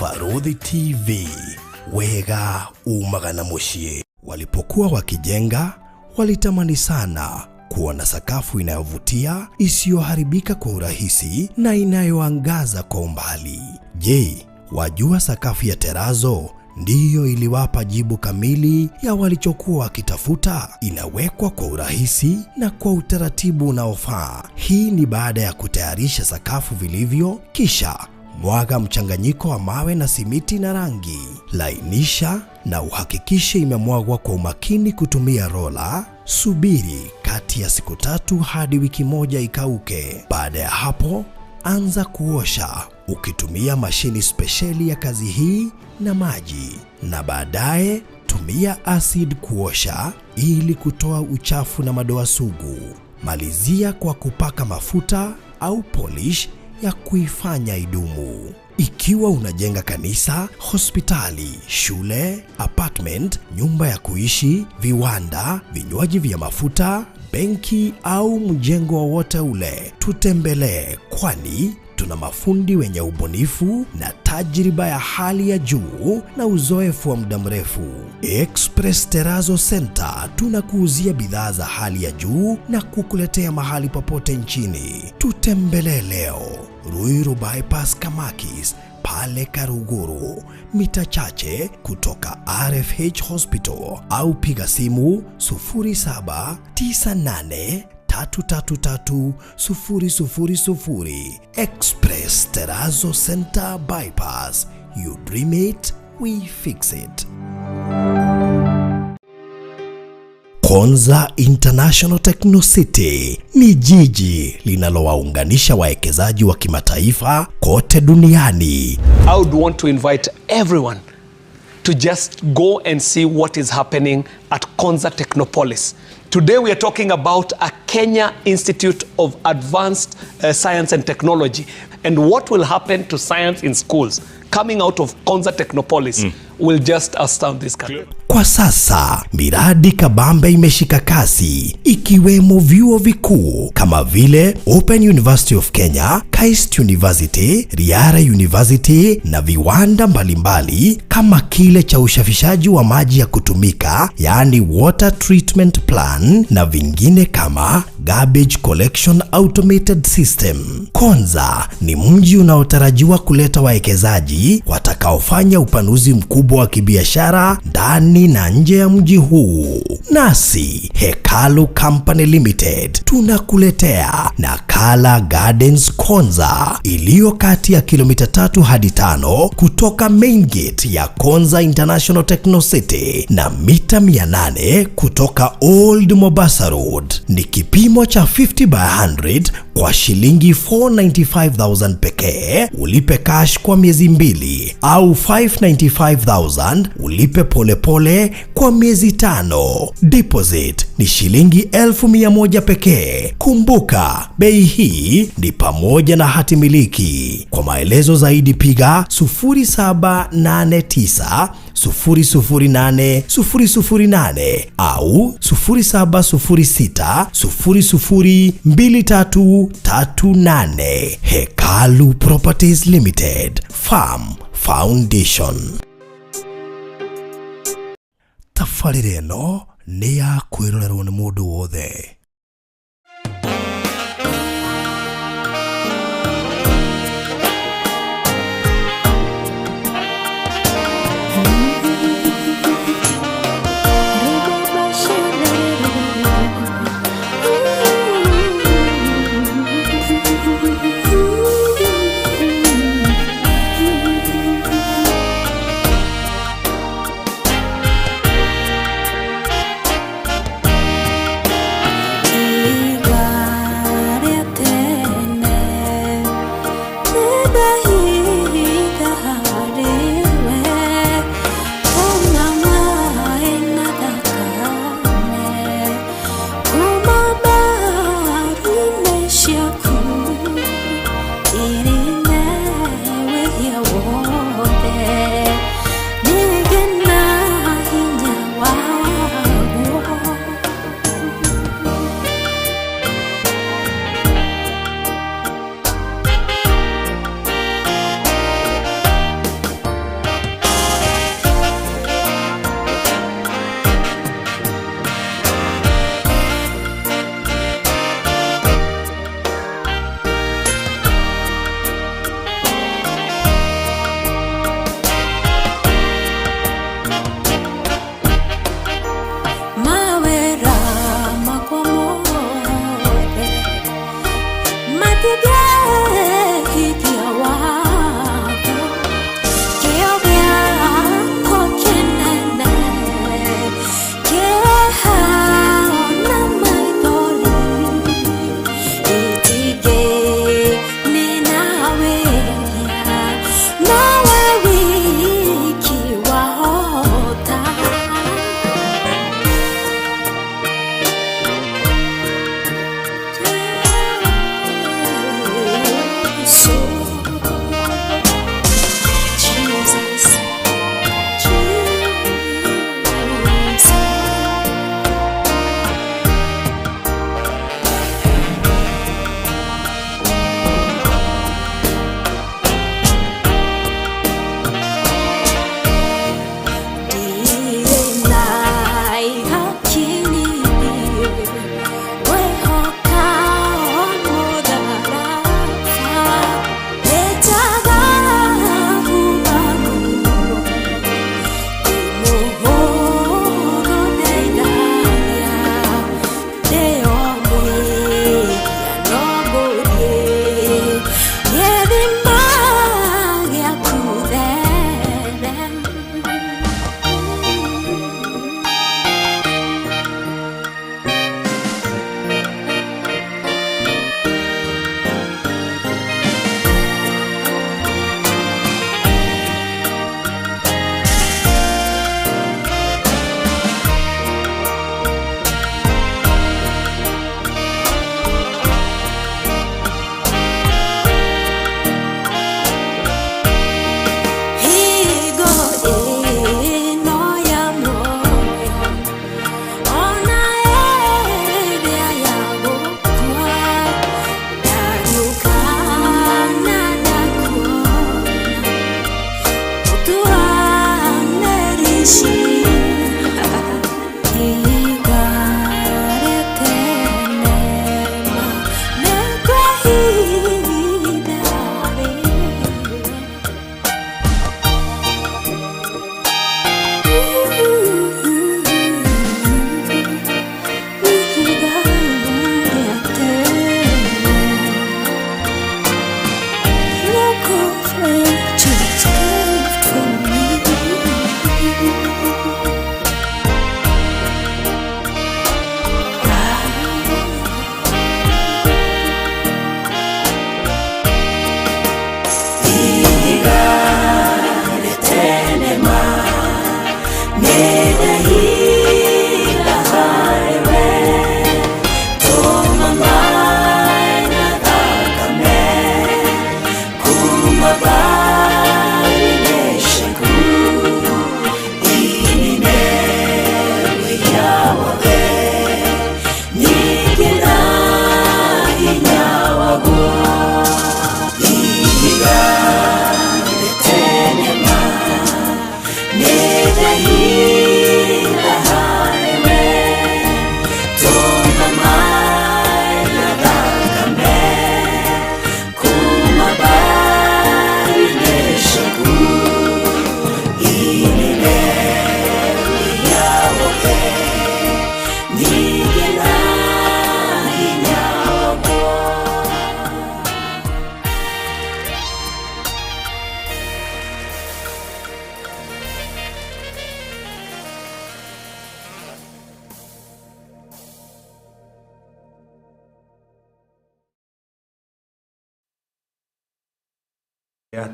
Faruthi TV, wega umagana mushie. Walipokuwa wakijenga, walitamani sana kuona sakafu inayovutia, isiyoharibika kwa urahisi na inayoangaza kwa umbali. Je, wajua sakafu ya Terrazzo ndiyo iliwapa jibu kamili ya walichokuwa wakitafuta? Inawekwa kwa urahisi na kwa utaratibu unaofaa. Hii ni baada ya kutayarisha sakafu vilivyo, kisha mwaga mchanganyiko wa mawe na simiti na rangi. Lainisha na uhakikishe imemwagwa kwa umakini kutumia rola. Subiri kati ya siku 3 hadi wiki 1 ikauke. Baada ya hapo, anza kuosha ukitumia mashini spesheli ya kazi hii na maji, na baadaye tumia acid kuosha ili kutoa uchafu na madoa sugu. Malizia kwa kupaka mafuta au polish ya kuifanya idumu. Ikiwa unajenga kanisa, hospitali, shule, apartment, nyumba ya kuishi, viwanda, vinywaji vya mafuta, benki au mjengo wowote ule, tutembelee, kwani tuna mafundi wenye ubunifu na tajriba ya hali ya juu na uzoefu wa muda mrefu. Express Terrazzo Center tunakuuzia bidhaa za hali ya juu na kukuletea mahali popote nchini. Tutembelee leo, Ruiru Bypass Kamakis, pale Karuguru, mita chache kutoka RFH Hospital, au piga simu 0798 333 Express Terrazzo Center Bypass. You dream it, we fix it. Konza International Techno City ni jiji linalowaunganisha wawekezaji wa kimataifa kote duniani. I would want to invite everyone to just go and see what is happening at Konza Technopolis. Today we are talking about a Kenya Institute of Advanced Science and Technology, and what will happen to science in schools coming out of Konza Technopolis will just astound this country. Kwa sasa miradi kabambe imeshika kasi, ikiwemo vyuo vikuu kama vile Open University of Kenya, KAIST University, Riara University na viwanda mbalimbali kama kile cha ushafishaji wa maji ya kutumika, yani water treatment plan, na vingine kama garbage collection automated system. Konza ni mji unaotarajiwa kuleta wawekezaji watakaofanya upanuzi mkubwa wa kibiashara ndani na nje ya mji huu. Nasi Hekalu Company Limited tunakuletea Nakala Gardens Konza, iliyo kati ya kilomita 3 hadi 5 kutoka main gate ya Konza International Techno City na mita 800 kutoka Old Mombasa Road. Ni kipimo cha 50 by 100 kwa shilingi 495,000 pekee. Ulipe cash kwa miezi 2 au 595,000 ulipe polepole kwa miezi 5. Deposit ni shilingi 1,100 pekee. Kumbuka, bei hii ni pamoja na hati miliki. Kwa maelezo zaidi piga 0789 008 008 au 0706 002338. Hekalu Properties Limited, Farm Foundation. Tafarire no ni ya kwirorerwo ni mundu wothe.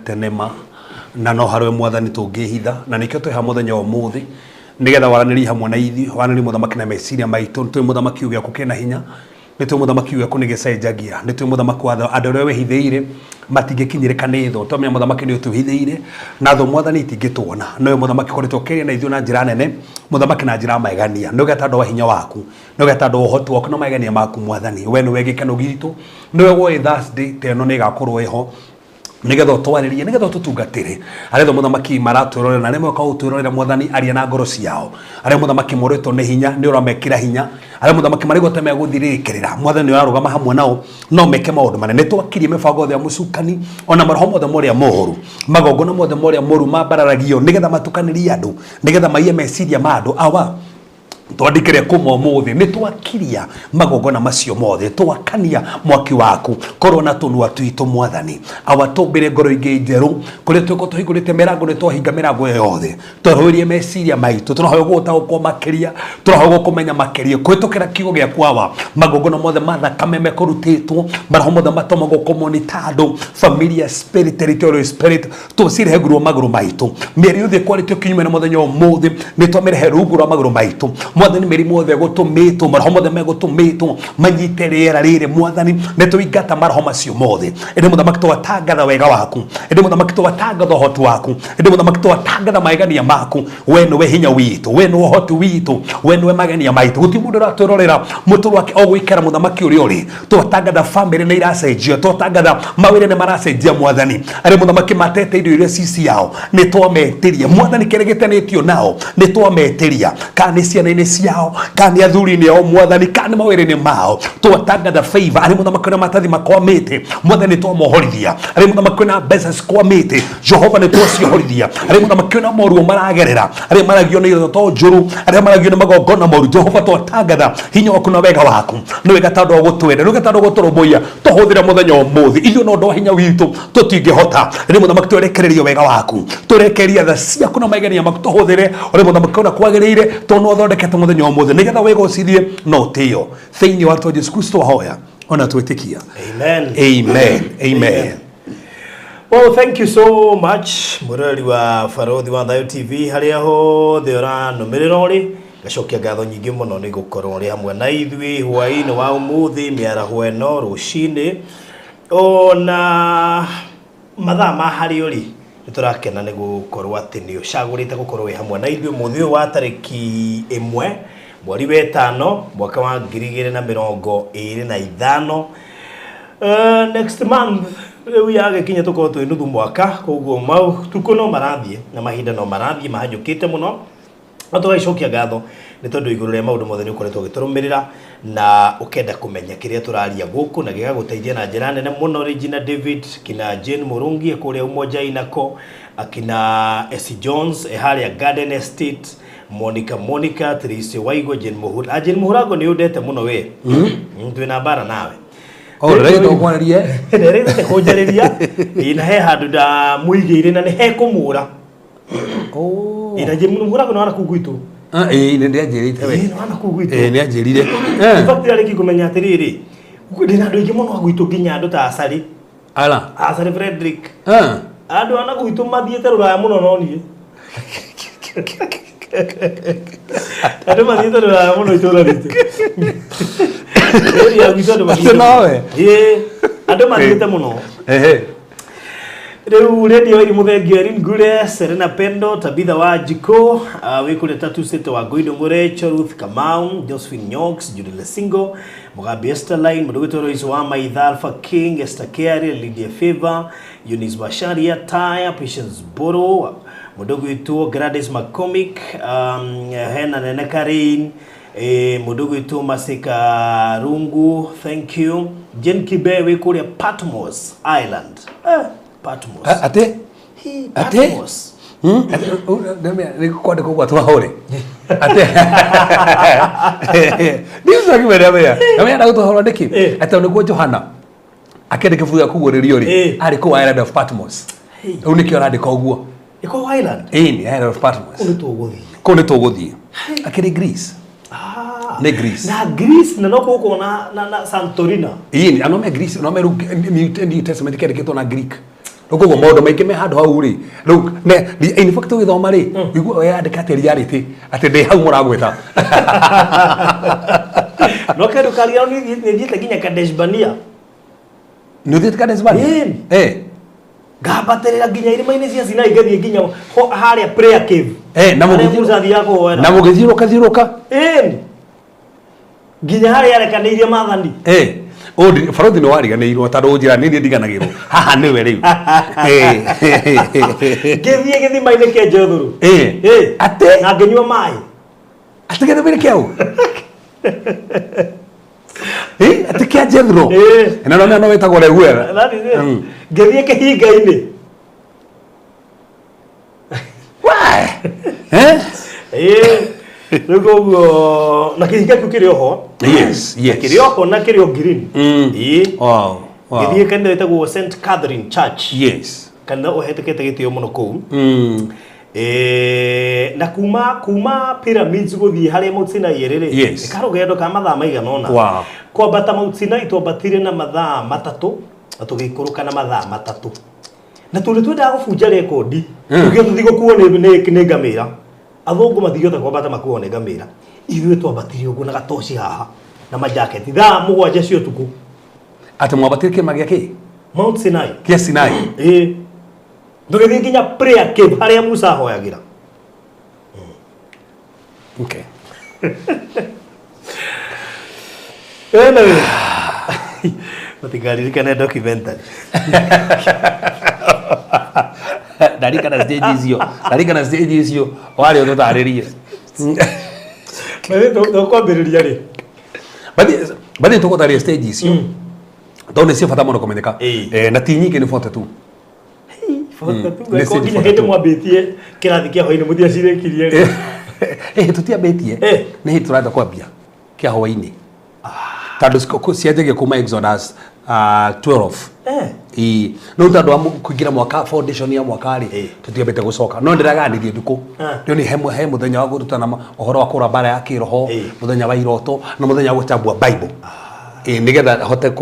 tenema na no harwe mwathani tungihitha na nikio twi ha muthenya umuthi nigetha waraniri hamwe na ithi waraniri muthamaki na meciria maitu twi muthamaki ugia kukena hinya ni twi muthamaki ugia kunigecenjagia ni twi muthamaki wa andu aria wehithiire matingikinyire kanitho tomya muthamaki ni utuhithiire na tho mwathani itingituona no muthamaki koretwo keria na ithu na njira nene muthamaki na njira maegania no geta ndo hinya waku no geta ndo hotu waku no maegania maku mwathani we no wegikano gitu no we Thursday teno ni gakorwo eho nigetho twaririe nigetho tutungatire aretho muthamaki maratwirore na nemo ka utwirore mwathani aria na ngoro ciao aria muthamaki moreto ne hinya ni uramekira hinya aria muthamaki marigote meguthirikirira mwathani ararugama hamwe nao no meke maundu manene twakirie mibango ya mucukani ona maroho mothe moria mohoru magongona mothe moria moru mabararagio nigetha matukanirie andu nigetha maiye meciria ma andu awa twandikire kumo muthi ni twakiria magogona macio mothe twakania mwaki waku korwo na tunwa twitu mwathani awatumbire ngoro ingi njeru kuri twiko tuhingurite mirango ni twahinga mirango yothe toroirie meciria maitu turahoya gutaukwo makiria turahoya kumenya makiria kwitukira kiugo gia kwawa magogona mothe mathakame mekurutitwo maraho mothe matomago komunitado familia spirit territorial spirit tucirehegurwo maguru maitu mieri yothe kwari kinyume na muthenya muthi ni twamirehe rungu rwa maguru maitu mwathani mirimu yothe gutumitwo maraho mothe megutumitwo manyite riera riri mwathani nitwingata maraho macio mothe ende muthamaki twatangatha wega waku ende muthamaki twatangatha uhoti waku ende muthamaki twatangatha magania maku we niwe hinya witu we niwe uhoti witu we niwe magania maitu guti mundu ratwirorera mutu wake ogwikara muthamaki uri uri twatangatha family ni iracenjia twatangatha mawire ni maracenjia mwathani ende muthamaki matete indo iria sisi yao ni twametiria mwathani kiregetanitio nao ni twametiria kana ciana-ini ciao kana athuri-ini ao mwathani kana mawire-ini mao twatangatha favor ari muthamaki na matathi makwamite mwathani twamohorithia ari muthamaki na mbeca cikwamite Jehova ni twaciohorithia ari muthamaki na moruo maragerera ari maragio ni ithoto njuru ari maragio ni magongona moru Jehova twatangatha hinya waku na wega waku ni wega tandu wa gutwenda ni wega tandu wa guturumbuia tuhuthira muthenya umuthi ithuĩ no ndo hinya witu tutingihota ari muthamaki twerekereria wega waku twerekeria tha ciaku na magenia maku tuhuthire ari muthamaki na kwagirire tono thondekete muthenya umuthi nigetha wigocirie no tio thiini wa to Jesus Kristo hoya ona twitikia Amen. Amen. Amen. Well, thank you so much murari wa Farothi wa Thayo TV haria hothe uranumirira uri gacokia ngatho nyingi muno ni gukorwo uri hamwe na ithui hwaini wa umuthi miaraho eno rucini ona mathaa ma hari uri niturakena ni gukorwo ati ni ucagurite gukorwo wi hamwe na ithui muthi wa tariki 1 mweri wa 5 mwaka wa 2025 next month we are kinya tuko tu nuthu mwaka koguo mau tukono marathie na mahinda no marathie mahanyukite muno atugaicokia ngatho ni tondu iguru ria maundu mothe ni ukoretwo giturumirira na ukenda kumenya kiria turaria guku na giga guteithia na njira nene muno Regina David kina Jane Murungi kuria umoja inako akina S Jones haria Garden Estate Monica Terrazzo Waigo Jane Muhurago ni udete muno we twina bara nawe Alright, okwaria. Rero te kujariria ina he handu da muigire na ni he kumura. Ina je Muhurago no ara kugwitu. Ni ndianjirite we. No ara kugwitu. Ni anjirire. Fakti ari kikumenya atiriri. Ndina andu ingi muno agwitu ginya andu ta Asari. Ala. Asari Frederick. Andu ana gwitu mathiete ruraya muno no nie. Andu mathiete ruraya muno itura ritu. Nawe andu mathiete muno riu radio iri muthengio ri ngure Serena Pendo Tabitha wa Jiko wikure tatu sete wa Goido Murecho Ruth Kamau Josephine Nyox Judy Lesingo Mugabe Esterline Mudugito Royce wa Maitha Alpha King Esther Kerry Lydia Favor Eunice Basharia Taya Patience Boro Mudugito Gladys McCormick Hena Nene Karin Mudugito Masika Rungu thank you Jen Kibe wikuria Patmos Island Patmos ate Patmos ni kwande kwa twahore ate ndizo kimera baya amenya ndagutwahora ndiki ate niguo Johana akende kifuga kuguririo ri ari ko Island of Patmos uniki arandika uguo iko Island ni Island of Patmos kuni tuguthie akiri Greece ne Greece na Greece na noko uko na Santorini ini anome Greece anome New Testament kende kitu na Greek Rugo modo maike me hadu hau ri ru ne in fact we thoma ri wigu ya andika te reality ati de hau muragweta no kero kalia ni ndite ginya Kadeshbania no ndite Kadeshbania gabaterera ginya irima-ini cia Sinai igathie ginya haria prayer cave na mugithiruka ginya haria arekanirie mathani Odi Farothi no wariganirwo tando njira nini ndiganagirwo haha niwe riu githie githima-ini kia Njothuru ate na ngenyua mai ate githima-ini kiau ate kia Njothuru na no wetagwo Reguera githie kihinga-ini Rego na kihinga kukiri oho. Yes, yes. Kiri oho na kiri green. Wow. Githie kende etagwo St Catherine Church. Yes. Kana ohetekete gitio muno kou. Na kuma pyramids guthie haria Mount Sinai riri. Yes. Karugendo ka mathaa maigana ona. Wow. Kwambata Mount Sinai twambatire na mathaa 3 na tugikuruka na mathaa 3. Na twenda gubunja rekondi. Tugio tuthigo kuo ni ngamira. Athungu mathigo ta kwambata makuo ni ngamira. Ithuĩ twambatire uguo na gatoci haha na majaketi thaa 7 cio tuku. Ati mwabatire kĩma gĩake Mount Sinai. Kia Sinai. Ndugithie nginya prayer cave haria Musa hoyagira. Okay. Matigaririkane documentary. Ndarikana stage icio wari ututaririe. Ndo kwambiriria ri. Bali tukutaria stage icio. Ndone cio bata muno kumenyeka. Na ti nyingi ni 42. Ko nginya hindi mwambitie kirathi kia hoini muthia cirekirie. Tutiambitie. Ni turenda kwambia kia hoini. Tandå cianjagia kuma Exodus 12 no tandå kuingira mwaka foundation ya mwaka ri tutiambite gucoka no ndiraganirie nduku ndio ni he muthenya wa gurutana uhoro wa kura bara ya kiroho muthenya wa iroto na muthenya wa guchambua bible nigetha hote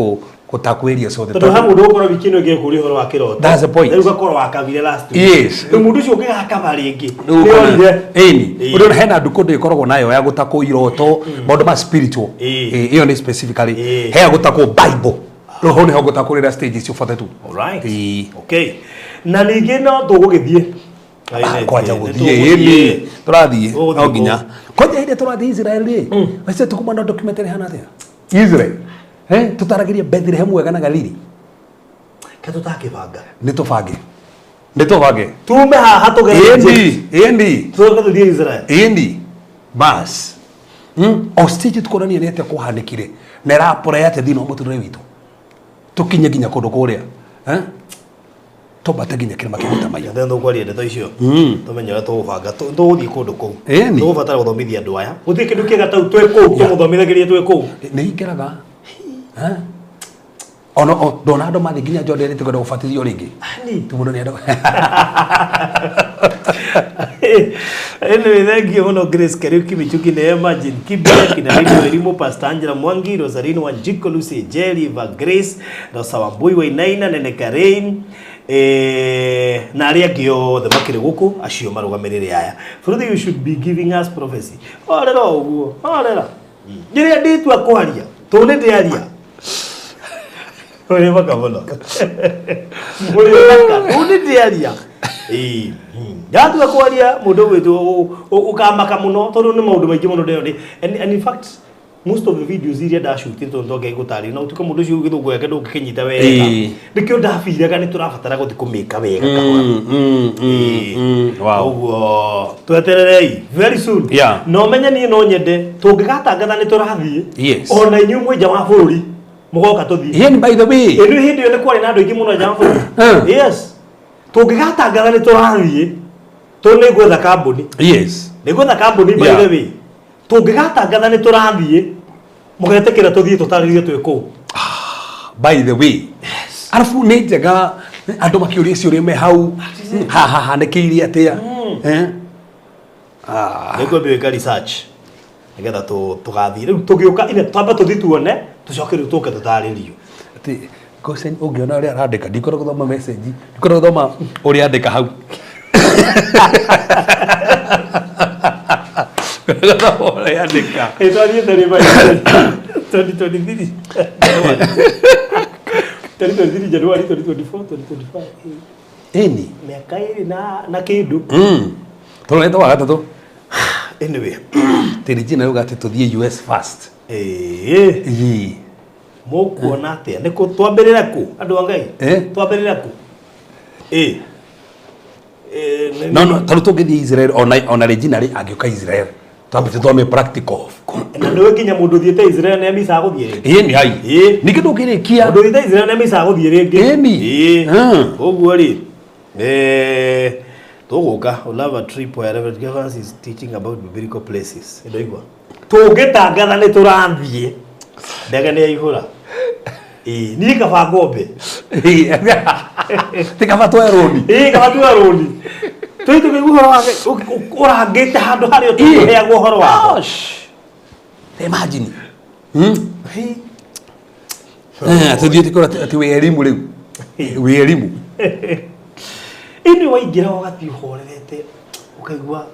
gutakwiria so tondu ha mundu ukora wikino nge kuri horo wa kiroto that's the point rĩu gakoro wakavire last yes mundu ucio ngigakava ringi urio hena nduku ndikoragwo nayo ya gutakwo iroto maundu ma spiritual iyo ni specifically he gutakwo bible roho ni ho gutakurira stage icio 42 alright okay na ningi no tugugithie kwanja guthie turathie no nginya kwanja inde turathie Israel ri wese tukuma no documentary hana atia Israel tutaragiria Bethlehem wega na Galili katutakibanga nitubange tume haha tugeje endi tugathie Israel endi bas hostage tukorania ni atia kuhanikire na rapora yate thino muturire witu tukinye ginya kundu kuria tobate ginya kirima kimuta maya ndendo kwaria ndeto icio tumenyera tubanga tuguthie kundu kuu tugubatara guthomithia andu aya guthie kindu kiega tau twe kuu tumuthomithagirie twe kuu ni ingeraga ono donado mathi ginya jode rite kwenda gubatithio ringi tumuno ni ando anyway thank you muno Grace Kariuki Michuki na Imagine Kibia kina Radio Elimu Pastor Angela Mwangi Rosalino Wanjiko Lucy Jerry Va Grace na Sawambui wa Inaina Nene Karain na aria giothe makire guku acio marugamirire aya for you should be giving us prophecy orera uguo orera ngiria nditwa kwaria tone ndiaria ore bakabono ore baka tone ndiaria Yatu kwaria mundu wetu ukamaka muno tondu ni maundu maingi muno ndio and in fact most of the videos iria da shoot into ndoge gutari no tuka mundu cio githugu yake ndukinyita wega nikio ndafira kana turabatara guthi kumika wega wow twetererei very soon no menya ni no nyende tungigatangatha ni turathie ona inyu mwenja wa bururi mugoka tuthie by the way enu hindi yo ni kwari na andu ingi muno ja bururi yes tungigatangatha ni turathie tone gwetha kambuni ni gwetha kambuni by the way tungigatangatha ni turathie mugetekera tuthie tutaririe twe ku by the way arafu ni njega andu makiuria ciuria me hau ha nekiria atia niguo biweka research nigetha tugathie riu tugiuka ine twamba tuthi tuone tucoke riu tuke tutaririo ati gosen ungiona uria arandika ndikoro guthoma message ndikoro guthoma uria andika hau uria andika etwarie tari bai 2023 January 2024 2025 eni miaka iri na kindu tureta wa gatatu anyway Terrazzo yuga ati tuthie US first mukuona atia niko twambirira ku andu angai twambirira ku no taru tugithie Israel ona originally agioka Israel twambite twame practical na ndio kinya mundu thiete Israel ne misa guthie ringi ni hai ni kindu kirikia mundu thiete Israel ne misa guthie ringi oguo ri Tuguka, we'll have a trip where Reverend Evans is teaching about biblical places. Ndoigwa. Tugitangatha ni turanthie. Ndege ni ihura. Ni kaba ngombe. Tikaba twa roni. Kaba twa roni. Tuitu ngiguhoro wake urangite handu hario tuheagwo uhoro wako. Imagine. Tuthie tikora ati we elimu riu. We elimu. Ini waingira ugathii uhorerete ukaigua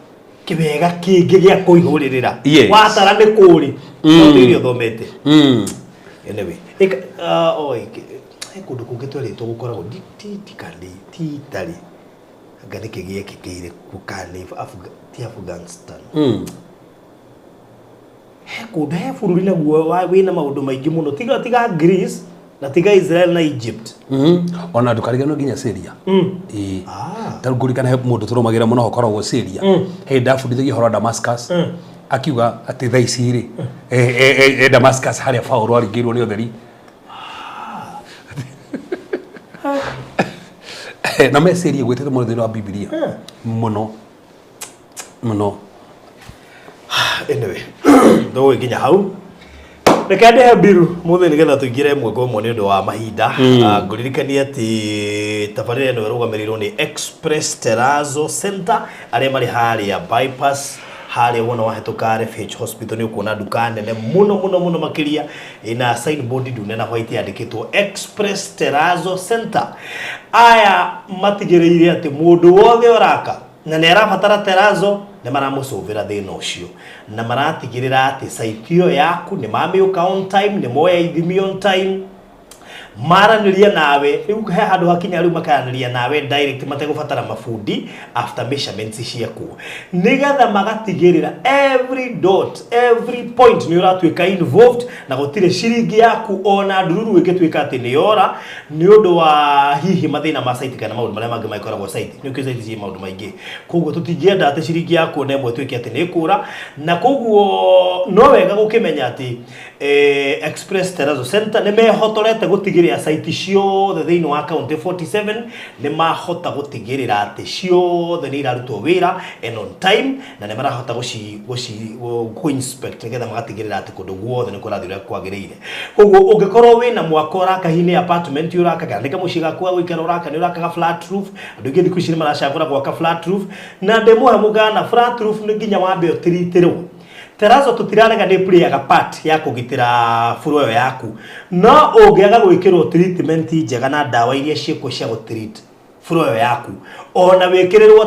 kibega kingi gia kuihuririra watara ni kuri ndio thomete anyway kundu kungi tweritwo gukoragwo titari ngani kigie kikire kukani Afghanistan kundu he bururi naguo wina maundu maingi muno tiga Greece na tiga Israel na Egypt ona ndukarigano nginya Syria tarugurikana he mundu turumagira muno hokoragwo Syria he ndabundithagia horo Damascus akiuga ati thaici ri Damascus haria Paulo aringirwo ni utheri na meciria gwitete muno thini wa Biblia muno anyway ndo nginya hau reke ndihe biru muthe nigetha tuingire mwego mwe ni undu wa mahinda nguririkania ati tabarire no rugamiriro ni Express Terrazzo Center aria mari haria bypass haria wona wahetuka FH Hospital ni ukona duka nene muno makiria ina signboard ndune na white yandikitwo Express Terrazzo Center aya matigereire ati mundu wothe oraka na ne arabatara Terrazzo ne maramusuvira thina ucio na maratigirira ati site iyo yaku ni mamiuka on time ni moya ithimi on time maraniria nawe riu he handu hakinya riu makaraniria nawe direct mategubatara mafundi after measurements ciaku nigetha magatigirira every dot every point ni uratuika involved na gutire ciringi yaku ona ndururu igituika ati ni ora ni undu wa hihi mathina ma site kana maundu maria mangi maikoragwo site ni ukizite ci maundu maingi koguo tutingienda ati ciringi yaku na imwe tuike ati ni kura na koguo no wega gukimenya ati Express Terrazzo Center ni mehotorete gutigirira site ciothe thiini wa county 47 ni mahota gutigirira ati ciothe ni irarutwo wira and on time na ni marahota go inspect nigetha magatigirira ati kundu guothe ni kurathira kwagirire koguo ungikorwo wina mwako uraka hini apartment uraka kana nika muciga kwa gwikara uraka ni uraka flat roof andu ingi thiku ici maracagura gwaka flat roof na ndemwe mugana flat roof ni nginya wambe utiritirwo Terrazzo tutirarega ni play ya part ya kugitira furo yaku no ungiaga gwikirwo treatment njega na dawa iria cieko cia gutreat furo yaku ona wikirerwo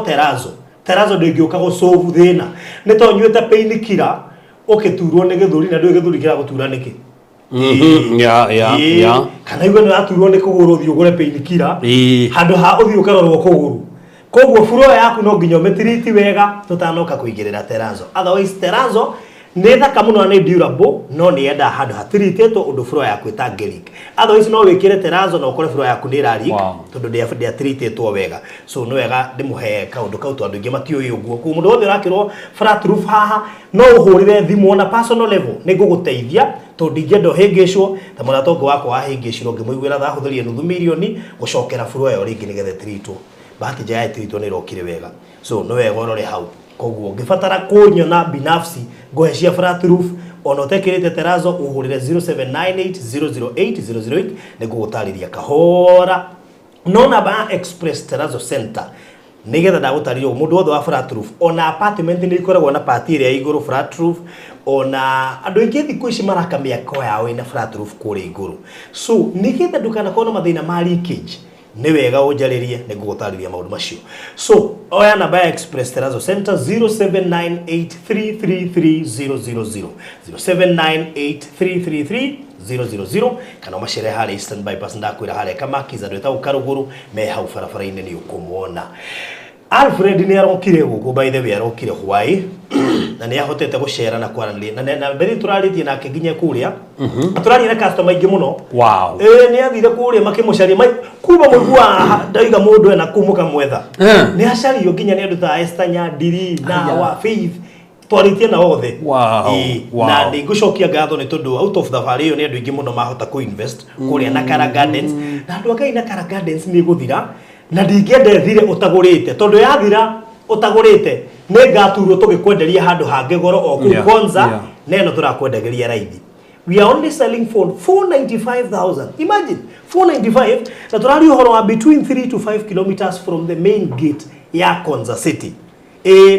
Terrazzo ndingiuka go solve thina ni to nyuete pain killer ukiturwo ni githuri na ndu githuri kira gutura niki kana igwe no aturwo ni kuguru thi ugure pain killer handu ha uthi ukarorwo kuguru koguo furo yaku no nginya metriti wega tutanoka kuigirira Terrazzo otherwise Terrazzo ni thaka muno ni durable no ni enda handu hatiritetwo undu furo yaku itangerik otherwise no wikire Terrazzo no ukore furo yaku ni rari tondu dia tritetwo wega so no wega ndimuhe kaundu kautu andu ingi matioi uguo ku mundu wothe urakirwo flat roof haha no uhurire thimu na personal level ni guguteithia tondu ingendo hingicwo ta muratongo wako ahingicirwo ngimuigwira tha huthirie nuthu milioni gucokera furo yo ringi nigethe tritwo bahati jaya tritwo ni rokire wega so no wega orore hau koguo ngifatara kunyona binafsi gohecia flat roof ono tekirite Terrazzo uhurire 0798008008 nigugutariria kahora no na ba Express Terrazzo Center nigetha ndagutaririo mundu wothe wa flat roof ona apartment ni ikoragwo na part ire ya iguru flat roof ona andu ingi thiku ici maraka miako yao ina flat roof kuri iguru so nigetha ndukana kona mathina ma leakage ni wega unjaririe ni ngugutariria maundu macio so oya namba ya Express Terrazzo Center 0798333000 0798333000 kana machere hali Eastern Bypass ndakwira hali kamakiza ndweta ukaruguru me hau farafara-ini ni ukumwona Alfred ni arokire guku by the way arokire Hawaii na ni ahotete gushera na kwaranĩria na mbere turaritie nake nginya kuria turaririe na customer ingi muno wow ni athire kuria makimucaria kuba muigua ndaiga mundu ena kumuka mwetha ni acario nginya ni andu ta Esther Nyandiri na wa Faith twaritie na othe na ndigucokia ngatho ni tondu out of the value ni andu ingi muno mahota ku invest kuria na Kara Gardens na andu akai na Kara Gardens ni guthira na ndingĩenda thire utagurite tondu yathira utagurite ne ngaturwo tugikwenderia handu hange goro o ku Konza neno turakwendegeria raithi. We are only selling for 495,000. Imagine 495 na turari uhoro wa between 3 to 5 kilometers from the main gate ya Konza city.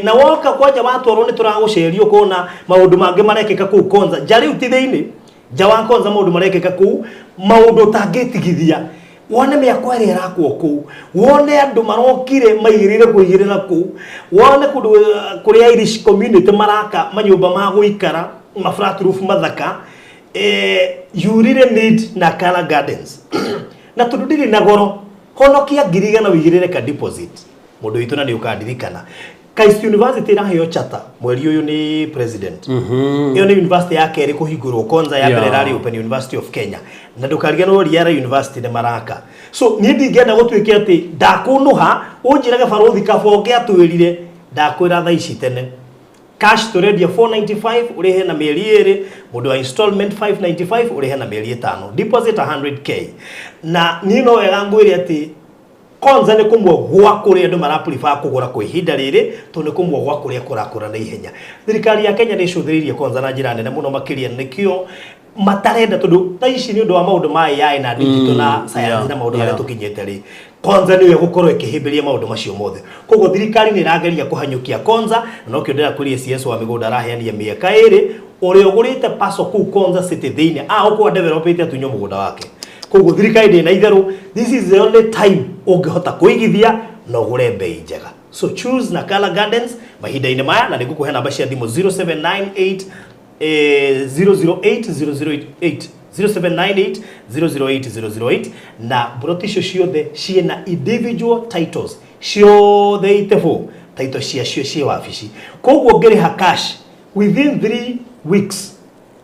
Na woka kwaja watu arone turagucerio kona maundu mange marekeka ku Konza jari utithiini jawa Konza maundu marekeka ku maundu tangitigithia wone miako iri irakwo ku wone andu marokire maigirire kuigirira ku wone kundu kuri Irish community maraka manyumba ma guikara ma flat roof mathaka you really need Nakala Gardens na tududiri na goro honokia ngiriga na wigirire ka deposit mundu witu na ni ukandirikana Kaisi University na hiyo chata mweri uyu ni president iyo ni university yake iri kuhingurwo Konza ya mbere rari Open University of Kenya na ndukariga no riara university ne maraka so ni ndingenda gutwike ati ndakunuha unjiraga barothi kaboge atwirire ndakwira tha ici tene cash to ready 495 urihe na mieri iri mundu wa installment 595 urihe na mieri 5 deposit 100k na nino wega ngwire ati Konza ni kumwe gwa kuri andu maraprefer kugura kwa ihinda riri to ni kumwe gwa kuri kurakura na ihenya. Thirikari ya Kenya ni cuthiririe Konza na njira nene muno makiria nikio matarenda tondu ta ici ni undu wa maundu ma AI na digital na science na maundu maria tukinyete ri Konza niwe gukorwo ikihimbiria maundu macio mothe koguo thirikari ni irageria kuhanyukia Konza no kio ndira kuri CS wa migunda araheania miaka iri uri ugurite paso ku Konza city thiini ukwa developite atunyo mugunda wake koguo thirikari na itharu this is the only time ungehota kuigithia no gure bei njega so choose Nakala Gardens mahinda-ini maya na nigukuhe namba cia thimu 0798 008 0798 008 na brotisho ciothe ciena individual titles ciothe itefo title cia wabici koguo ngiriha cash within 3 weeks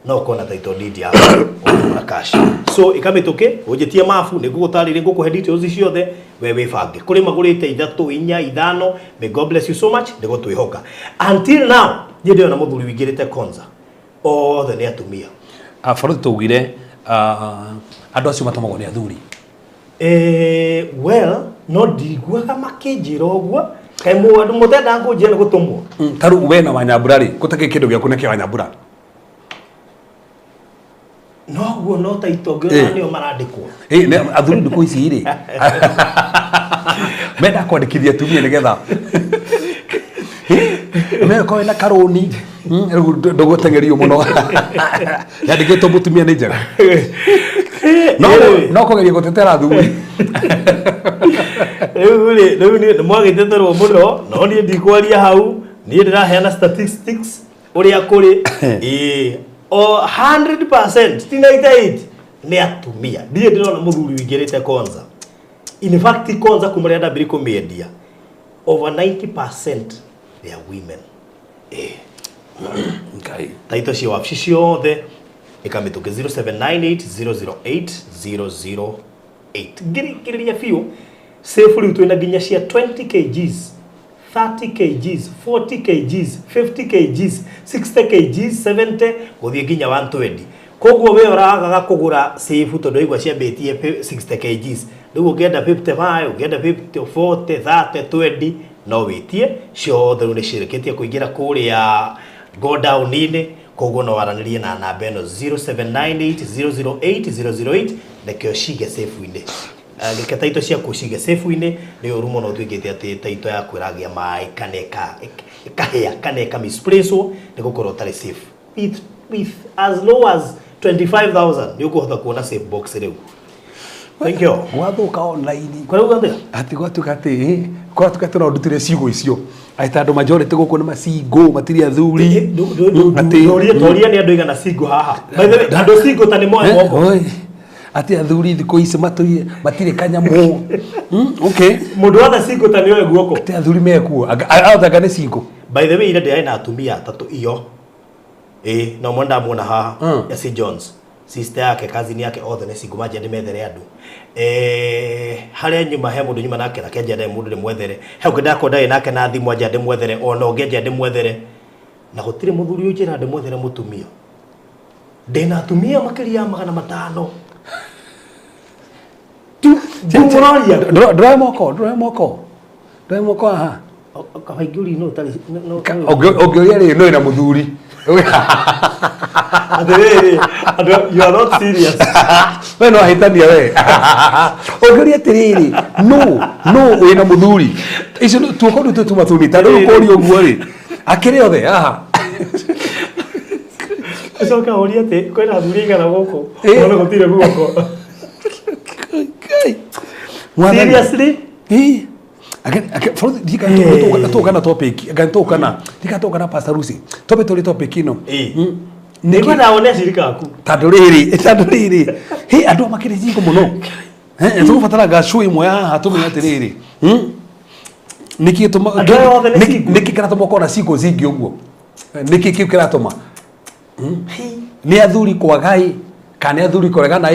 no kona title deed ya na cash so ikamituke ujitie mafu nigugutarire ngukuhe details ciothe wewe bange kuri magurite 3 4 5 may God bless you so much nigutwihoka until now ndio na muthuri wingirite Konza othe ni atumia Farothi tugire andu acio matomagwo ni athuri well no ndigwaga makinjira ogwo kai mu andu mutenda ngunjira ni gutumwo taru we na Wanyambura ri gutake kindu gya kuneke Wanyambura no guo no ta itongera nio marandikwo athuri ndiku ici ri menda kwandikithia tumia nigetha ko ina karoni ndogotengerio muno yandikitwo mutumia ni njega no kugeria gutetera athuri riu ni mwagiteterwo muno no ni ndikwaria hau ni ndiraheana statistics uria kuri 100% 98 ni atumia ndiye ndirona muthuri wingirite Konza in fact Konza kumuri anda mbiri kumiendia over 90% they are women okay taito cia wabici ciothe ikamituke 0798 008 ngirikiria fiu safely twina ginya cia 20 kgs 30 kgs 40 kgs 50 kgs 60 kgs 70 guthie ginya 120 koguo we uragaga kugura safe tondu igwa cia betie 60 kgs riu ungienda 55 ungienda 50 40 30 20 no witie ciothe ni cireketie kuingira kuria go down ine koguo no waranirie na namba eno 0798 nekio cige safe ine gike taito cia kuciga safe ine ni urumo no twigite ati taito ya kwiragia mai kaneka kaneka mispresso ni gukorwo tari safe with as low as 25,000 ni ukuhota kuona safe box riu thank you wathuka online kwa hiyo ngande ati gwatuka ati no ndutire ciugo icio aita andu majority guku ni macingo matiri athuri ati toria ni andu igana cingo haha andu cingo tani moe moko ati athuri thiku ici matire kanyamu okay mundu wa cingo tani oe guoko ati athuri mekuo athanga ni cingo by the way ira ndai na atumia tatu iyo no mwenda muona haha ya St John's sister yake cousin yake othe ni cingo maje ndimethere andu haria nyuma he mundu nyuma nake nake njende mundu ni mwethere he ngenda ndai nake na thimu anje ndi mwethere ona ungeje ndi mwethere na gutire muthuri unjira ndi mwethere mutumia ndina atumia makiria magana 5 Ndoya moko aha. Kabaiguri no tari no. Ogioria ri no ina muthuri. Adere, you are not serious. We no ahitania we. Ogioria tiriri. No ina muthuri. Icio tuoko ndu tumathuni tando ko ri oguo ri. Akire othe aha. Eso ka oria te kwena thuri ngana goko. Ono gutire guoko. Seriously? For dika to topic kana Pastor Lucy topic ino niko naone shirika aku tanduriri he andu makiri jingo muno tu fatara gashu imwe haha tumenya tiriri niki kana tumoko na siko zingi uguo niki kira tuma ni athuri kwa gai kana athuri kuregana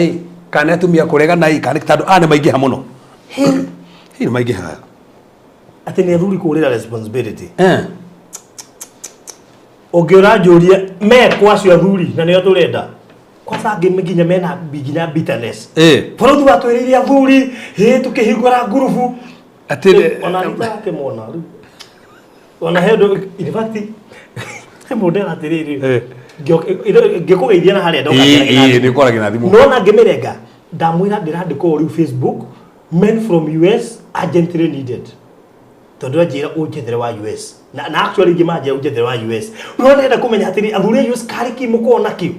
kana atumia kuregana kana tandu ane maingi hamuno he maingi ha ati ni athuri kurira responsibility ogiora njuria me kwacio athuri na nio turenda kwanza nginya mena biginya bitterness poro tu batwiriria athuri tukihingura ngurubu ati ona nitake mona ona hedo in fact model atiriri ngikugeithia na haria ndoka ni kora gina thimu nona ngimirenga ndamwira ndirandiko uri Facebook men from US urgently needed tondu ajira unjethere wa US na actually ngimaje unjethere wa US urona kumenya atiri athuri US kari ki mukona ki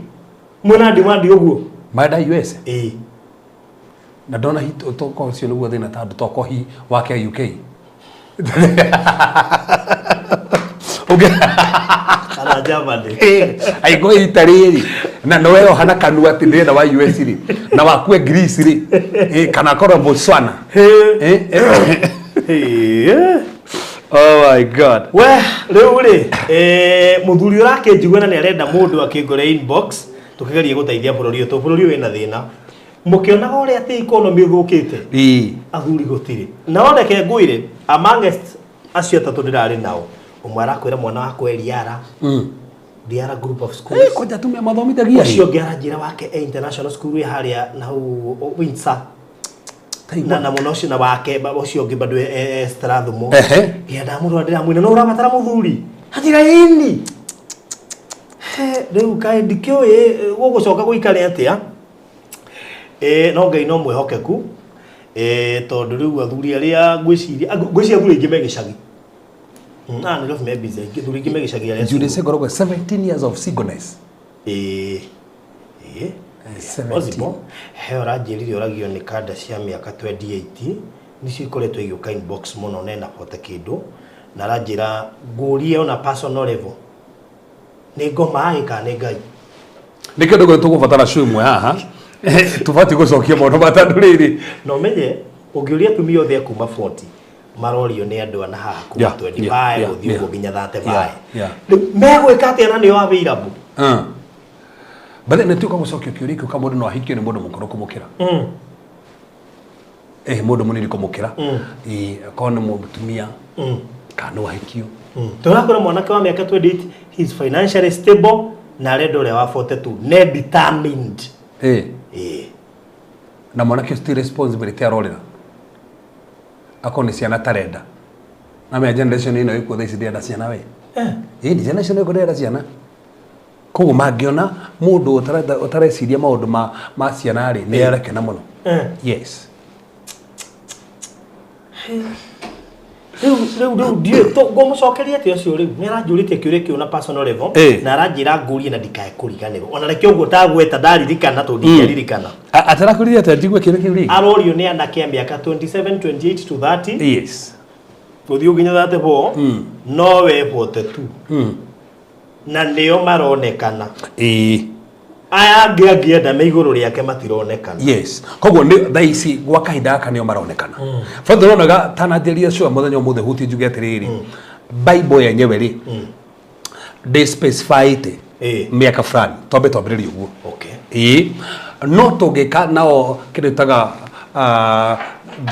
mwena demand uguo mada US na dona hit toko cio nugo thina tandu toko hi wake UK ana jamani aigo itariri na noero hana kanu ati ndenda wa US ri na wakue Greece ri kana kora Botswana oh my god we riu ri muthuri urake njiguana ni arenda mundu akingore inbox tukigeria guteithia bururi utu bururi wina thina mukionaga uri ati economy thukite athuri gutiri na ondeke nguire amongst acio tatu ndirari nao umwe arakwira mwana wako Eliara Diara group of schools koja tumia mathomithagia ucio ngiaranjira wake international school ya haria na Windsor na muno cio na wake ucio ngi bado Strathumo ngienda murwa ndiramwina no urabatara muthuri hatira ini riu kai ndikio gugucoka guikare atia no ngai no mwihokeku tondu riu athuri aria ngwiciria athuri ingi megicagi ni love me busy athuri ingi megicagi aria Jude se gorogwe 17 years of singleness Ozimo hera njirire oragio ni kada cia miaka 28 nicio ikoretwo igioka inbox muno nena pote kindu na ranjira ngurie ona personal level ni ngoma aika ni ngai ni kindu gwe tugubatara show imwe haha tubati gucokia mono matanduriri no menye ungiuria tumia othe kuma 40 marorio ni andu ana haha kuma 25 uthiugo nginya 35 megwika atia na ni available Bale ne tuko gucokia kiuri ku kamundu no ahikio ni mundu mukuru kumukira mundu munini kumukira akona mutumia kana ahikio turakora mwanake wa miaka 28 he is financially stable na redore wa 42 ne determined na mwanake still responsibility arorera akone ciana tarenda na me generation ino iko thaici ndenda ciana we ni generation iko ndenda ciana koguo mangiona mundu utareciria maundu ma ciana ri ni arekena muno yes riu die to gomucokeria ati ucio riu ni aranjurite kiuria kiu na personal level na aranjira ngurie na ndikae kuriganirwo ona reke uguo tagweta ndaririkana to ndikaririkana atarakuriria ati ndigwe kiuria kiu ri arorio ni anake miaka 27 28 to 30 yes guthiu nginya 34 no we 42 na nio maronekana aya ngienda me iguru riake matironekana yes koguo ni thaici gwa kahinda aka nio maronekana father ronaga tanatheria cio muthenya muthe huti njuge atiriri bible yenyewe ri they specified miaka fulani tobe tobiriri uguo okay no tugika nao kiritaga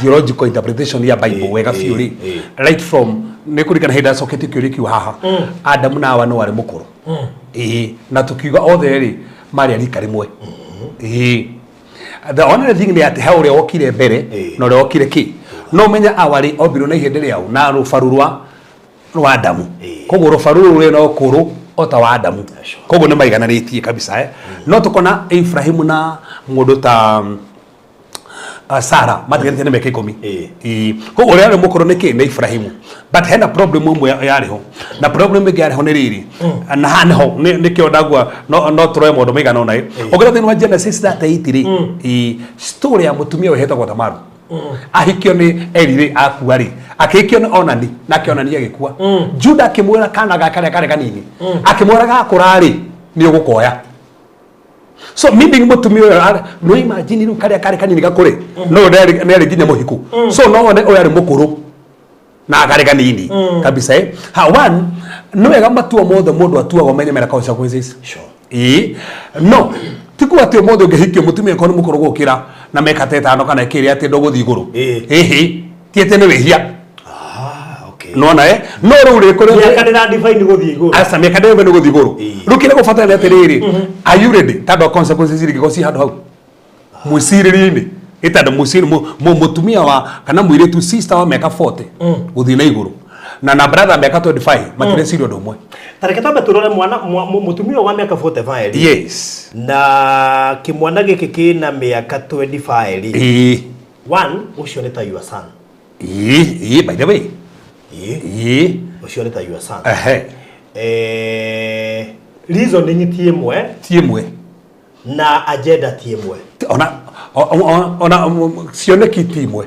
theological interpretation ya bible wega fiuri right from nekurikana heda soketi kiuri kiu haha Adam na Hawa no wari mukuru na tukiuga othe ri mari ari karimwe the only thing ni ati haure okire mbere no re okire ki no menya awari obiro na ihende riao na rufaru rwa Adamu koguo rufaru rwe no kuru ota wa Adamu koguo ni maigananitie kabisa no tukona Ibrahimu na mundu ta Sara matigane ne meke 10 koguo ria mukoro ni ki na Ibrahimu but hena problem umwe yariho na problem ĩngĩ yariho ni riri na haneho ni kio ndagwa no troye mundu maigana ona ogera thini wa Genesis 38 story ya mutumia wehetagwo Tamaru ahikio ni erire akua ri akikio ni Onani na kionani agikua Juda akimwira kana gakare kare kanini akimwira gakura ri ni ugukoya so meaning mutumia no imagine ru kare kanini gakure no neri ginya muhiku so no one oyari mukuru na kare kanini kabisa ha one no wega matua mothe mundu atuagwo menyemera consequences sure no tiku ati mothe ngehikio mutumia kono mukuru gukira na mekate tano kana kiri ati ndoguthi iguru tiete ni wehia okay no na no ruri kuri mekadira define guthi iguru asa mekadira ni guthi iguru rukire gufatana ati riri are you ready tado consequences iri gosi hado hau musiriri-ini itado musiri mutumia wa kana muiretu sister wa meka 40 guthi na iguru na brother meka 25 matire sirio domwe tareke tambe turore mwana mutumia wa miaka 45 yes na kimwana giki kina miaka 25 one ucio ni ta your son by the way ucio ni ta your son reason ni tiemwe na agenda tiemwe ona sione kitimwe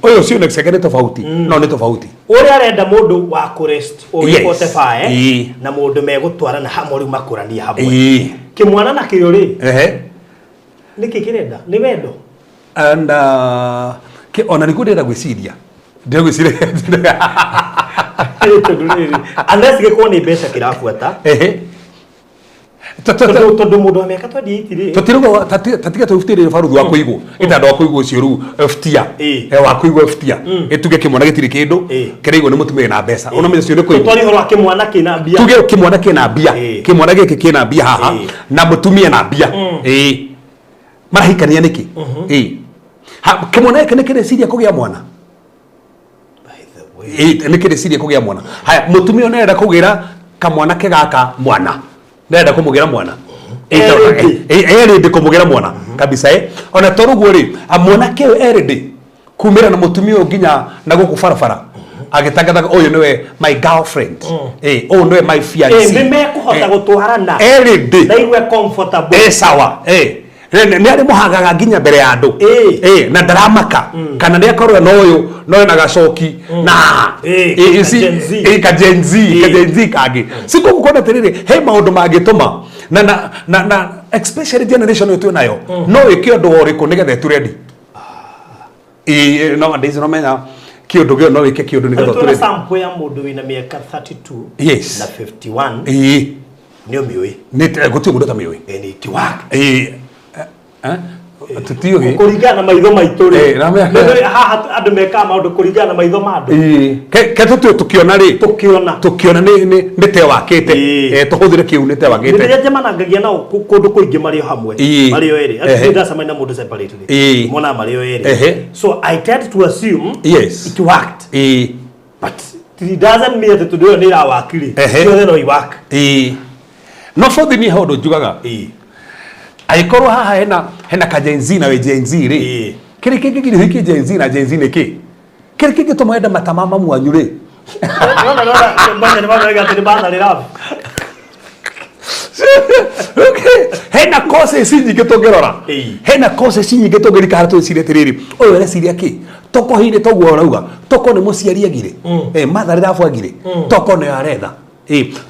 oyo sione sekere tofauti no ni tofauti uri arenda mundu wa kurest o Spotify na mundu megutwara na hamwe makurania hamwe kimwana na kiori niki kirenda ni wendo and ki ona nikudenda gwiciria ndio gwiciria unless giko ni mbeca kirafuata tondu mundu wa miaka 28 tutirugo tatiga tufutire faru wa kuigwo itando kuigwo ciuru ftia wa kuigwo ftia etuge kimwana gitiri kindu kirigwo ni mutumia na mbeca ona menya ciuru kuigwo twari horo kimwana kina mbia tuge kimwana kina mbia kimwana giki kina mbia haha na mutumia na mbia marahikania niki kimwana giki nikire siria kugia mwana nikire siria kugia mwana haya mutumia nenda kugira kamwana kegaka mwana nenda kumugira mwana erede kumugira mwana kabisa ona torugo ri amona keo erede kumira na mutumio ginya na gukufarafara agitangatha oyo niwe my girlfriend oh niwe my fiancé ni mekuhota gutwarana erede na iwe comfortable sawa ni ari muhagaga ginya mbere ya andu na ndaramaka kana ni akorwo no uyu no na gacoki na kajenzi kage siko gukona terere he maundu magituma na especially generation yetu nayo no ikiondo oriko nigethe tu ready no days no menya kiondo gyo no wike kiondo nigethe tu ready sample ya mundu wina miaka 32 yes na 51 nio miwi ni gutu mundu ta miwi ni tiwak tutio he kuringana maitho maitu ri haha andu meka maundu kuringana maitho mandu ke tutio tukiona ri tukiona ni te wakite tuhuthire kiu ni te wakite ni jemanangagia nao kundu kuingi mario hamwe mario eri ati ndasamaina mundu separately mona mario eri so I tend to assume yes it worked but it doesn't mean that today ni ra wakiri so no i work no for the ni how do jugaga aikorwo haha hena kajenzi na we jenzi ri kiri kiki hiki jenzi na jenzi ne ki kiri kiki tumwenda matamama mwanyu ri okay hena kose sinyi gitogerora hena kose sinyi gitogerika haratu sire tiriri oyo ere siria ki toko hine togwo rauga toko ni muciari agire mathari rafu agire toko ne aretha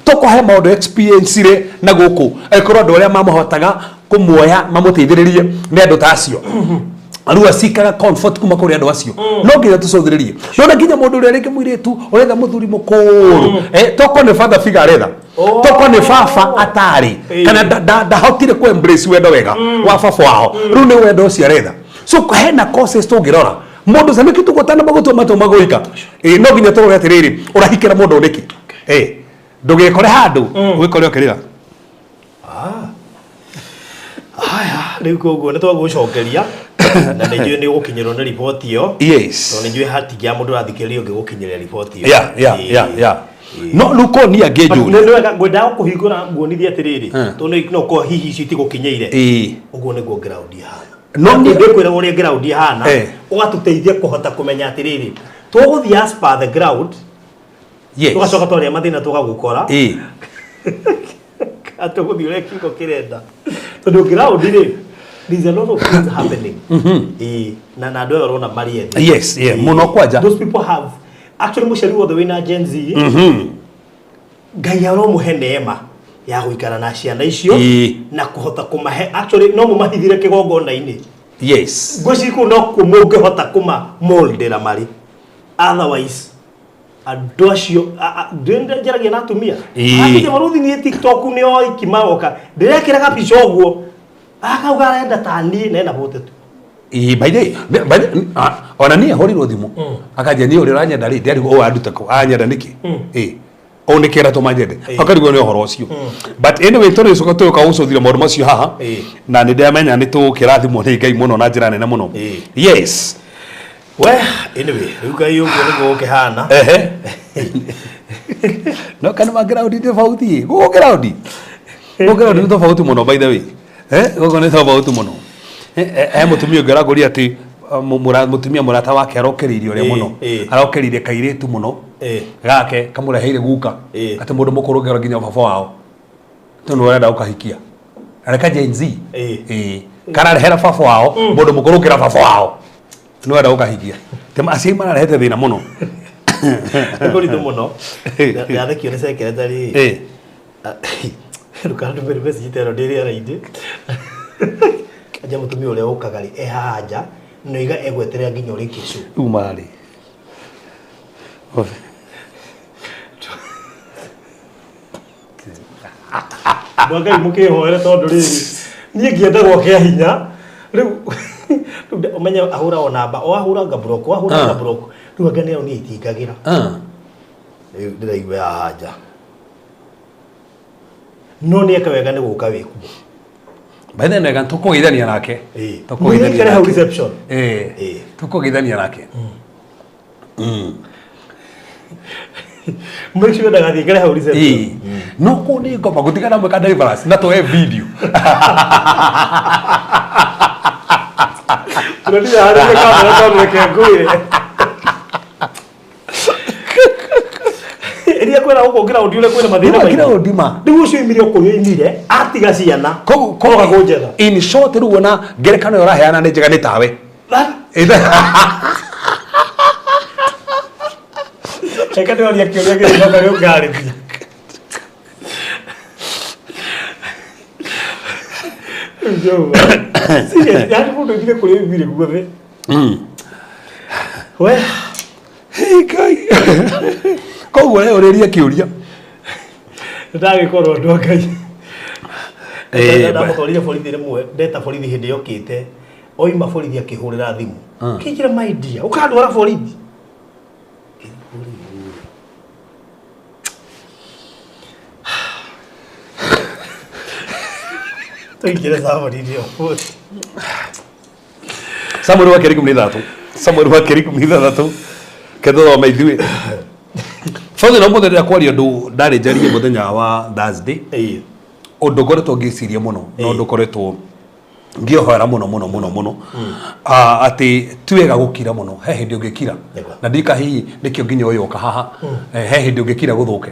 toko he maundu experience ire na guku aikorwo andu aria mamuhotaga kumuoya mamuteithiririe ne andu tacio arua sikaga comfort kuma kuri andu acio no nginya tucothiririe no na nginya mundu uria ringi muiretu uretha muthuri mukuru toko ne father figure aretha toko ne fafa atari kana ndahotire ku embrace wendo wega wa fafa wao ru ni wendo ucio aretha so hena causes tungirora mundu sami kitu gotana magutu magoika no nginya turore atiriri urahikira mundu uniki ndugikore handu wikore okirira haya riu koguo nä twagåcokeria na nä njå nä gå kinyä rwo nä riboti ä yo yes nä njå hati ya må ndå rathikä rä å ngä gå kinyä rä riboti ä yeah no ruko ni angä njå nä wega ngwendaga kå hingå ra nguonithia atä rä rä tondå no ko hihi ici itigå kinyä ire å guo nä guo ground ihana no ndä kwä ra å rä a ground ihana å gatå teithia kå hota kå menya atä rä rä tågå thiä as per the ground tå gacoka twarä a mathä na tå gagå kora atå gå thiä å rä a kiugo kä renda tondå ground rä there's a lot of things happening na andå aya rona mari yes muno kwanja those people have actually muciari wothe wina Gen Z ngai aromũhe neema ya gũikara na ciana icio na kũhota kũmahe actually no mũmahithire kĩgongona-inĩ yes ngwĩciria no mũngĩhota kũmamoldera marĩ otherwise andũ acio ndĩnjaragia na atumia akĩte maruthi niĩ TikTok nĩ oiki magoka ndĩrekĩra gabica ũguo akauga arenda ta niĩ na ena bote tu by the ona niĩ horirwo thimũ akanjia niĩ ũrĩa ũranyenda rĩ ndĩarigwo ũũ anduta kũ anyenda nĩkĩ o nä kä ra tå manyende akarigwo nä å horo å cio but anyway tå rä coka tå ka gå cåthire maå ndå macio haha na nä ndäamenya nä tå kä rathimwo nä ngai må no na njä ra nene må no yes we anyway rä u ngai å guo nä guo gå kä hana no kana magraundi tofauti gå graundi nä tofauti må no by the way gå nä tofauti må no må tumia å ngä aragå ria atä må tumia må rata wake arokä rä irie å rä a må no arokä rä irie kairä tu må no gake kamå reheire guka atä må ndå må kå rå ngä nginya baba wao tå nä arenda gå kahikia areka Gen Z kararehera baba wao må ndå må kå rå kä ra baba wao nä arenda gå kahikia aciari mararehete thä na må no nä kå ritå må no yathekio nä cekeretarä rä kandå mä rä mecitero ndä rä ara-inä anja må tumia å rä a å kaga rä ehaha nja no iga egweterera nginya å rä kä cu umarä Ngai må kä hoere tondå rä niä ngĩenda gwake hinya rä u ũmenye ahå ra o namba o ahå ranga broko ahå ranga broko rä u anga nä ao nä itingagä ra ndä raigua yaha nja no nä eka wega nä gå ka wä kuo by then wega tå kå geithania nake tå kå geithania nake make sure ndagathiĩ kare hau reception no kå nĩ ngoma gũtigana mwĩka deliverance na tũhe video tũrĩthiĩ harĩa kamera tondũ reke ngũire iria kwĩra gũkũ ground ũrĩa kwĩna mathĩna maingĩ ground ma rĩu ũcio imire kũrĩa imire atiga ciana koga njega in short rĩu ona ngerekano ĩyo ũraheana nĩ njega nĩ tawe Eka ndio aliakiona kile ndio karibu gari pia. Ndio. Serious, yani mtu ndio kule vile guove. We. Hey kai. Koguo leo ũrĩria kĩũria. Ndagĩkorwo ndo Ngai. Ndamũtwarire borithi rĩmwe, ndeta borithi hĩndĩ yokĩte. Oima borithi akĩhũrĩra thimũ. Kĩnjĩra my dear, ũkandwara borithi. Tuingire saboririo. Samuel wa keriku mnithatu. Samuel wa keriku mnithatu. Ketho ma ithuĩ. Fothe no muthenya kwaria ndu ndarĩ njarie muthenya wa Thursday. Undu ngoretwo ngĩciria mũno no ndukoretwo ngĩohera mũno ati tuwega gũkira mũno he hĩndĩ ũngĩkira na ndika hihi nĩkĩo nginya ũyũ ũka haha he hĩndĩ ũngĩkira gũthũke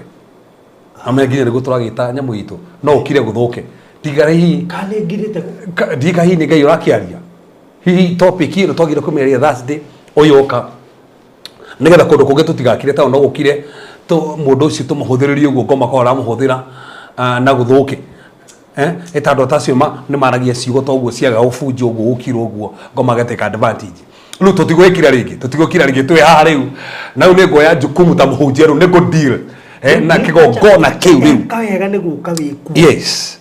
ame nginya nĩguo tũragĩta nyamũ itũ no ũkire gũthũke tigara hihi kane ngirite ndika hihi nĩ Ngai ũrakĩaria hihi topic ĩno twagĩrĩirwo kũmĩaria Thursday ũyũ ũka nĩgetha kũndũ kũngĩ tũtigakire ta no gũkire mũndũ ũcio tũmũhũthĩrĩrie ũguo ngoma kwa ũramũhũthĩra na gũthũke etandå tacio nä maragia ciugo ta ũguo ciaga ũbunjo ũguo ũkirwo ũguo ngoma gateka advantage rĩu tũtigwĩkira rĩngĩ twĩ haha rĩu na rĩu nĩ nguoya jukumu ta mũhunjia rĩu nĩ go deal na kĩgongona kĩu rĩu kawega nĩ gũka wĩku yes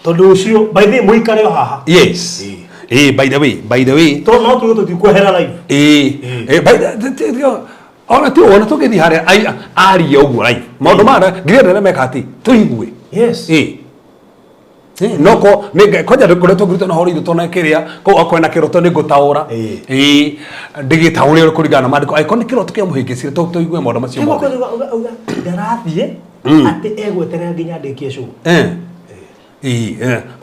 tondũ ũcio by the way mũikare o haha yes by the way to no tũtikwehera live ona ti ona tũgĩthiĩ harĩa aria ũguo live maũndũ mara ngirenda nĩ meka atĩ tũigue yes noko koja ndikoretwo ngirito na horo ithu tona kiria ko akwena kiroto ni ngutaura ndigitaure kurigana na mandiko aikoni kiroto kia muhingicire to igwe mondo macio mo ndarathie ati egweterera nginya ndikie show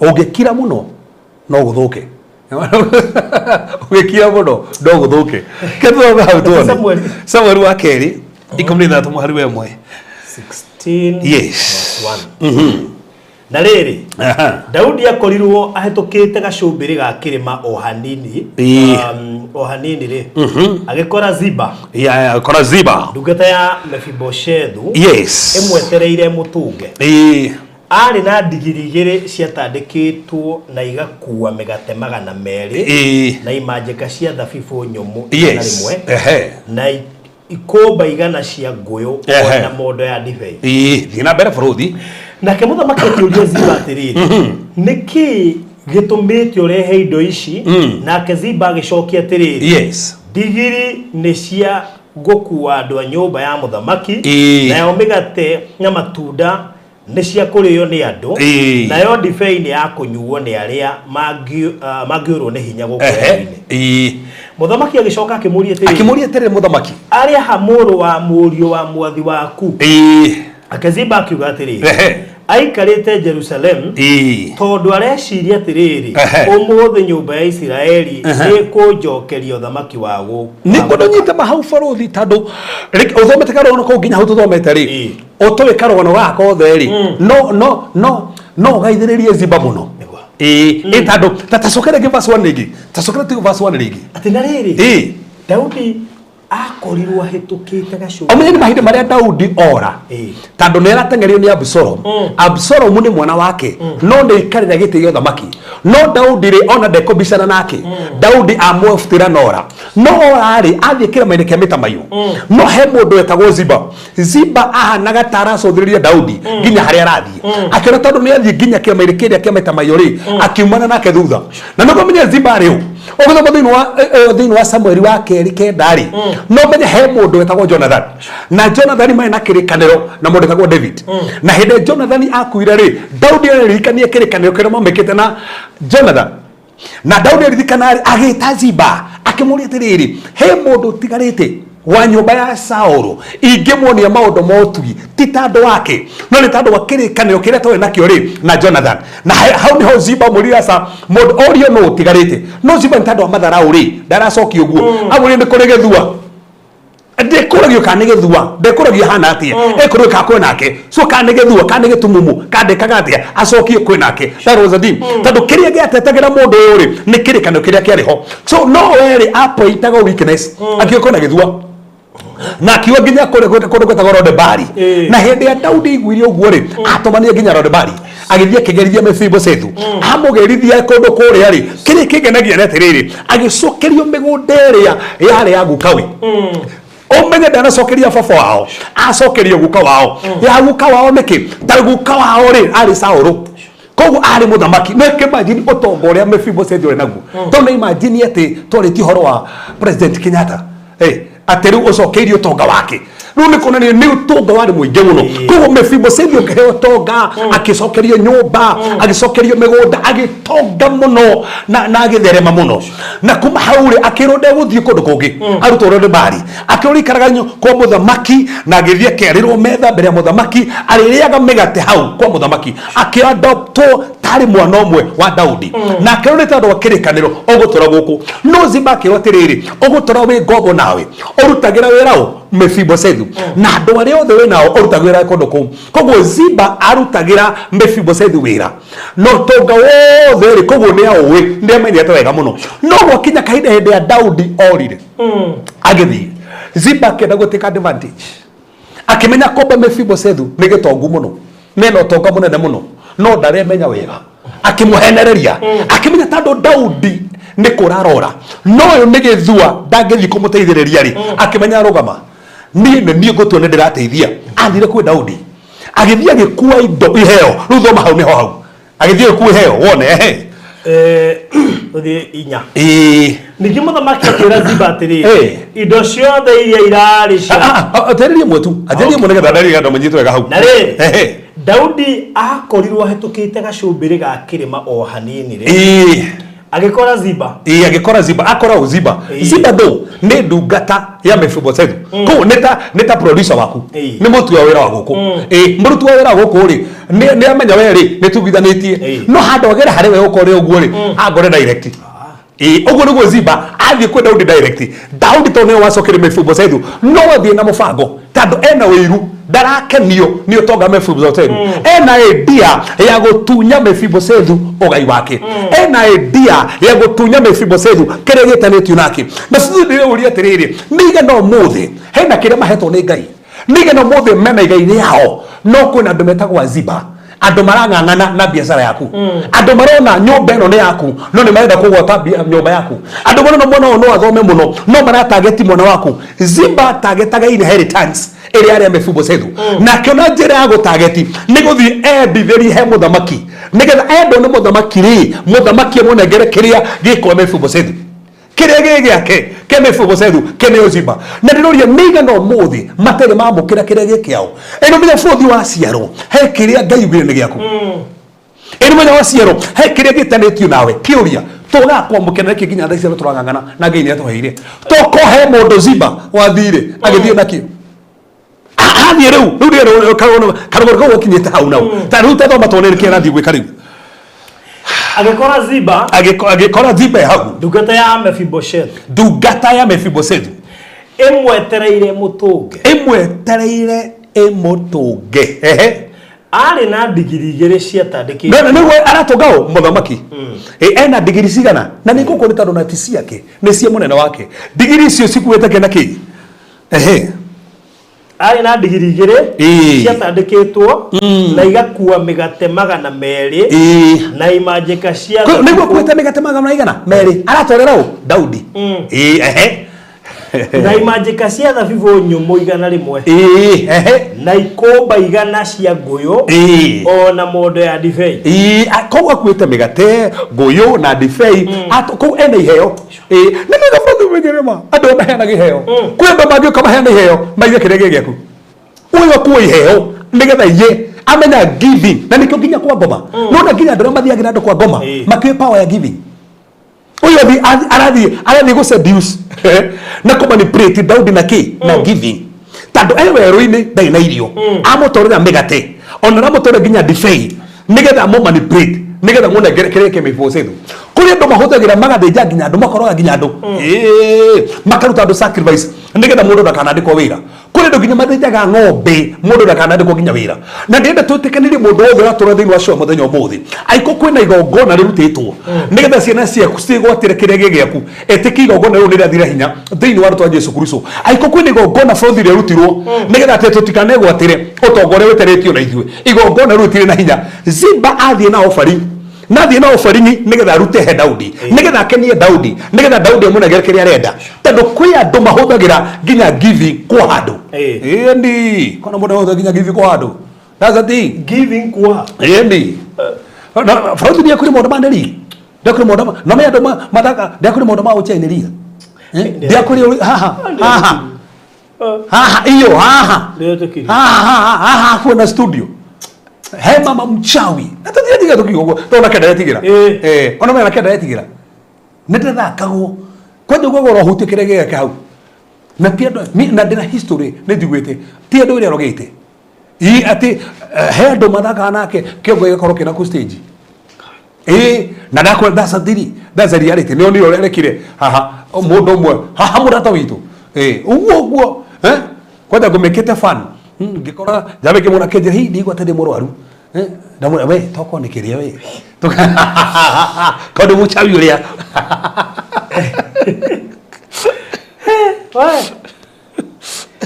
ungikira muno no guthuke ungikira muno no guthuke ketho ga hautuone Samuel wa keri 13 muhari we mwe 16 yes na riri Daudi akorirwo ahetukite gacumbiri ga kirima o hanini ri agikora Ziba akora Ziba ndungata ya Mefiboshethu yes imwetereire mutunge ari na ndigiri igiri ciatandikitwo na igakuwa migate 200 na imanjika cia thabibu nyumu na rimwe na ikomba igana cia nguyu na mondo ya divei thina mbere buruthi nake muthamaki akiuria Ziba atiriri niki gitumite urehe indo ici nake Ziba agicokia atiriri ndigiri ni cia gukuwa andu a nyumba ya muthamaki nayo migate na matunda ni cia kuriyo ni andu nayo divei ni ya kunyuo ni aria mangiurwo ni hinya gukuwa-ini muthamaki agicoka akimuria atiriri muthamaki aria hamuru wa murio wa mwathi waku akaziba akiuga atiriri aikarite Jerusalem tondu areciria atiriri umuthi nyumba ya Israeli nikunjokeria uthamaki wagu nikundonyite mahau baruthi tandu uthomete karogano ko nginya hau tuthomete ri utuwe karogano gako theri no gaithiririe Ziba muno tandu tatacokere ki verse 1 rigi tacokere tu verse 1 rigi ati na riri Daudi akorirwo ahetukite gacumbiri amenye mahinde maria Daudi ora tandu ne aratengerio ni Absalom ni mwana wake no ndikarira gitio thamaki no Daudi ri ona ndekobicana nake Daudi amwefutira nora no orari athikira maine kia mitamayo no he mundu etagwo Ziba ahanaga Terrazzo thiriria Daudi nginya haria arathie akira tandu ni athie nginya kia maine kia mitamayo ri akiumana nake thutha na no menye Ziba ri ogotho thini wa Samuel wa keri kendari no menye he mundu etagwo Jonathan na Jonathan mai na kirikaniro na mundu etagwo David na hinde Jonathan akuire ri Daudi aririkanie kirikaniro kira mamekete na Jonathan na Daudi aririkana agita Ziba akimuria atiriri he mundu tigarite wa nyumba ya Saulu ingimwonia maundu motugi ti tandu wake no ni tandu wa kirikaniro kiria twae nakio ri na Jonathan na hau ni ho Ziba muriasa mundu orio no tigarite no Ziba ni tandu wa matharau ri ndaracoki uguo amuri ni kuri githua ndekuragio kanigethua ndekuragio hana atia ekurwe kakwe nake so kanigethua kanigitumumu kandekaga atia acokie kwe nake that was a deal tandu kiria giatetegera mundu uri ni kirikano kiria kiariho so no weri apo itago weakness akioko na githua na kiwa nginya kore gwetagwo Rodebari na hindi ya Daudi igwirie uguo ri atomania nginya Rodebari agithie kigerithia Mefiboshethu amugerithia kundu kuria ri kiri kigenagia atiriri agicokerio migunda iria yari ya gukawi omenye ndanacokeria baba wao acokerio guka wao ya guka wao niki ta guka wao ri ari Saulu kogu ari muthamaki neke imagine utongo uria Mefiboshethu uri naguo tondu imagine ati twariti horo wa President Kenyatta ateri ucokerio tonga wake nuni kunani ni utonga wari muinge muno kogu Mefiboshethu ukiheo tonga akicokerio nyumba agicokerio migunda agitonga muno na agitherema muno na kuma hauri akirode guthie kundu kungi aruto Rodebari akirikaraga nyo kwa muthamaki na agithie kerirwo metha mbere ya muthamaki aririaga migate hau kwa muthamaki akiadopto tari mwana omwe wa Daudi na akirode tandu wa kirikaniro ogutora guku no Ziba akirotiriri ogutora we gogo nawe orutagira wirao Mefiboshethu na andu aria othe we nao orutagira kundu kuu koguo Ziba arutagira Mefiboshethu wira no tonga wothe ri koguo ni awe ndi amenyete wega muno no gwakinya kahinda hindi ya Daudi orire agithii Ziba kenda gutika advantage akimenya komba Mefiboshethu ni gitongu muno neno tonga munene muno no ndaremenya wega akimuhenereria akimenya tandu Daudi ni kurarora no yo ni githua ndangithi kumuteithiriria ri akimenya rugama ni ngutua ni ndirateithia athire kwi Daudi agithia agikua indo iheo ruthoma hau niho hau agithia agikua iheo wone uthie inya nigi muthamaki akira Ziba atiriri indo ciothe iria irari cia ateririe mwetu ateririe munege ndarari ndo manyitwe ga hau na ri Daudi akorirwo hetukite gacumbiri ga kirima o hanini re agikora Ziba agikora Ziba akora Ziba Ziba do ne ndungata ya Mephibosheth ko neta producer waku ni mutu wa wira wa guku murutu wa wira wa guku ri ni amenya we ri ni tubithanitie no hando agera hari we ukore uguo ri agore direct uguo niguo Ziba athie kwa Daudi direct. Daudi to ne wacokire Mephibosheth no athie na mubango tando ena wiru ndarakenio ni utonga Mephibosheth ena idea ya gutunya Mephibosheth ugai wake ena idea ya gutunya Mephibosheth kire gitanitio nake na sisi ndire uria tiriri niga no muthe hena kire mahetwo ni Ngai niga no muthe mena igai yao no kwina andu metagwa Ziba andu marang'ang'ana na biashara yaku andu marona nyumba ino ni yaku no ni marenda kugota nyumba yaku andu marona mwana no athome muno no maratargeti mwana waku Ziba targetaga inheritance eri ari Mephibosheth na kiona njira ya gutargeti ni guthii enditheri he muthamaki nigetha endo ni muthamaki ri muthamaki munengere kiria gikwa Mephibosheth kiria giake ke Mephibosheth kene Ziba na ndiroria niga no muthi matere mamukira kiria gikiao eno menya bũrũri wa ciaro he kiria Ngai ugire ni giaku eno menya wa ciaro he kiria gitanitio nawe kiuria toga kwamukira ki ginya thaicero turang'ang'ana na Ngai ni atuheire tokohe mundu Ziba wathire agithie nakio athie riu karogo ko kinyete hau nau ta riu ta thoma tonere kira thi gwika riu agikora Ziba hau ndungata ya Mephibosheth emwetereire mutunge ari na digiri igere ciatandiki niguo aratungao muthamaki ena digiri cigana na nikuko ni tondu na ti ciake ni cia munene wake digiri icio cikuite kena ki ari na digiri igere ciatandikitwo na igakua migate 200 na imanjika cia niguo kuite migate 200 aratwarira u Daudi na imanjika cia thabibu nyumu 100 na ikomba 100 cia nguyu ona mondo ya divei koguo kuite migate nguyu na divei ko ena iheo ni mega bado megerema andu mahena giheo kwenda magio kama hena iheo maiga kirege giaku uyo kuo iheo nigetha ye amenya giving na nikio ginya kwa ngoma no na ginya andu mathiagira andu kwa ngoma makwe power ya giving uyo arathi go seduce na kumanipulate Daudi na ki na giving tando ewe ruini ndai na irio amutorera migate ona ramutore ginya divei nigetha mo manipulate nigetha ngone gereke Mephibosheth kuri andu mahuthagira magathija ginya andu makoroga ginya andu makaruta andu sacrifice nigetha mundu ndakanandikwo wira kuri andu ginya mathijaga ng'ombe mundu ndakanandikwo ginya wira na ndienda tutikanire mundu wothe uratura thiini wa cio muthenya umuthi aiko kwina igongona rirutitwo nigetha ciana ciaku cigwatire kirege giaku etiki igongona riu nirathira hinya thiini wa rutwa Jesu Kristo aiko kwina igongona bũrũri rirutirwo nigetha tutikanegwatire utongore weteretio na ithuĩ igongona rutire na hinya Ziba athie na offering nathie na offering nigetha arute he Daudi nigetha akenie Daudi nigetha Daudi amunegere kiria arenda tondu kwi andu mahuthagira ginya giving kwa handu ndi kona mundu huthagira ginya giving kwa handu that's the thing giving kwa ndi na fraudu ni akuri mundu manderi ndakuri mundu no me andu mathaka ndakuri mundu ma ucheneria ndakuri haha iyo haha kuna studio he mama mchawi natathira tiga tukigogo tona kenda yatigira ona mena kenda yatigira nitethakagwo kwende gogo rohuti kirege yake hau na pia na ndina history nithigwite ti andu ria rogite ati he andu mathaka nake kiongo gikoro kina ku stage na ndakwa that's reality ni oniro rekire haha mundu umwe haha murata witu uguo kwenda gumekete fan ngikora jabe ke mona keje hi digwa tede murwaru na mwana we toko nikiria we kodo muchawi uria wa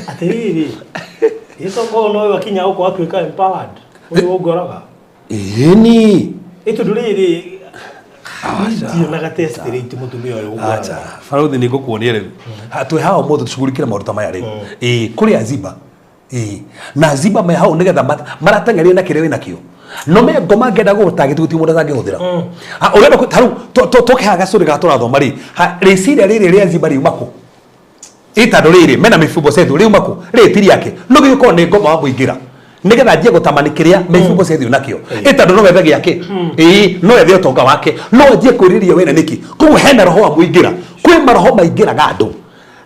atiri yeso ko no wakinya uko atuika empowered uyo ugoraga ni eto duriri ndio na gatesteri mutumia uyo ugoraga farauthi ni gukuonia riu hatwe hao motho tushughulikira maruta maya riu kuri Ziba na Ziba me hao nigetha maratengeria na kirewe nakio no me ngoma ngenda gutagiti guti mundu angihuthira urenda taru tokehaga curi gaturathoma ri riciria riri ria Ziba ri mako itando riri mena Mephibosheth ri mako ri tiri yake no giko ni ngoma wa muingira nigetha njie gutamani kiria Mephibosheth unakio itandu no wethe giake no ethe utonga wake no njie kwiriria wena niki kugu hena roho wa muingira kwi maroho maingira gandu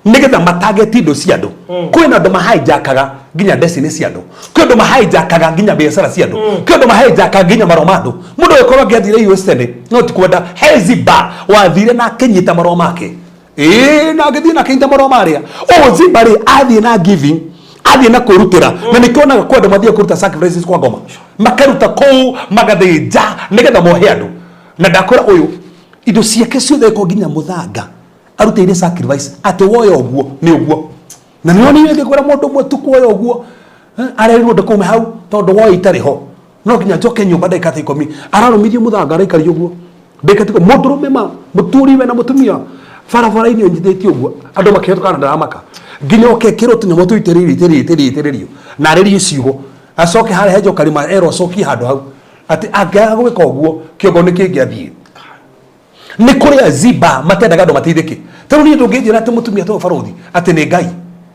nigetha matarget indo cia andu kwi na andu mahijackaga nginya destiny cia andu kwi andu mahijackaga nginya biashara cia andu kwi andu mahijackaga nginya maroho ma andu mundu ukorwo ngiathire US tene no tikwenda Heziba wathire na kinyita maroho make na ngithie na kinyita maroho maria Ziba ri athie na giving athie na kurutira na nikionaga kwa andu mathie kuruta sacrifices kwa ngoma makaruta kou magathija nigetha mohe andu na ndakora uyu indo ciake ciothe ko nginya muthanga arutire sacrifice ati woyo oguo ni oguo na nioni yenge kwera mundu mwe tu kuoyo oguo arerirwo ndikume hau tondu woyo itari ho no nginya njoke nyumba ndakata ikomi ararumirie muthanga araikari oguo ndekatiko mundurume ma muturi we na mutumia barabara-ini onjithĩtie ũguo andũ makĩhetũkana ndaramaka nginya okekĩrwo tũnyamũ tũu itĩrĩrio na arĩrie ciugo acoke harĩa henjo karima ero acokie handũ hau atĩ angĩaga gwĩka ũguo kĩongo nĩ kĩngĩathiĩ nĩ kũrĩa Ziba matendaga andũ mateithĩke tarĩu niĩ ndũngĩnjĩra atĩ mũtumia to barothi atĩ nĩ Ngai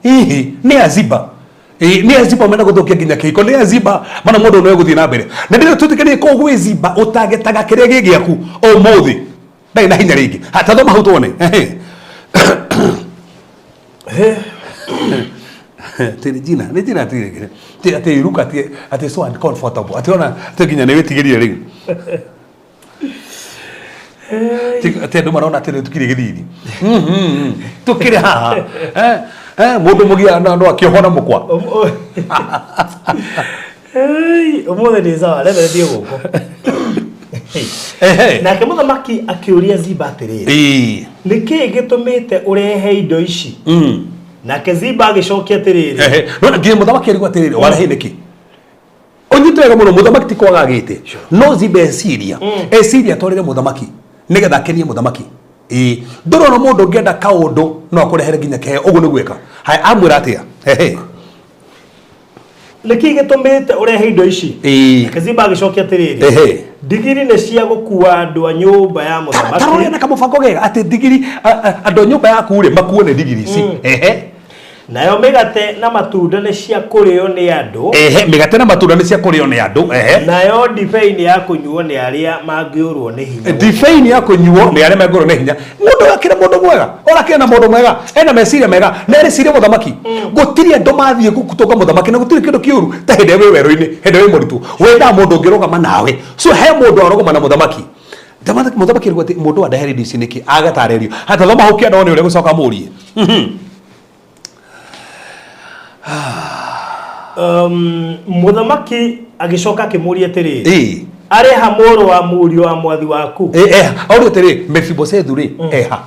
hihi nĩ Aziba nĩ Aziba mena gũthũkia nginya kĩhiko nĩ Aziba mana mũndũ no egũthiĩ na mbere na ndĩrĩ twĩtĩkanie ko gwĩ Ziba ũtangĩtaga kĩrĩa gĩ gĩaku ũmũthĩ ndai na hinya rĩngĩ tathoma hau tuone Regina ati iruka ati so uncomfortable ati ona teginya ne wetigirie riu ati andu marona ati tukire githiri tukire haha mundu mugia no akihona mukwa umothe ni sawa lebe ndio guko na ke muthamaki akiuria Ziba atiriri niki gitumite urehe indo ici na ke Ziba agicokia atiriri no ngiye muthamaki arigo atiriri warehe niki onyitwega muno muthamaki tikwaga agite no Ziba esiria torire muthamaki nigetha akenie muthamaki ndurona mundu ngienda kaundu no akurehere nginya kehe ugu ni gwika hai amwira atia niki gitumite urehe indo ici ke Ziba agicokia atiriri digiri ne cia gukua andu a nyumba ya muthamaki tarore na kamubango gega ati digiri andu nyumba yaku ri makuone digiri ici nayo migate na matunda ne cia kurio ni andu migate na matunda ne cia kurio ni andu nayo divine ya kunyuo ni aria mangiurwo ni hinya divine ya kunyuo ni aria mangiurwo ni hinya mundu akira mundu mwega ora kina mundu mwega ena meciria mega na eri ciria muthamaki gutiri andu mathie gukutoka muthamaki na gutiri kindu kiuru ta hinde we wero-ini hinde we muritu wenda mundu ngirogama nawe so he mundu arogoma na muthamaki muthamaki rwati mundu wa daheri disi niki agatarerio hata thoma hukia ndone ure gucoka murie muthamaki agicoka akimuria atiriri areha muru wa murio wa mwathi waku aurio atiriri Mephibosheth ri eha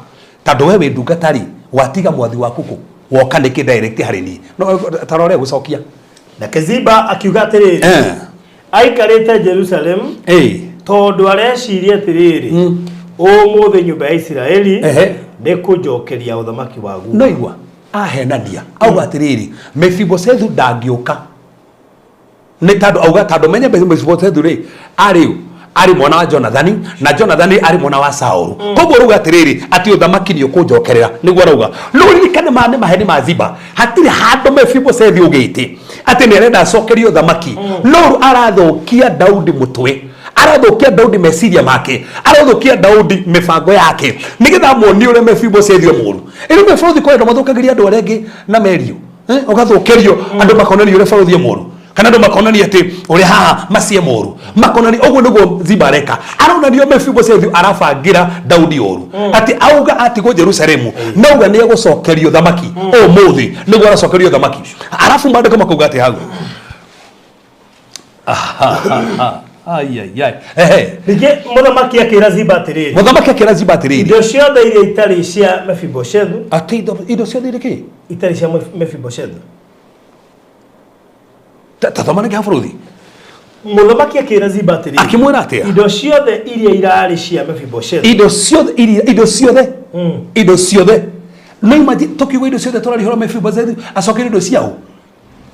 tandu we ndungatari watiga mwathi waku ku woka niki direct hari ni no tarore gucokia na ke Ziba akiuga atiriri aikarite Jerusalem tondu areciria atiriri umuthe nyumba ya Isiraeli ni kunjokeria uthamaki wagu no igwa ahenania auga atiriri Mephibosheth ndangioka ni tandu auga tandu menye Mephibosheth ri ari mwana wa Jonathan na Jonathan ari mwana wa Saul koguo ruga atiriri ati uthamaki ni ukunjokerera niguo rauga ruririkane mane maheni ma Ziba hatiri handu Mephibosheth ugite ati ni arenda acokerio uthamaki no arathukia Daudi mutwe arathukia Daudi meciria make arathukia Daudi mibango yake nigetha muoni ure Mephibosheth muru iri Mephibosheth kwenda mathukagiria andu arengi na merio ugathukerio andu makonani ure Mephibosheth muru kana andu makonani ati uri haha macie muru makonani uguo niguo Ziba areka aronanio Mephibosheth arabangira Daudi oru ati auga ati go Jerusalemu nauga ni gucokerio thamaki umuthi niguo aracokerio thamaki arafu mandiko makuga ati hau Nige muthamaki akira Ziba atiriri indo ciothe iria itari cia Mephibosheth ati indo ciothe iriki itari cia Mephibosheth tathoma ngi hafuruthi muthamaki akira Ziba atiriri akimwira atia indo ciothe iria irari cia Mephibosheth indo ciothe no imaji tokiwa indo ciothe torari horo Mephibosheth acokere indo ciao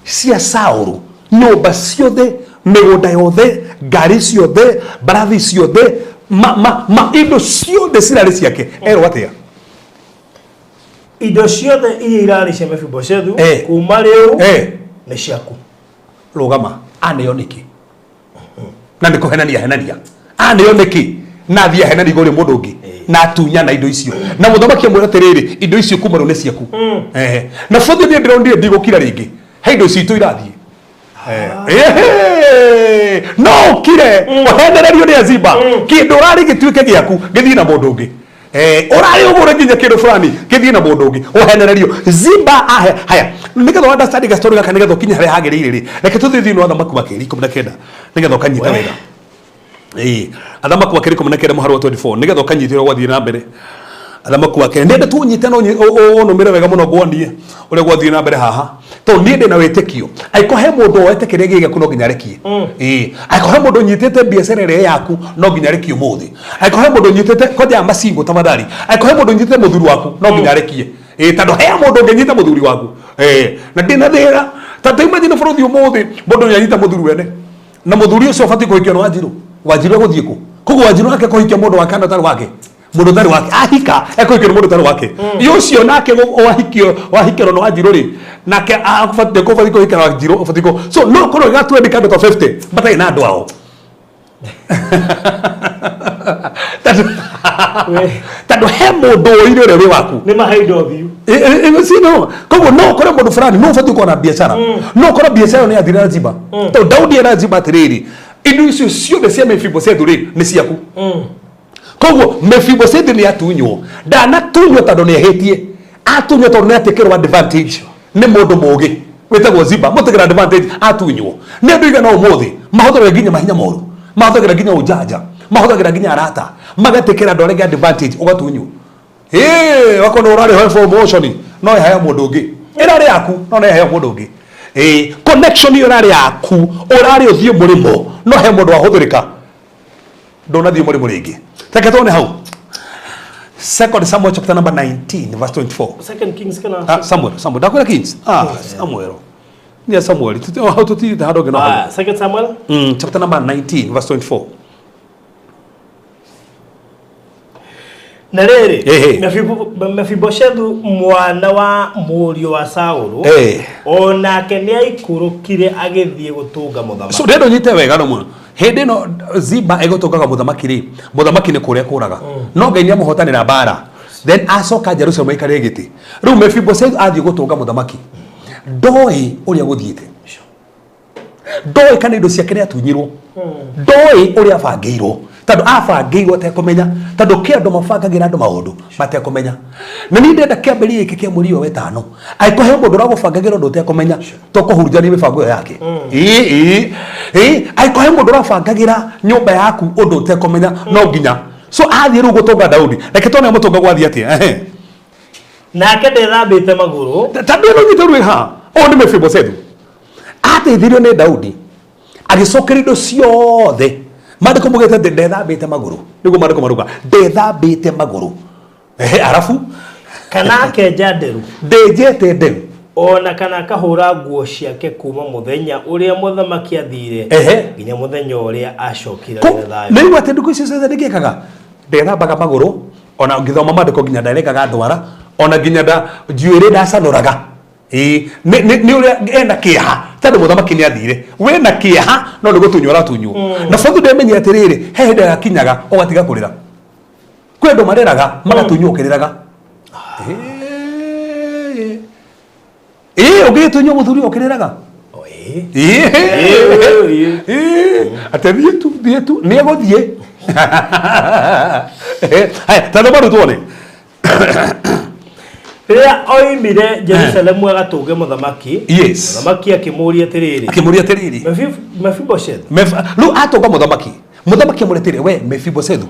cia Saulu nyumba ciothe migunda yothe ngari ciothe barathi ciothe indo ciothe cirari ciake erwo atia indo ciothe iria irari cia Mephibosheth kuma riu ni ciaku rugama aneo niki na ndiko henania aneo niki na thia henani gore mundu ungi na tunya na indo icio na muthamaki amwira tiriri indo icio kuma rune ciaku na futhi ni ndiro ndigukira ringi he indo icio itu irathie no kire ohendererio ni aziba kindu rari gituike giaku githii na mundu ungi orari ugure nginya kindu fulani githii na mundu ungi ohenererio ziba haya nigetha understand ga story gaka nigetha kinya hare hagirire ri reke tuthi no athamaki makiri 19 nigetha kanyita wega athamaki wakiri 19 muharo 24 nigetha kanyitira gwathie na mbere athamaki wakiri ndende tunyite no mire wega muno gwandie ure gwathie na mbere haha to ndinde na wetekio aiko he mundu wetekirie giga kuno nginya rekie aiko he mundu nyitete biacara ire yaku no nginya rekie muthi aiko he mundu nyitete koja masingo tamadari aiko he mundu nyitete muthuri waku no nginya rekie tando he mundu nginyita muthuri waku na ndina thira tata imagine for the muthi mundu nyanyita muthuri wene na muthuri ucio fati kuhikio no Wanjiru guthie ku koguo Wanjiru ake kuhikia mundu wa kana tari wake mundu tari wake ahika ekuhikio mundu tari wake ucio nake wahikio no Wanjiru ri nake afate kuhikio Wanjiru fatiko so no kono gatu edi kando to 50 batai na andu ao tando he mundu ire ri waku ni mahaido thiu sino koguo no kore mundu fulani no fati kuona biashara no kore biashara ni athira ziba to Daudi era ziba tiriri indo icio ciothe cia Mephibosethu ri ni ciaku koguo Mephibosethu ni atunywo ndanatunywo tando ni ehitie atunywo tando ni atekerwo advantage ni mundu mugi wetagwo Ziba mutekera advantage atunywo ni andu igana umuthi mahothagira nginya mahinya moru mahothagira nginya ujanja mahothagira nginya arata magatekera andu arĩa advantage ugatunywo wako no urari ho promotion no haya mundu ungi irari yaku no ne haya mundu ungi connection urari yaku urari uthie murimo no he mundu wahuthurika ndona thie murimo ringi take tone hau 2 Samuel chapter number 19 verse 24 2 Kings kana Samuel dakwira Kings Samuel ni Samuel how to tell how do 2 Samuel chapter number 19 verse 24 na riri Mephibosethu mwana wa murio wa Saulu onake ni aikurukire agithie gutunga muthamaki so ndendo nyite wega no muno hindi no Ziba egotungaga muthamaki ri muthamaki ni kuria kuraga no Ngai ni amuhotanira bara then acoka Jerusalem aikare giti riu Mephibosethu athie gutunga muthamaki ndoi uria guthiite ndoi kana indo ciake ni atunyirwo ndoi uria bangeirwo tando abangeirwo te kumenya tando ke andu mabangagira andu maundu mate kumenya na ni ndenda kiamberi iki kia muri we tano aiko he mundu ragubangagira undu te kumenya to kuhurujania mibango yake aiko he mundu rabangagira nyumba yaku undu te kumenya no nginya so athie ru gutunga Daudi reke tone mutunga gwathie atia nake ndethambite maguru tando no nyitaru ha o ni Mephibosethu ateithirio ni Daudi agicokera indo ciothe mandiko mugete ndethambite maguru niguo mandiko maruga ndethambite maguru arafu kana kenja nderu ndenjete nderu ona kana kahura nguo ciake kuma muthenya uria muthamaki athire nginya muthenya uria acokira thayo nigu ati nduku icio ciothe ndikikaga ndethambaga maguru ona ngithoma mandiko nginya ndarekaga ndwara ona nginya njuire ndacanuraga ni uria ena kiha tando muthamaki ni athire we na kiha no ni gutunyora tunywo na fondu ndemenye atiriri he hinde gakinyaga ugatiga kurira kwendo mareraga magatunyukiriraga ugitunywo muthuri ukiriraga athie tu ni aguthie haya tando maru tuone Ria oimire Jerusalem agatunge muthamaki muthamaki akimuria tiriri Mephibosethu lu atunga muthamaki amuretire we Mephibosethu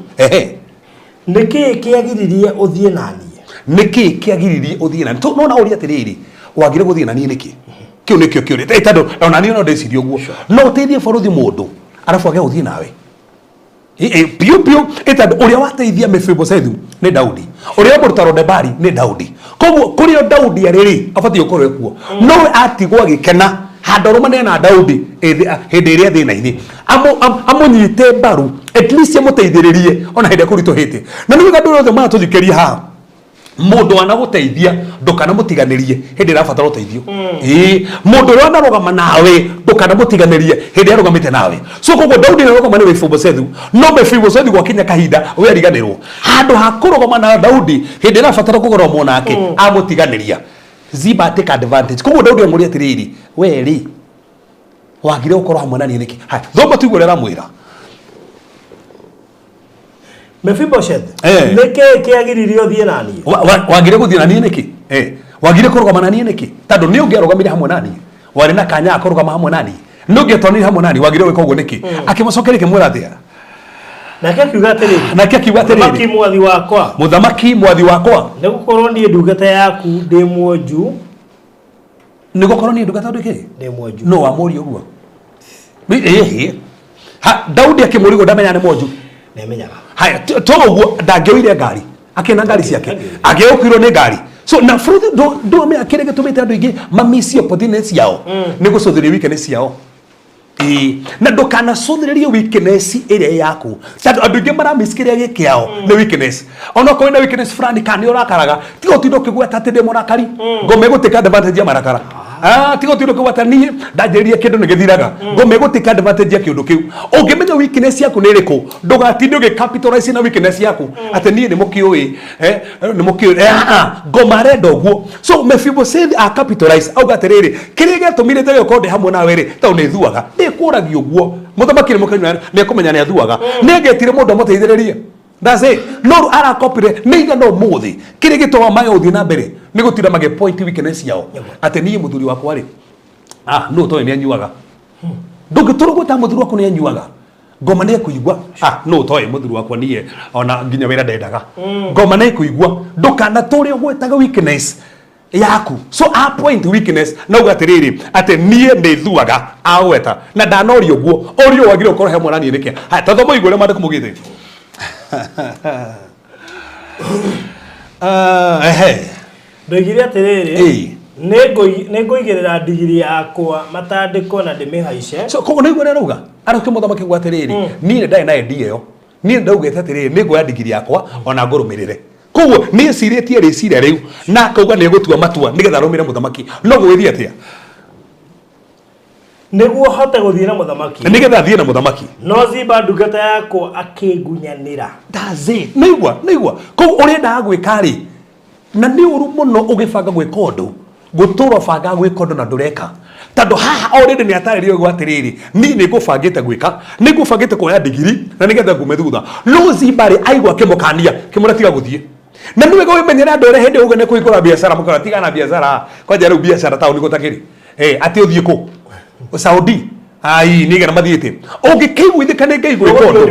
niki kiagiririe uthie nani niki kiagiririe uthie nani to no na uria tiriri wagire guthie nani niki kiu nikio kiuri tando ona ni no ndecirio guo no uteithie borothi mundu arafu age uthie nawe piu etando uria wateithia Mephibosethu ni Daudi uria murutaro Debari ni Daudi koguo kurio Daudi ariri abatie ukorwe kuo no atigwo agikena handorumane na Daudi hindi iria thina-ini amunyite mbaru at least amuteithiririe ona hindi kurituhite na niwe gandu rothe matuthikiria ha mundu anaguteithia ndukana mutiganirie hindi irabatara uteithio mundu uri anarugama nawe ndukana mutiganirie hindi arugamite nawe so koguo Daudi narugama ni Mephibosethu no Mephibosethu gwakinya kahinda we ariganirwo handu ha kurugama na Daudi hindi irabatara kugoromwo nake amutiganiria Ziba take advantage koguo Daudi amuria atiriri we ri wagire ukorwo hamwe nani niki ha thomba tu igurera mwira Mephibosheth neke kiagiririo thie nani wagire guthie nani niki wagire kurugama nani niki tando ni ungiarugamire hamwe nani wari na kanya akorugama hamwe nani ni ungiatonire hamwe nani wagire wika uguo niki akimucokeria kimwira atia nake akiuga atiriri muthamaki mwathi wakwa ni gukorwo ni ndungata yaku ndi mwonju ni gukorwo ni ndungata ndiki ndi mwonju no amuri uguo ha Daudi akimurigo ndamenya ni mwonju nemenyaga haya toguo ndangioire ngari akina ngari ciake agiukirwo ni ngari so na fruit do me akirege tumite andu ingi mamisi opportunities yao ni gucuthiria weakness yao na ndukana cuthiririe weakness iria yaku tatu andu ingi maramiskiria gikiao ni weakness ona ko ina weakness fulani kani urakaraga tigo tindo kigweta tinde murakari ngome gutika advantage ya marakara tigo tindo kigweta ni ndajeria kindu ni githiraga ngome gutika advantage ya kindu kiu ungimenya weakness yaku ni iriku ndugatinde ugi capitalize na weakness yaku ate ni mukiui ni mukiui ngoma renda uguo so Mephibosheth a capitalize au gatiriri kiriga tumire tege konde hamwe na were ta unithuaga ni kuragio uguo muthamaki ni mukanya ni kumenya ni athuaga ni ngetire mundu amuteithiririe that's it no ara copire ni igano muthi kirigito wa mayo uthi na mbere ni gutira mage point weakness yao ate ni muthuri wakwa ri no to ni anyuaga ndungiturugo ta muthuri wakwa ni anyuaga ngoma ni kuigwa no to muthuri wakwa ni ona nginya wira ndendaga ngoma ni kuigwa ndukana turi gwetaga weakness yaku so a point weakness na ugatiriri ate nie ndithuaga aweta na ndanori uguo orio wagire ukorwo he mwana ni nike ha tathomo igure mande kumugite ndoigire atiriri nengoigirira ndigiri yakwa matandiko na ndimihaice so koguo niguo rauga aroke muthamaki gwatiriri nie ndai na idea yo nie ndaugite atiriri ningoya ndigiri yakwa ona ngurumirire koguo ni ciritie riciria riu na kauga ni gutua matua nigetha rumire muthamaki no gwithia atia niguo hote guthie na muthamaki nigetha thie na muthamaki no Ziba ndungata yako akingunyanira ndaze nigwa koguo urenda gwika ri na ni uru muno ugibanga gwika undu gutura banga gwika undu na ndureka tando haha already ni ataririo gwatiriri ni ngubangite gwika ni ngubangite kuoya ndigiri na nigetha ngume thutha no Ziba ri aigwa kimukania kimuratiga guthie na niwe go menyera andu ore hindi ugene kuigura biashara mukora tigana biashara kwanja riu biashara tauni gutakiri ati uthie ku Saudi niga na mathiite ungikiguithika ni ngai gwika undu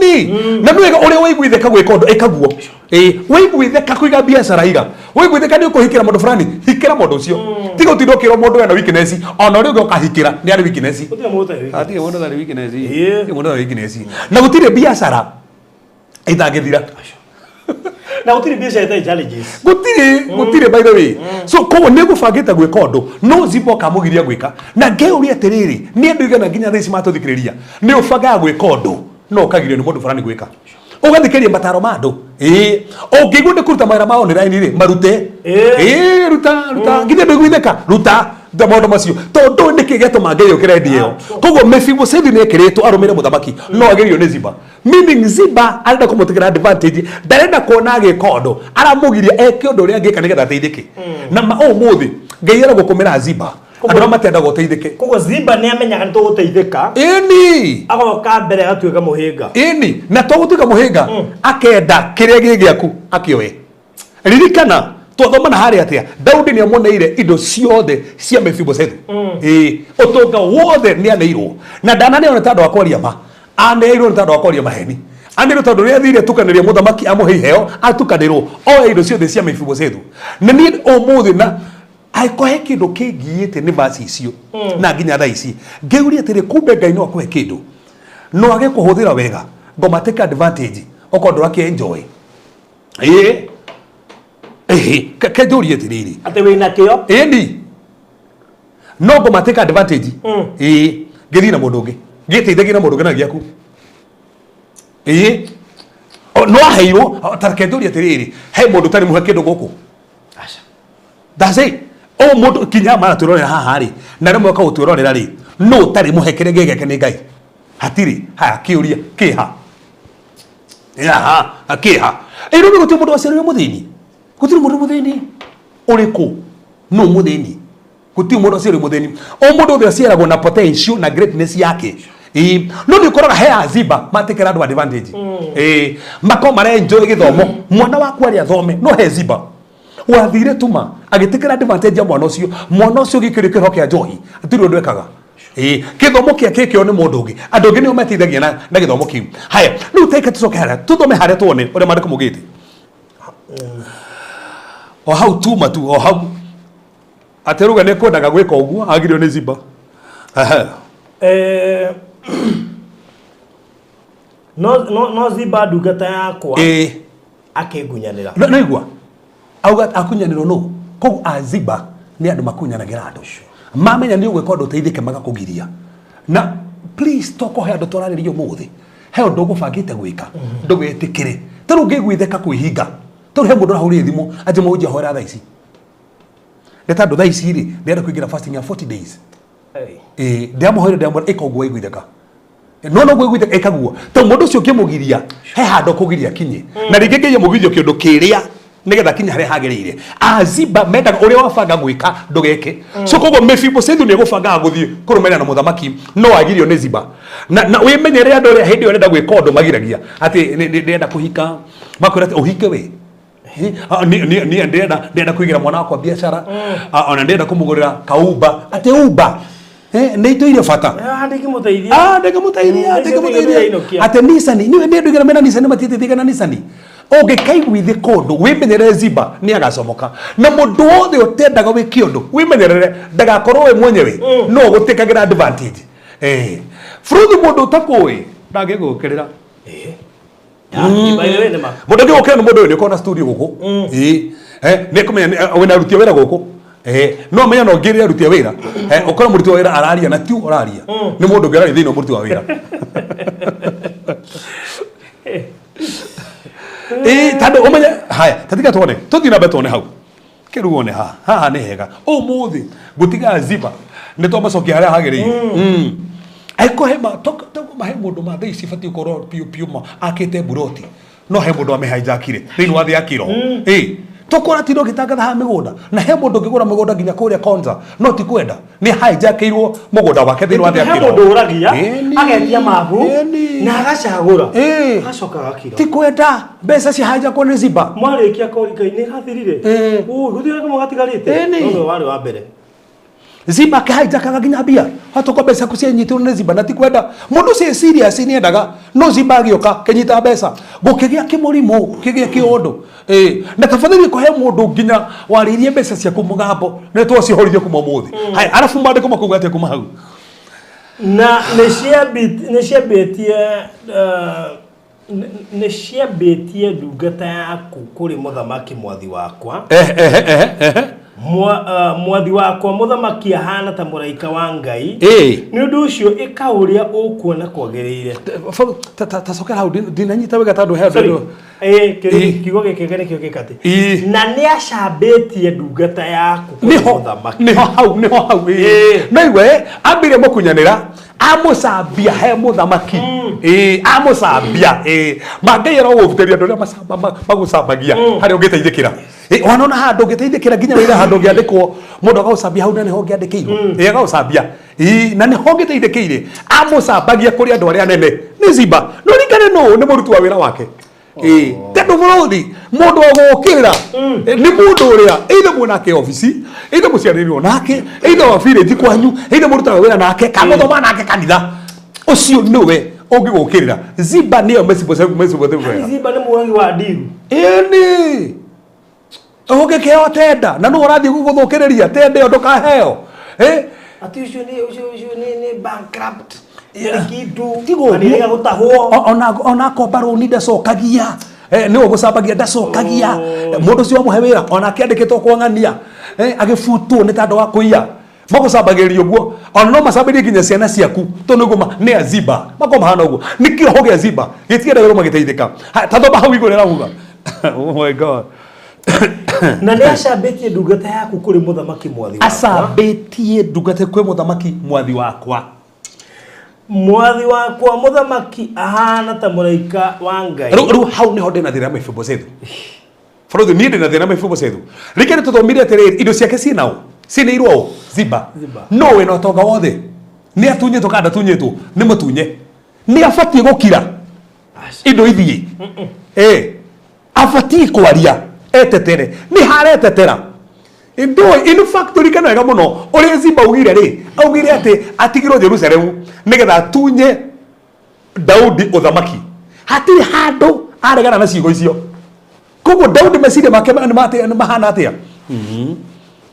ni na niwe uri waiguithika gwika undu ikaguo waiguithika kuiga biashara iga waiguithika ni ukuhikira mundu fulani hikira mundu ucio tigo tidokira mundu ena weakness ona uri ukahikira ni ari weakness ati mundu ari weakness mundu ari weakness na gutire biashara itangithira na gutire biashara ita challenges gutire by the way so koguo ni gubangite gwika undu no Ziba kamugiria gwika na ngeuria atiriri ni andu igana nginya thisi matuthikiriria ni ubanga gwika undu no ukagirio ni mundu fulani gwika ugathikiria mataro ma andu ungigwo ni kuruta mawira ma online ri marute ruta nginya ndiguitheka ruta maundu macio tondu ni kigetuma ngai ukiredi iyo koguo Mephibosheth ni ekiritwo arumire muthamaki no agerio ni Ziba meaning Ziba arenda kumutikira advantage ndarenda kuona agika undu aramugiria eke undu uria angika nigetha ateithike na umuthi ngai ara gukumira Ziba andu matenda guteithike koguo Ziba ni amenyaga ni tuguteithika agoka mbere atuika muhinga na tugutuika muhinga akenda kiria gigiaku akioe ririkana twathoma na hari atia Daudi ni amoneire indo ciothe cia Mephibosheth utonga wothe ni aneirwo na ndanane ona tando akwaria ma aneirwo tando akwaria maheni anero tando ria thire tukaniria muthamaki amuhe heo atukanirwo oe indo ciothe cia Mephibosheth na ni umuthi na aikohe kindu kingiite ni basi icio na nginya thaa ici ngeuria atiri kumbe ngai no akwe kindu no age kuhuthira wega ngoma take advantage okondo rake enjoy kajurie tiriri ate wina kio endi no ngoma take advantage ngiri na mundu ngi ngiteithagia na mundu ngina giaku no aheirwo tarekendoria tiriri he mundu tari muhe kindu guku Asha. that's it o mundu kinya mara turorera haha ri na rimwe ka uturorera ri no tari muhe kirenge geke ni ngai hatiri ha kiuria kiha akiha ero ni gutu mundu aciarire muthini gutiri mundu muthini uriku no muthini gutiri mundu aciarire muthini o mundu othe aciaragwo na potential na greatness yake no ni koraga he aziba matekera andu advantage mako mare enjoy githomo mwana waku ari athome no he ziba wathire tuma agitekera advantage ya mwana ucio gikirikiro kia njohi atiri undu ekaga githomo kia kikio ni mundu ungi andu ungi ni umetithagia na githomo kiu haya nu teke tucoke haria tuthome haria tuone uria mandiko mugite o hau tuma tu o hau ateruga ne kwendaga gwika uguo agirio ni ziba no ziba ndungata yakwa akingunyanira no igua auga akunyaniro no ko aziba ni andu makunyanagira andu mamenya ni ugweka undu teithike magakugiria na please toko he andu toraririo muthi he undu gubangite gwika ndugetikire taru ngigwitheka kwihinga taru he mundu rahuri thimu aje mu ujia hora thaa ici leta ndu thaa ici ri ndenda kuigira fasting ya 40 days ndiamuhoire ndiamwira ikoguo igwitheka no gwitheka ikaguo to mundu ucio kimugiria he hando kugiria kinye na ringi ngiye mugirio kindu kiria nigetha kinya hare hagirire aziba mendaga uria wabanga gwika ndugeke so kogo mefibo sethu ni gubanga guthie kurumena na muthamaki no agirio ni ziba na wimenyere andu ria hindi urenda gwika undu magiragia ati ndenda kuhika makwira ati uhike we ni ndenda kuigira mwana wakwa biashara ona ndenda kumugurira kauba ati uba ne ito ile fata ndikimutaithia ati nisani ni ndugira mena nisani matite thigana nisani oge kaigwithi kondu wimenyerere ziba ni agacomoka na mundu wothe utendaga wiki undu wimenyerere ndagakorwo we mwenyewe no gutikagira advantage fruit mundu utakui ndagigukirira mundu ngigukira ni mundu ni kona studio guku ni kumenya wina rutia wira guku no menya no ngirira rutia wira ukora muruti wa wira araria na tiu oraria ni mundu ngirari thino muruti wa wira tando umenya haya tatika tuone tuthina betone hau kiruone ha ni hega o muthi gutiga ziba ni to macokia haria hagirire aiko hema to mahe mundu ma thai sifati koro piu ma akite buroti no he mundu amehijackire thini wa thi akiro tokora tino gitangatha ha migunda na he mundu ngigura migunda nginya kuria Konza no ti kwenda ni hijackirwo mugunda wake thini wa thi akiro he mundu uragia agetia mabu na agacagura agacoka gakiro ti kwenda mbeca cia hijackwo ni ziba mwarikia korikaini gathirire guthire kama gatigarite no wari wa mbere ziba ke hijackaga nginya bia hatoko mbeca kucianyitwo ni ziba na ti kwenda mundu ci serious ni endaga no ziba agioka kenyita mbeca gukigia kimurimo kigia kiundu na tafadhali ko he mundu nginya waririe mbeca cia kumugambo ne twacihoririe kuma muthi hai arafu mandiko makuga ate kuma hau na niciambitie ndungata yaku kuri muthamaki mwathi wakwa mwathi wakwa muthamaki ahana ta muraika wa Ngai ni undu ucio ikauria ukuona kwagirire tacokera hau dinanyita wega tandu he kigo gikegere kio gikati na ni acambitie ndungata yaku muthamaki niho hau no iwe ambire mukunyanira amusambia he muthamaki amusambia mangeyera uguteria andu aria magucambagia hari ungiteithikira wanona handu ungiteithikira nginya wira handu ungiandikwo mundu agaucambia hau na niho ungiandikirwo agaucambia na niho ungiteithikire amucambagia kuri andu aria nene ni ziba no ringane no ni muruti wa wira wake tendo muruthi mundu agukira ni mundu uria either mwanake ofisi either muciarĩrwo nake either wafirĩti kwanyu either murutaga wĩra nake kana thoma nake kanitha ucio niwe ungigukirira ziba niyo mesibothe ziba ni murangi wa ndiru ni ungikeo tenda na no urathi guthukiriria tenda yo ndukaheo ati ucio ni bankrupt ona kombaro ni ndacokagia ni ugucambagia ndacokagia mundu cio muhe wira ona kiandikitwo kwang'ania agifutwo ni tandu wa kuiya magucambagiria guo ona no macambagie nginya ciana ciaku tondu guo ni aziba mako mahana guo ni kiroho gia ziba gitiendaga magiteithika ta thomba hau igore rauga oh my god na nĩ acambĩtie ndungata yaku kũrĩ mũthamaki mwathi wakwa acambĩtie ndungata kwĩ mũthamaki mwathi wakwa mũthamaki ahana ta mũraika wa Ngai rĩu hau nĩho ndĩna thĩna Mephibosethu bũrũri niĩ ndĩna thĩna Mephibosethu rĩngĩ nĩ tũthomire atĩrĩrĩ indo ciake ciĩnaũ ciĩnĩirwo ũũ Ziba no wĩna ũtonga wothe nĩ atunyĩtwo kana ndatunyĩtwo nĩ mũtunye nĩ abatiĩ gũkira indo ithiĩ abatiĩ kwaria etetere ni haretetera in fact rikana wega muno uri Ziba augire ati atigirwo Jerusalem nigetha atunye Daudi uthamaki hatiri handu aregana na ciugo icio koguo Daudi meciria make ni mahana atia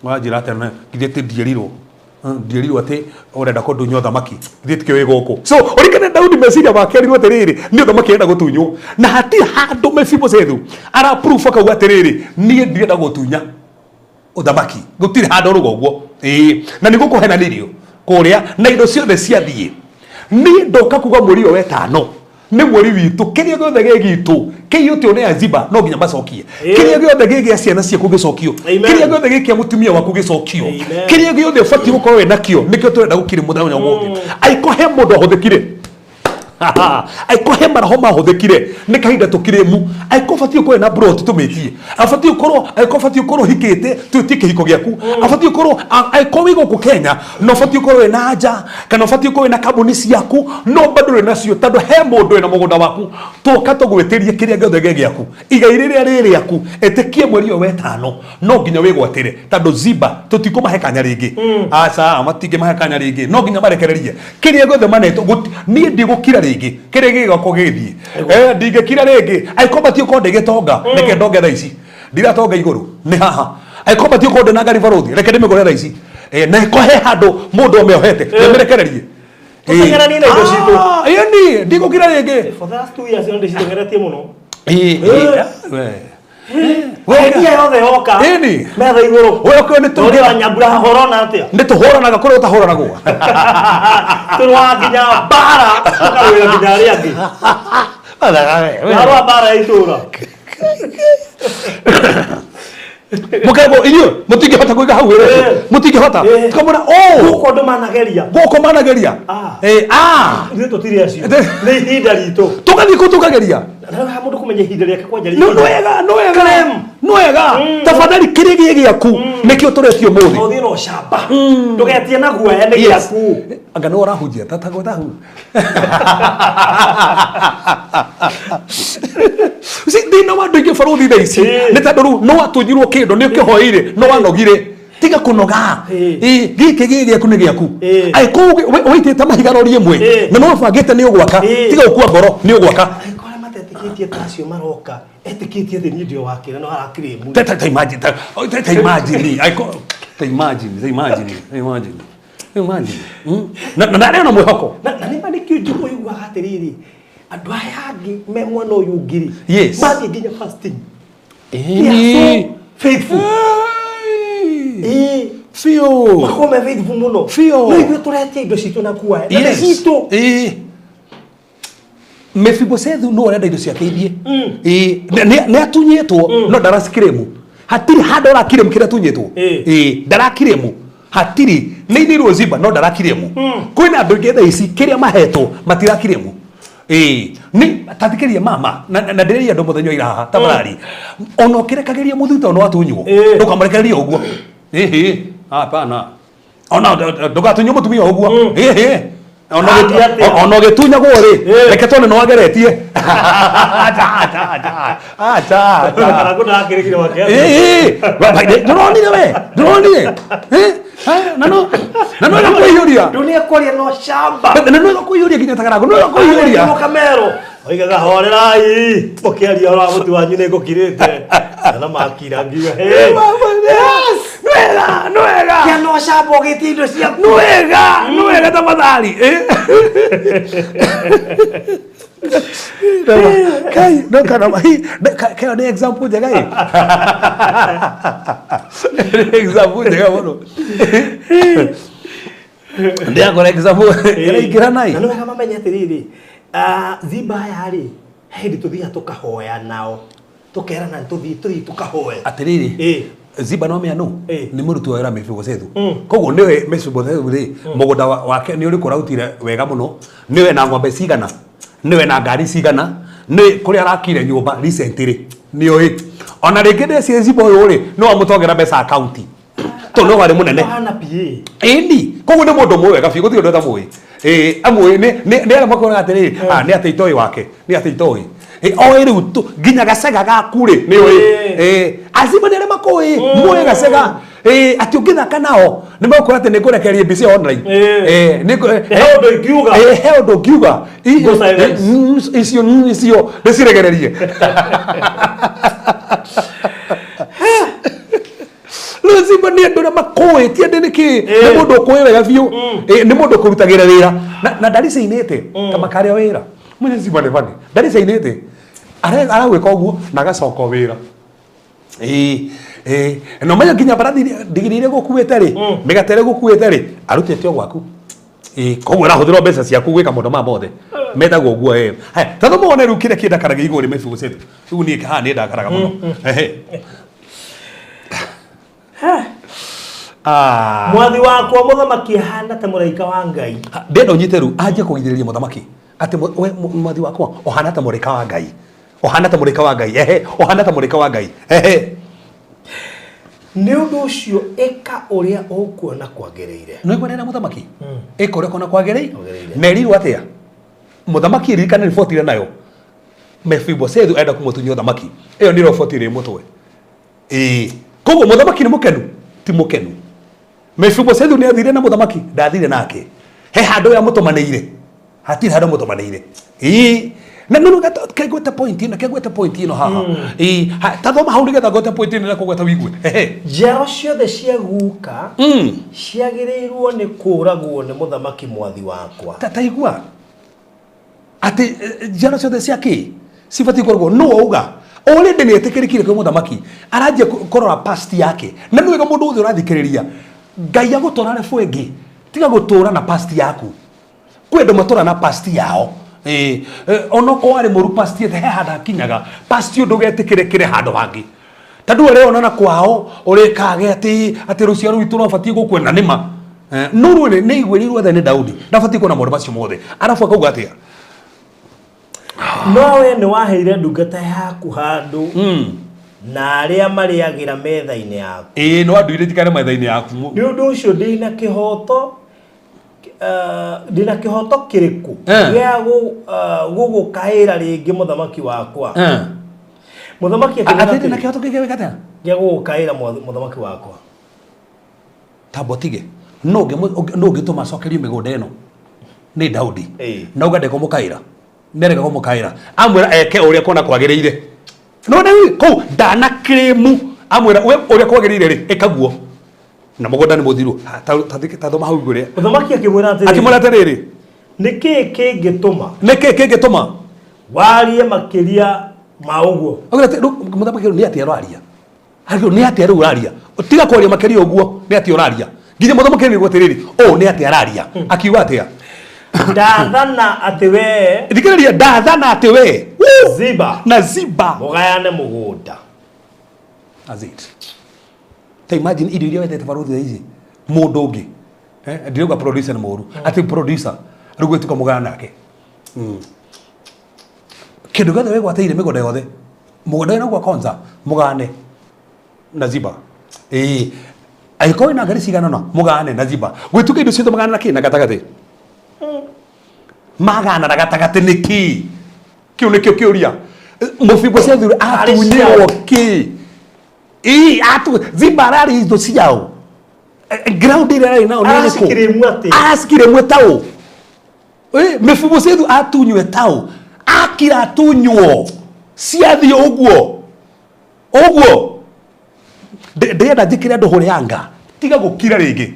wajira atena githete ndierirwo ati urenda kundunya uthamaki githete kiwe guku so urikane Daudi meciria make rirwo atiriri ni uthamaki enda gutunywo na hatiri handu Mephibosethu ara proof akauga atiriri nie ndirenda gutunya uthamaki gutiri handu rugoguo na ni gukuhenanirio kuria na indo ciothe ciathie ni ndoka kuga muri o wetano ni muri witu kiria giothe gegitu kiyuti one Ziba no ginya macokie kiria giothe gegia ciana ciaku gicokio kiria giothe gegia mutumia waku gicokio kiria giothe fati gukorwo we nakio nikio turenda gukire muthenya umuthi aikohe mundu ahuthikire aikohe maraho mahuthikire ni kahinda tukiremu aikofatie ko na bro tumetie afatie ukorwo hikite tutie kihiko giaku afatie ukorwo aikowe guku Kenya no fatie ukorwo na haja kana fatie ukorwo na kambuni ciaku no bado na cio tando he mundu na mugunda waku toka tugwetirie kiria giothe giaku igai riria riri aku etikie mweri o wetano no nginya wigwatire tando Ziba tutikumahekanya ringi aca matinge mahekanya ringi no nginya marekererie kiria giothe maneto nie ndigukira ringi kiria gigako githie ndingekira ringi aikobatie ko ndegetonga reke ndonge tha ici ndiratonga iguru ni haha aikobatie ko ndena ngari baruthi reke ndimigore tha ici na ikohe handu mundu omeohete nemerekererie tutengerani na indo citu yani ndigukira ringi for the last 2 years ndo citengeretie muno wewe yothe oka ini metha iguru wewe ko ni turi wanyambura horona atia ni tuhoranaga kuri utahoranaga turwa nginya bara tukawira nginya ari angi arwa bara itura mukego inyo mutingehota kuiga hau mutingehota tukamona guko ndo manageria ni tutiri acio ni hinda ritu tugathi kutukageria na mundu kumenya hinda riake kwanja no wega tafadhali kiria giaku nikio turetio muthi muthi no shamba tugetie na guoya ni giaku anga no rahujia tatagotha hu thina wa andå ingä baruthi tha ici nä tandå rä u no watunyirwo kä ndå nä kä hoire no wanogire tiga kå noga gä kä gä gä aku nä gä aku waitä te mahiga rori ä mwe na no bangä te nä å gwaka tiga å kua ngoro nä å gwaka matetĩkĩtie ta acio maroka etĩkĩtie thĩ nĩ ndio wake no arakire mu ta imagine na rero mwehoko na nĩ mani kĩnjũ yuga hatiriri andũ aya angĩ me mwana ũyũ ngiri mathiĩ nginya fasting so faithful fio makome faithful muno fio no ithuĩ tũretia indo citũ na kuoya na citũ Mephibosethu no arenda indo ciake ithie nĩ atunyĩtwo no ndarakiremu hatiri handũ arakiremu kĩrĩa atunyĩtwo ndarakiremu hatiri nĩ inirwo Ziba no ndarakiremu kwĩna andũ ingĩ tha ici kĩrĩa mahetwo matirakiremu ni tathikiria mama na ndĩrĩria andũ mũthenya ira haha tabarari ona ũkĩrekageria mũthuta ona watunywo ndũkamũrekereria ũguo hapana ona ndũgatunywo mũtumia ũguo ona ũgĩtunyagwo rĩ reke tone no wageretie ndũronire we ndũronire na no ĩgakwĩiyũria ndũnĩekwaria no shamba na no ĩgakwĩiyũria nginya tagarago no ĩgakwĩiyũria kamero oigaga horerai mũkĩaria ũra mũtu wanyu nĩ ngũkirĩte na makira ngiyo nwega kia no shamba ũgĩtia indo ciaku nwega tafadhali Kai no kana kai ne example jaga e. Example jaga bono. Ndia ko example era ikira nai. Na no kama menya tiriri. Ziba yari. Hindi tuthia tukahoya nao. Tukera na tuthi tukahoya. Atiriri. Ziba no mea no ni murutu wa Mephibosethu koguo niwe Mephibosethu ri mugunda wake ni uri kurautire wega muno niwe na ng'ombe cigana niwe na ngari cigana ni kuri arakire nyumba recently ni oi ona ringi ndeci Ziba uyu ri no amutongera mbeca account to no wari munene hana PA indi koguo ni mundu mwega biũ guti undu tamwe amwe ni ara makora atiri ni ateitoi wake ni ateitoi oe riu nginya gacega gaku ri ni oi Ziba ni ara makoi mwe gacega ati ungithaka nao ni makora ati ni kurekeria mbica online ni he undu ngiuga icio ni ciregererie Ziba ni andu makoi ti ande niki ni mundu ukoi wega biũ ni mundu kurutagira wira na ndari ciinite kama karia wira mwene Ziba ni bani ndari ciinite ara gwika uguo na gacoka wira no menya nginya barathi ndigirire gukuite ri migatere gukuite ri arutete ogwaku koguo arahuthira mbeca ciaku gwika maundu ma mothe metagwo uguo haya tatho muone riu kire kindakaraga iguru ri Mephibosethu riu ni haha ni ndakaraga muno mwathi wakwa muthamaki hana ta muraika wa Ngai ndenda unyite riu anje kugithiriria muthamaki ati mwathi wakwa ohana ta muraika wa Ngai ohana ta muraika wa Ngai ohana ta muraika wa Ngai ni undu ucio eka uria ukuona kwagiriire no ikwenda muthamaki eka uria kuona kwagiriire merirwo atia muthamaki ririkana report ira nayo Mephibosethu enda kumutunya muthamaki iyo ni report ira mutwe koguo muthamaki ni mukenu ti mukenu Mephibosethu ni athire na muthamaki ndathire nake he handu ya mutumaneire hatiri handu mutumaneire na no kegweta point ino haha tathoma hau nigetha gweta point ino na kugweta wigue njaro ciothe cia guka ciagiriirwo ni kuragwo ni muthamaki mwathi wakwa taigua ati njaro ciothe cia ki sifati kuragwo no auga already ni etikirikire kwa muthamaki aranjia korora past yake na no wega mundu uthe urathikiriria Ngai agutora refu engi tiga gutura na past yaku kwendo matura na past yao onoko ari muru past yete he handa kinyaga past yo ndugetikire kire handu hangi tandu ari onana kwao uri kage ati ruciaro itu no fatie gukwenda nima nuru ni igwirirwo thani Daudi na fatie kuona maundu macio mothe arafu akauga atia nowe ni waheire ndungata yaku handu na aria mariagira metha-ini yaku no andu ire tikare metha-ini yaku ni undu ucio ndina kihoto kiriku gia gugukaira ringi muthamaki wakwa muthamaki akati na kihoto kige wekata gia gugukaira muthamaki wakwa tabotige no ngituma cokerio migunda ino ni Daudi na ugande kumukaira nerega kumukaira amwira eke uria kona kwagiriire no ndawi ko dana kremu amwira we uria kwagiriire ri ekaguo na mugunda ni muthiru tathoma hau igure muthamaki akimwira atiriri niki kingituma warie makiria ma uguo muthamaki ni atia araria hagio ni atia uraria tiga kwaria makiria uguo ni atia uraria nginya muthamaki ni gwetiriri ni atia araria akiuga atia ndathana ati we thikiriria ndathana ati we Ziba mugayane mugunda azit ta imagine idio iria wetete baruthu hizi mundu ungi ndiroga producer ni muru ati producer rugwetuka mugana nake kindu gothe we gwateire migunda yothe mugunda ino gwa Konza mugane na Ziba aiko ina ngari cigana na mugane na Ziba gwetuka indo ciothe mugane na ki na gatagati magana na gatagati niki kiu nikio kiuria Mephibosethu atunyirwo ki Ziba arari indo ciao ground ira rai nao niko askire mwetao Mephibosethu atunywe tao akira atunywo ciathi uguo ndenda njikire andu huri anga tiga gukira ringi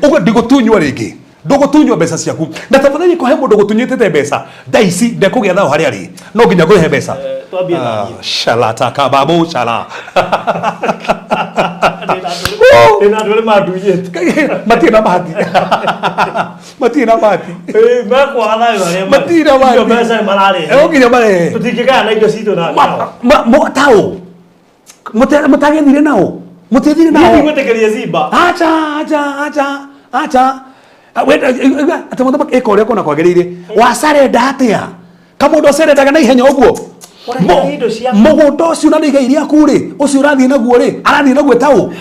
uguo ndigutunywa ringi ndugutunywo mbeca ciaku na tafadhali ko he mundu gutunyitete mbeca ndaici ndekugia thao hari ari no nginya kurihe mbeca twambie na shalata kababu shala ina ndole madunyete matina bahati matina bahati makwa thayo hari matina bahati mbeca marare nginya mare tutingikana na indo cito na mo tao mutagethire nao mutethire nao ni gwetekeria Ziba acha atamotha makore kona kwagereire wasarenda atia kamundu aserendaga na ihenya uguo mugundo ucio na niga iria kuri ucio urathie naguo ri arathie naguo tao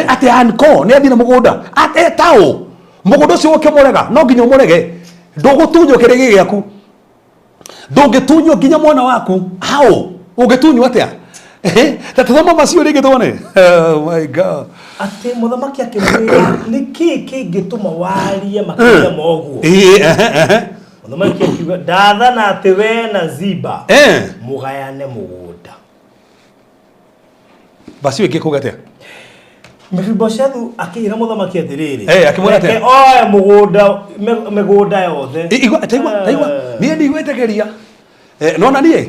ati anko ni athie na mugunda ati tao mugundo ucio ukimurega no nginya umurege ndugutunywo kirigi giaku ndungitunywo nginya mwana waku hao ungitunywo atia tatazama macio ringi tuone oh my god ati muthamaki akimwira niki kingituma warie makiria moguo muthamaki akiuga ndathana ati we na Ziba mugayane mugunda basi wiki kugatia Mefiboshethu akira muthamaki atiriri akimwira ati oya mugunda yothe igwa taigwa nie ndigwetegeria nona nie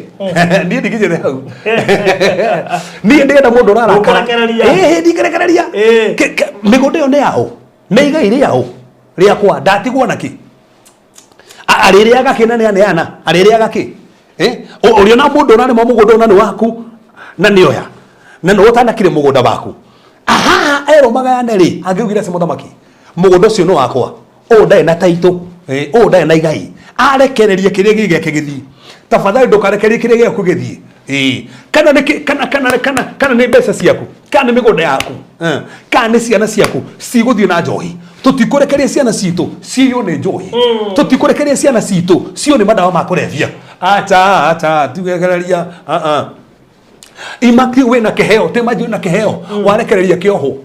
nie ndigije hau nie ndenda mundu rarakara ndikerekereria migunda yo ne yao ne igai ri yao ria kwa ndatigwo naki aririaga kina ne aneana aririaga ki urio na mundu nani mo mugunda nani waku na nioya na no utanakire mugunda waku aha ero magayane ri angiugira se muthamaki mugunda ucio no wakwa o ndai na taito o ndai na igai arekererie kiria gige kigithii tafadhali ndukarekerie kiria giaku githii kana ni mbeca ciaku kana ni migunda yaku kana ni ciana ciaku ciguthii na njohi tutikurekeria ciana citu ciyo ni njohi tutikurekeria ciana citu ciyo ni madawa ma kurevia acha tugegereria imaki we na keheo temaji na keheo warekereria kioho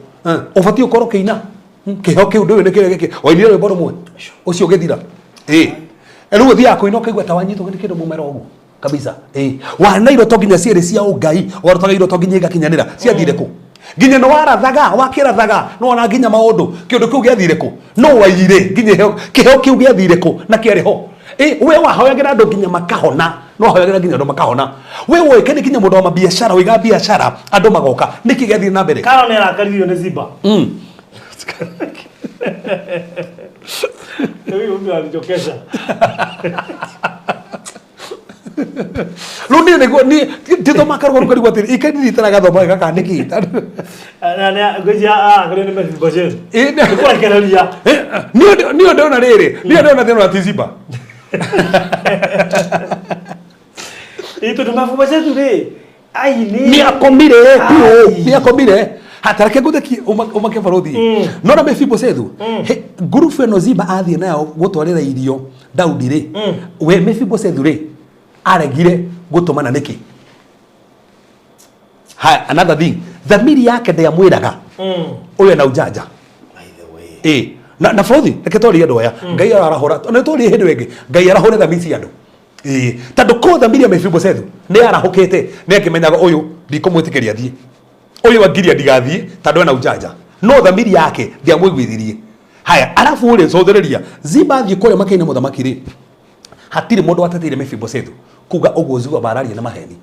ubati ukoro kiina keheo kiu ndu ni kirege oinire rwimbo rumwe ucio githira Elu thia ko inoka igweta wanyito gindi kindu mumero ogu kabisa wana iro to ginya ciere cia ungai warutaga iro to ginya igakinyanira cia thire ku ginya no warathaga wakirathaga no ona ginya maundu kindu kiu giathire ku no waire ginya kiheo kiu giathire ku na kiari ho we wahoyagira andu ginya makahona no hoyagira ginya andu makahona we woike ni ginya mundu wa biashara wiga biashara andu magoka niki giathire na mbere kana ne rakaririo ne Ziba Huyu mtu alijokesha. Rundi ni tito makaro ko ko tiri ikadi ditara thoma ga kaniki na gojia ngore ni Mefiboshethu ko akereria ni ndona riri ni ndona thina Ziba ito ndo Mefiboshethu ri ai ni akomire hatarake gutheki umake barothi no na Mefiboshethu group eno Ziba athie nayo gutwarira irio Daudi ri we Mefiboshethu ri aregire gutumana niki another thing thamiri yake ndiamwiraga uyu na ujanja by the way na barothi reke tori andu aya ngai arahora na tori hindu ingi ngai arahora thamiri andu tandu ko thamiri ya Mefiboshethu ni arahukite ni akimenyaga uyu ndikumwitikiria thie uyu angiria ndigathie tandu ena ujanja no thamiri yake ndiamwigwithirie haya alafu ule sothereria Ziba thie kore makaine muthamaki ri hatiri mundu watatire Mefiboshethu kuga uguo zigwa bararia na maheni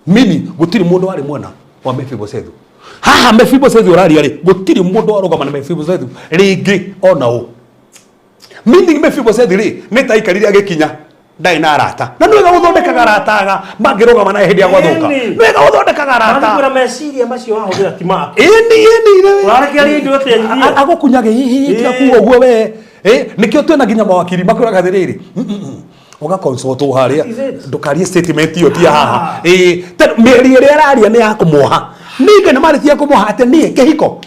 mimi gutiri mundu wari mwana wa Mefiboshethu haha Mefiboshethu uraria ri gutiri mundu warugama na Mefiboshethu ringi ona u mimi Mefiboshethu ri nitaikarire agikinya ndai na arata na nwiga guthondekaga arataga mangirugama na hindi ya gwathuka nwiga guthondekaga arata kuna meciria macio wahũthĩra ti maku ini urarekeria ndio tenyithie agukunyage hihi tiga kuo guo we nikio twena ginya mawakiri makwiraga thiriri uga consult haria ndukarie statement iyo tia haha meri ire araria ni ya kumuha ninge na mari tia kumuha ate nie kehiko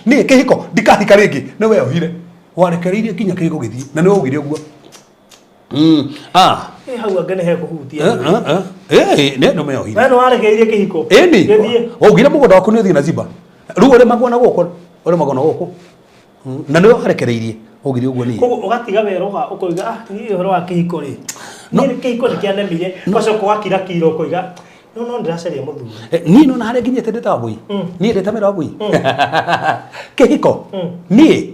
ndikahika ringi ni we ohire warekereirie kinya kigo githii na ni wogire guo hau angane he kuhutia ne no me ohire we no warekereirie kihiko eni wogire mugunda waku ni uthii na Ziba riu uri magona goko na ni warekereirie ogire uguo ni kogo ugatiga weroga ukoiga ni horo wa kihiko ri ni kihiko ni kianemire kwacoka wakira kiro koiga no ndiracaria muthuri ni no na hare nginyete ndeta bui ni ndeta mera bui kihiko ni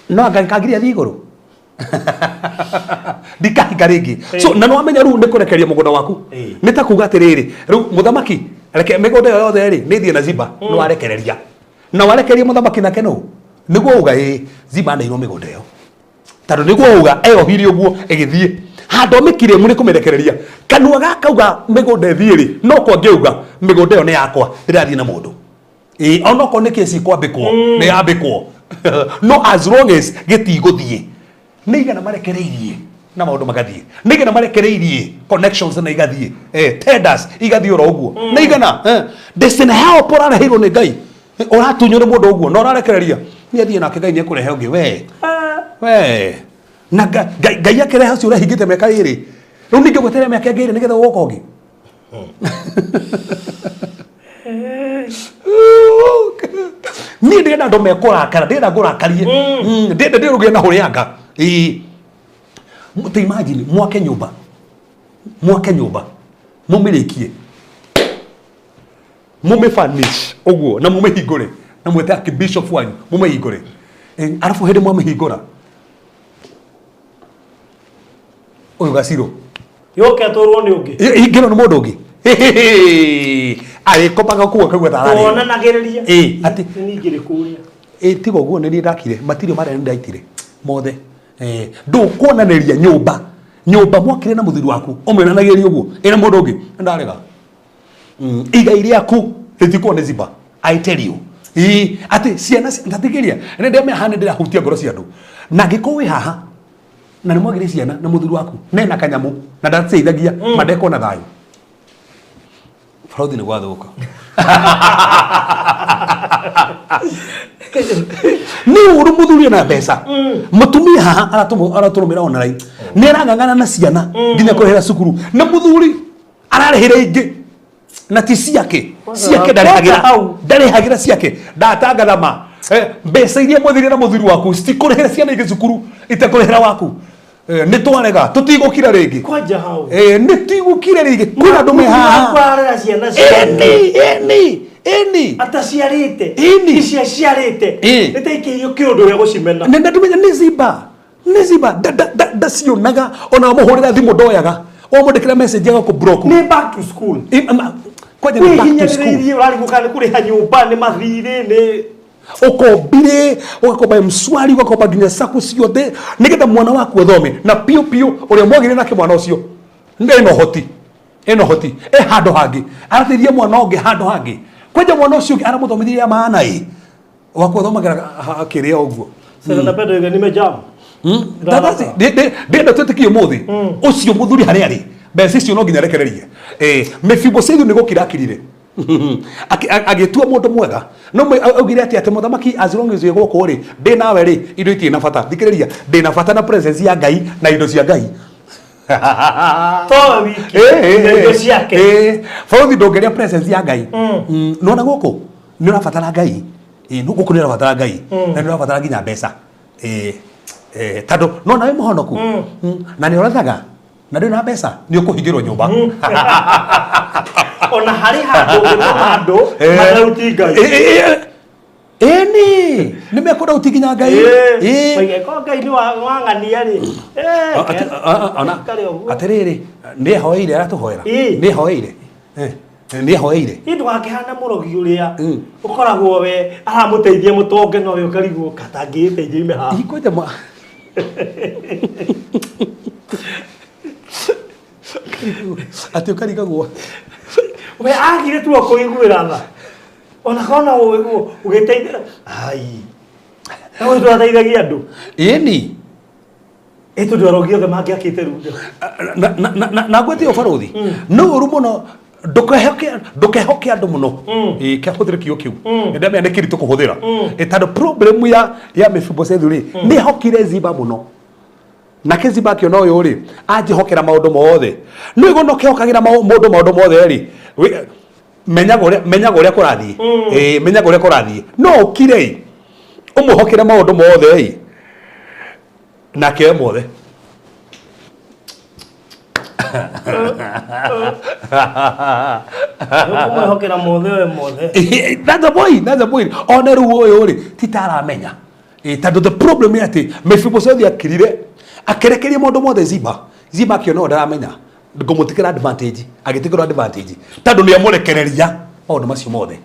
no anga kagiria thiguru ndikahika ringi so na no amenya ru nikurekeria mugunda waku nita kuga atiriri ru muthamaki reke migunda yothe ri ni thie na Ziba no arekereria na warekeria muthamaki nake no niguo uga Ziba na ino migunda yo tando niguo uga eyohiri uguo egithie hando mikire muri kumirekereria kanua gakauga migunda thie ri no kwa ngeuga migunda yo ni yakwa ndirathie na mundu onoko ni kesi kwambikwo ni yambikwo no as long as gitiguthie nigana marekereirie na maundu magathie nigana marekereirie connections na igathie tenders igathie oro uguo nigana destiny help ora hero ni Ngai oratunyo ni mundu uguo no rarekereria ni athie nake Ngai ni akurehe ungi we na Ngai akirehe ucio urahingite meka iri riu ninge gweterera meka iri nigetha ugoka ungi ni ndenda ndo mekurakara ndenda ngurakarie ndenda ndirugie na hurianga te imagine mwake nyumba mumirikie mumifanish uguo na mumihingure na mwete aki bishop wanyu mumihingure arafu hindi mwamihingura uyu Gaciro yoke atorwo ni ungi ingiro ni mundu ungi kopaga kuwa kagwa tarari ona nagereria ati ni ngire kuria tigo guo ni ndakire matirio mare ni ndaitire mothe ndu kuonaniria nyumba mwakire na muthiri waku umwenanagiria uguo ina mundu ungi ndarega iga iria aku ritiko ne Ziba I tell you ati ciana ndatigiria ni ndeme hane ndira hutia ngoro cia ndu na ngiko wi haha na ni mwagire ciana na muthiri waku nena kanyamu na ndateithagia madeko na thayo Fraudi ni gwathuka ni uru muthuri na mbeca mutumia haha araturumira online ni arangangana na ciana nginya kurehera cukuru na muthuri ararehera ingi na ti ciake ndarehagira ciake ndatangatha ma mbeca iria muthiri na muthuri waku citikurehera ciana ingi cukuru itakurehera waku nitwarega tutigukira ringi kwanja hau nitigukire ringi kuna ndume haha kwarera ciana eni ataciarite icia ciarite nitaikirio kiundu ria gucimena nenda ndumenya ni Ziba ndacionaga ona muhurira thimu ndoyaga omundikira message yaga ku block ni back to school kwanja ni back to school urari gukana kuriha nyumba ni mathire ni ukombire ugakomba mswari ugakomba nginya saku ciothe nigetha mwana waku athome na pio uria mwagire nake mwana ucio eno hoti hando hangi arateithia mwana ungi hando hangi kwanja mwana ucio aramuthomithiria maana waku athomagira akiria uguo sasa napenda ile nimejam ndadazi ndenda twetikie muthi ucio muthuri hari ari mbeca icio no nginya rekererie Mephibosheth ni gukira akirire agitua mundu mwega no augire ati muthamaki as long as yego kuri ndi nawe ri indo itie na bata thikiriria ndi na bata na presence ya Ngai na indo cia Ngai to wiki indo ciake Fraudi ndongeria presence ya Ngai no na guku ni urabatara Ngai no guku ni urabatara Ngai na ni urabatara nginya mbeca tando no nawe muhonoku na ni urathaga na ndi na mbeca ni ukuhingirwo nyumba ona hari handu marauti Ngai ni mekora utiginya Ngai ko Ngai ni wangania ri ona atiriri ni hoire aratuhoera ni hoire ni hoire indu akihana murogi uria ukoragwo we aramuteithia mutonge no we ukarigwo katangiteithia ime ha ikoja ma ati ukarigagwo we agire tu akuiguira tha ona kona ugeteithia ai nawe turateithagia andu eni etu ndorogio the mangi akite rundo na gwete ofarothi no uru muno ndukehoke andu muno kehuthire kio kiu ndamya nikirito kuhuthira etado problem ya Mephibosheth ri ni hokire Ziba muno na Ziba kio no yo ri ajihokera maundu mothe no igonoke hokagira maundu mothe ri menyaga uria kurathie menyaga uria kurathie no kire umuhokera maundu mothe na ke mothe hokera mothe that's the point ona ru uyu ri titaramenya tando the problem yati Mephibosheth akirire akerekeria mundu mothe ziba akiona ndaramenya ngumutikira advantage agitikira advantage tondu ni amurekereria maundu macio mothe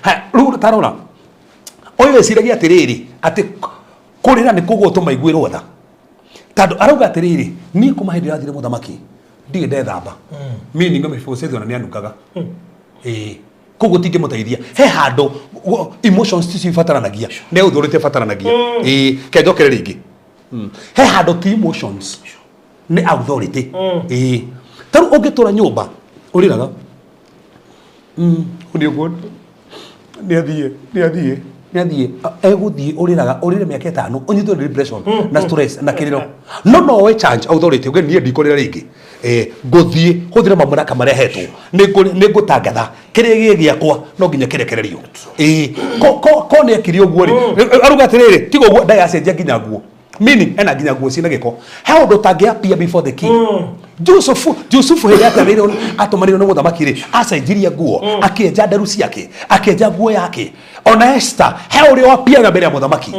ha ru tarora oyo esiragia atiriri ati kurira ni kugutuma igwirwo tha tondu arauga atiriri ni kumahindira thire muthamaki ndige ndethamba meaning amefosethio na ni anukaga koguo tingĩmũteithia he handũ emotions cicibataranagia nĩ ũthũrĩte bataranagia kenjokere rĩngĩ he handũ ti emotions nĩ authority tarĩu ũngĩtũra nyũmba ũrĩraga ũnĩũguo nĩathiĩ egũthiĩ ũrĩraga ũrĩre mĩaka 5 ũnyitwo nĩ depression na stress na kĩrĩro no we charge authority ũge niĩ ndikũrĩra rĩngĩ ngũthiĩ hũthĩre mamũraka marĩa hetwo nĩ ngũtangatha kĩrĩa gĩakwa no nginya kĩrekererio ko nĩ ekire ũguo rĩ aruga atĩrĩrĩ tiga ũguo ndayacenjia nginya nguo meaning ena nginya nguo ciĩna gĩko he ũndũ ũtangĩapia before the king Jusufu hĩndĩ atarĩirwo atũmanĩirwo nĩ mũthamaki rĩ acenjirie nguo akĩenja nderu ciake akĩenja nguo yake ona Esther he ũrĩa wapiaga mbere ya mũthamaki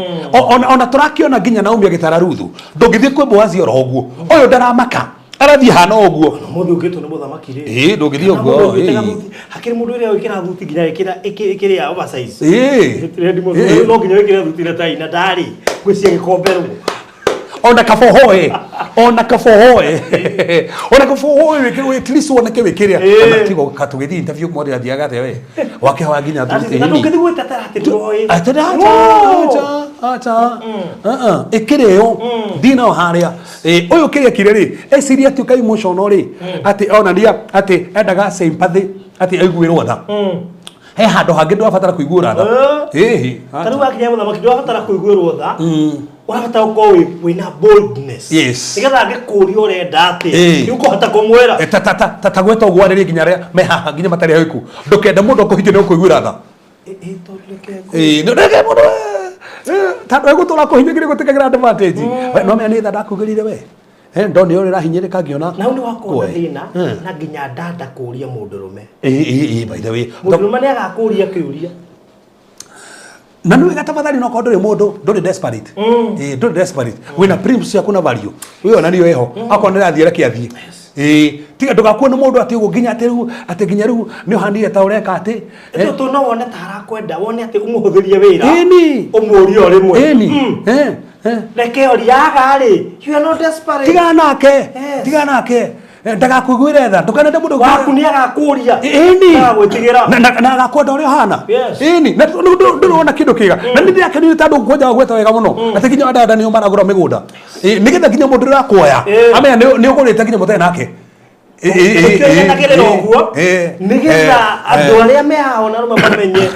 ona tũrakĩona nginya Naomi agĩtararuthu ndũngĩthiĩ kwĩ Boazi oro ũguo ũyũ ndaramaka arathiĩ hana ũguo mũndũ ũngĩtwo nĩ mũthamaki rĩ ndũngĩthiĩ ũguo hakĩrĩ mũndũ ũrĩa wĩkĩra thuti nginya ĩkĩrĩa oversize no nginya wĩkĩra thuti na tai na ndarĩ gwĩcia gĩkomberwo ona kabohoe wĩkĩrwo at least woneke wĩkĩrĩa ona tigo katũgĩthiĩ interview mothe athiaga atĩa we wakĩhoya nginya thuti na ndũngĩthiĩ gwĩtetera atĩ ndũĩ ĩkĩrĩo thina o harĩa ũyũ kĩrĩa kire rĩ eciria atĩ ũka emotional rĩ atĩ onania atĩ endaga sympathy atĩ aiguĩrwo tha he handũ hangĩ ndwabatara kũiguĩra tha tarĩu wakinya mũthamaki ndwabatara kũiguĩrwo tha ũrabatara gũkorwo wĩna boldness nĩgetha angĩkũria ũrenda atĩ nĩũkũhota kũmwĩra ta gweta ũguo arĩrie nginya arĩa me haha nginya matarĩ haiku ndũkenda mũndũ akũhingio nĩ ũkũiguĩra tha ndũreke mũndũ tandũ egũtũra kũhinyio nginya gũtĩkagĩra advantage no menya nĩ tha ndakugĩrĩire we ndoni ũrĩa ũrahinyĩrĩka ngĩona na nĩ wakona thĩna na nginya ndanda kũria mũndũrũme by the way mũndũrũme nĩ agakũria kĩũria na nĩ wega tafadhali no korwo ndũrĩ mũndũ ndũrĩ desperate ndũrĩ desperate wĩna principles ciaku na value wĩyo na nĩyo eho akorwo nĩ rathiĩ reke athiĩ tiga ndũgakuo nĩ mũndũ atĩ ũguo nginya atĩ nginya rĩu nĩ ũhanire ta ũreka atĩ tũ no wone ta harakwenda wone atĩ ũmũhũthĩrie wĩra ũmũũrie o rĩmwe reke oriaga rĩ you are not desperate tiga nake ndagakũiguĩre tha ndũkanende mũndũ waku nĩ agakũria na agakwenda ũrĩa ũhana na ndũrona kĩndũ kĩega na nĩ ndĩrakenire tondũ ngwenjaga gweta wega mũno atĩ nginya andanda nĩo maragũra mĩgũnda nĩgetha nginya mũndũ ũrĩa ũrakuoya amenya nĩ ũgũrĩte nginya mũtarĩ nake nagĩrĩra ũguo nĩgetha andũ arĩa me haha ona rũmwe mamenye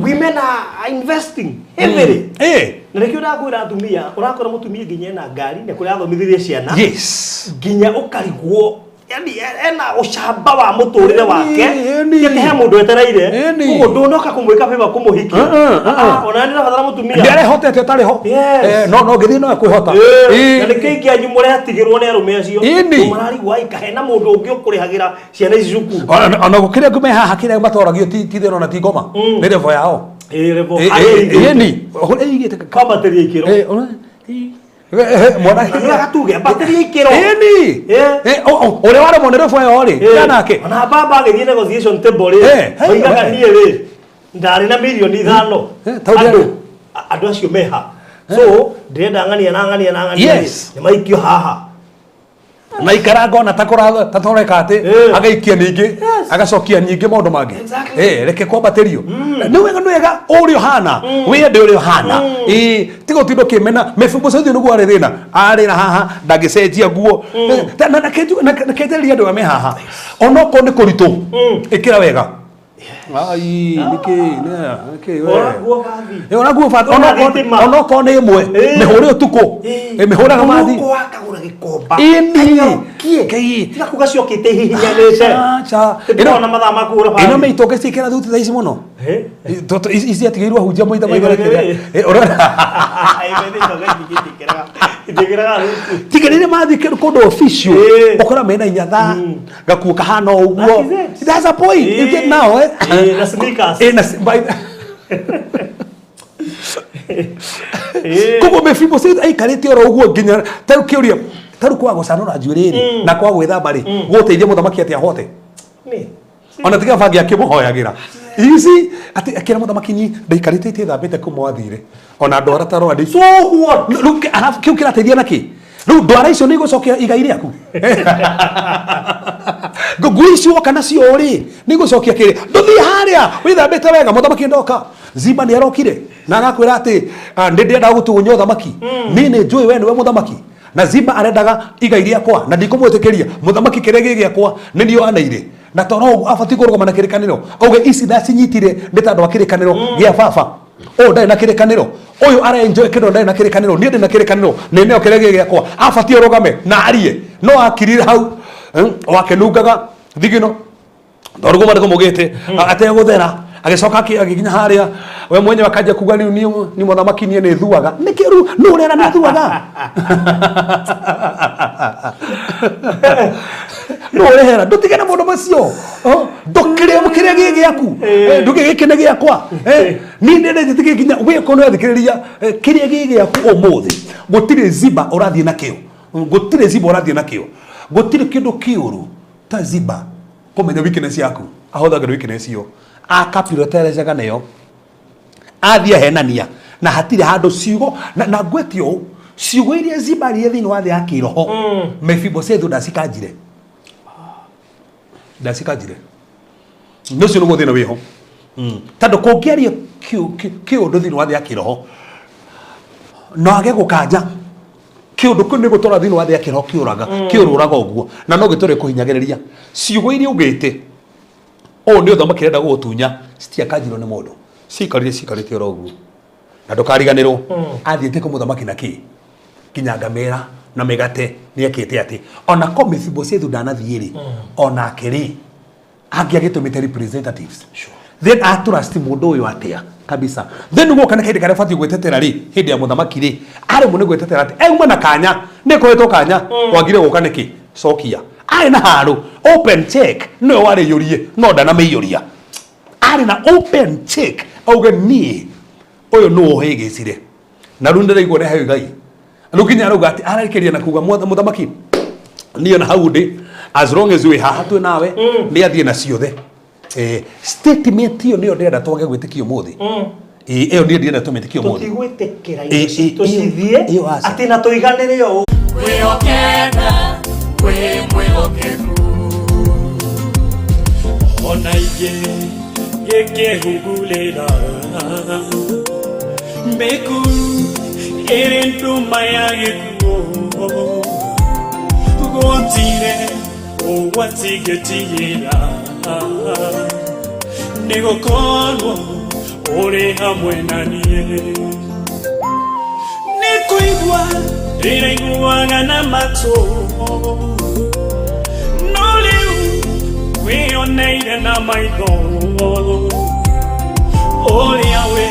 women are investing heavily na nĩkĩo ndakwĩra atumia ũrakora mũtumia nginya ena ngari na kũrĩa athomithirie ciana nginya ũkarigwo yani ena ũcamba wa mũtũrĩre wake gĩtĩ he mũndũ etereire ũguo ndũnoka kũmwĩka favor kũmũhiki ona nĩ ndabatara mũtumia nĩarehotete ũtarĩ ho no ngĩthiĩ no ekwĩhota na nĩkĩo ingĩ anyu mũretigĩrwo nĩ arũme acio mararigwo aikahe na mũndũ ũngĩ ũkũrĩhagĩra ciana ici cukuru ona gũkĩrĩa ngume haha kĩrĩa matoragio ti thĩno na ti ngoma nĩ revo yao kambateria ikĩro mwana gatuge bateria ikĩro ũrĩa waremwo nĩ revo yao rĩ nake ona baba agĩthiĩ negotiation table rĩ oigaga niĩ rĩ ndarĩ na milioni 5 andũ acio meha so ndĩrenda ng'ania nĩ maikio haha na ikaranga ona ta toreka atĩ agaikia ningĩ agacokia nyingĩ maũndũ mangĩ reke kwambatĩrio nĩ wega ũrĩa ũhana wĩende ũrĩa ũhana tiga ũtinde ũkĩmena Mephibosheth nĩguo arĩ thĩna arĩ na haha ndangĩcenjia nguo na kenjereria andũ me haha onokorwo nĩ kũritũ ĩkĩra wega onaguo bathi onokorwo nĩ ĩmwe mĩhũre ũtukũ mĩhũraga bathi tiga kugacokĩte hihinyanĩte ndĩrona mathaa makũra bathi ĩno mĩitũ ũngĩciĩkĩra thuti tha ici mũno ici atigĩirwo ahunjia maitha tiga rĩrĩa mathiĩ kũndũ official ũkora mena inya thaa gakuo kahana ũguo that's a point you get now na sneakers Kogo Mephibosheth aikarite oro uguo nginya taru kiuria taru kwa gucanura njuiriri na kwa gwithamba ri guteithia muthamaki ati ahote ni ona tiga bangi akimuhoyagira ici ati akira muthamaki ni ndaikarite ite thambite kumwathire ona ndwara taro andi so what look arafu kiu kirateithia naki riu ndwara icio ni gucokia igai riaku ngui kana cio ri ni gucokia kiri nduthi haria withambite wega muthamaki ndoka Ziba ni arokire na agakwira ati ndenda gutugunya uthamaki ni njui we ni we muthamaki na Ziba arendaga igai riakwa na ndikumwitikiria muthamaki kirege giakwa ni nio anaire na toro abati kurugama na kirikaniro auge ici ndacinyitire nditandu wa kirikaniro gia baba ndai na kirikaniro uyu ara enjoy kindo ndai na kirikaniro ni ndi na kirikaniro ni nio kirege giakwa abati urugame na arie no akirire hau wakenungaga thigino ndoruguma ndikumugite ate guthera agicoka agikinya haria we mwenye wakaja kuga ni muthamaki ni thuaga nikiru no rera ni thuaga no rera ndutige na mundu macio ndukire mukire gigiaku ndugigikine giakwa ni ndende tigikinya we kono thikiriria kiria gigiaku umuthi gutire Ziba urathie nakio gutire Ziba urathie nakio gutire kindu kiuru ta Ziba komenya weakness yaku ahothaga weakness yo akapiroterezaga nayo athia henania na hatire handu ciugo na ngwetio ciugo iria Ziba ria thini wa thia ya kiroho Mephibosheth ndacikanjire nucio nugo thina wiho tando kungiaria kiundu thini wa thia ya kiroho no age gukanja kiundu kuni gutora thini wa thia ya kiroho kiururaga uguo na no gitore kuhinyagiriria ciugo iria ugite ni uthamaki renda gutunya citiakanjirwo ni mundu cikarite oro uguo na ndukariganirwo athiete ku muthamaki naki kinyanga mera na megate ni akite ati ona ko Mephibosheth ndanathiiri ona akiri angiagitumite representatives then atrust mundu uyu atia kabisa then ugo kana kende kare fati gwetetera ri hindi ya muthamaki ri ari mu ni gwetetera ati euma na kanya ni kwetwo kanya wagire guka niki cokia ari na haru open check no wari yurie no ndana meiyuria ari na open check auge ni uyu no hegecire na runde igwo ne hayo gai alukinya aruga ati ararikeria na kuga muthamaki niyo na haundi as long as we hahatwe nawe ni athie na ciothe statement iyo niyo ndenda twage gwitikio muthi iyo ndiye ndenda tumetikio muthi tutigwitikira icio tucithie ati na tuiganire yo wihokeka we mwihokeku ona ige gekehugulira mbeku erentuma yagekuo gotire owatigetigera nigokorwo uri hamwe nanie nikuigua ndiraiguaga na mato no riu wioneire na maitho uria we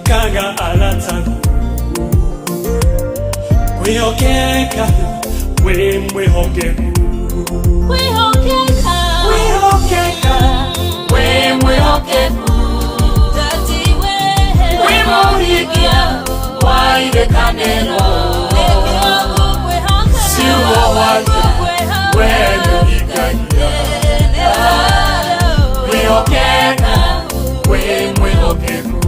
kaga aratagu wihokeka we mwihokeku wihokeka we mwihokeku tati we mwihokia wairekanero siwa wake wenu ikania wihokeka we mwihokeku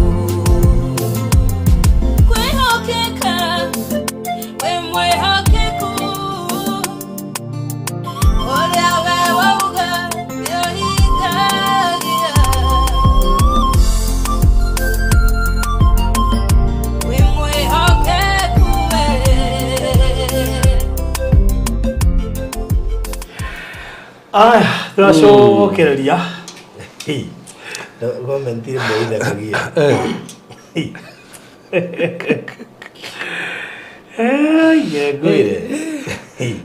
turacokereria gomentire mboile kagia yegwire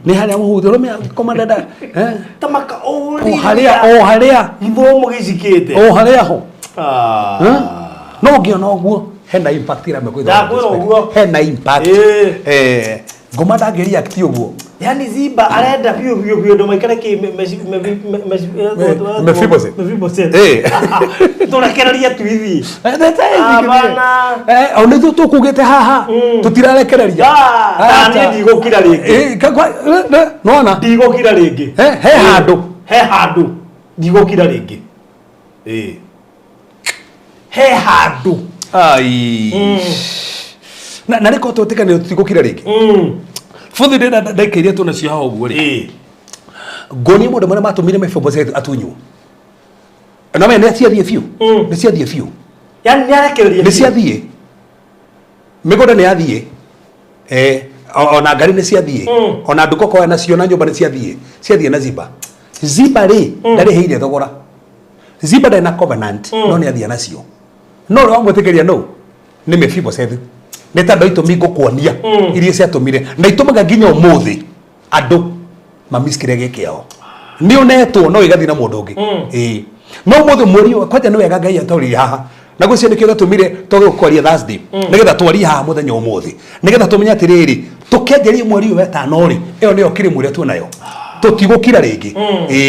ni haria muhuthiro me komandada tamaka o haria ibo mugicikite o haria ho no ngiona uguo hena impact ira me kwitha hena impact ngoma ndangeria akti uguo Yani Ziba arenda bio ndo maikare ki Mefibose. Turakereria tu hivi. Bana. Ona tu kugete haha. Tutirarekereria. Ni ndigukira ringi. Nona ndigukira ringi. He handu. Ndigukira ringi. He handu. Ai. Na riko tutika ni tutigukira ringi. Futhi ndenda ndaikiria tu na cia hoguo ri. Ngoni mundu mwana matumire Mefibose atunyu. Na me ne ciathie fiu. Ni ciathie fiu. Yani ni arekereria. Ni ciathie. Migoda ni athie. Ona ngari ni ciathie. Ona ndukoko na cio na nyumba ni ciathie. Ciathie na Ziba. Ziba ri ndari heire thogora. Ziba ndari na covenant no ni athie na cio. No ro amwetekeria no. Ni Mefibose. Neta ndoito mingo kuonia iria cia tumire na itumaga nginya umuthi andu mamiskire gikiao ni unetwo no igathi na mundu ungi no umuthi mweri kwaja ni wega ngai atori haha na gucio nikio gatumire to kwaria Thursday nigetha twari haha muthenya umuthi nigetha tumenya atiriri tukenjeria mweri we tano ri iyo niyo kirimure tu nayo tutigukira ringi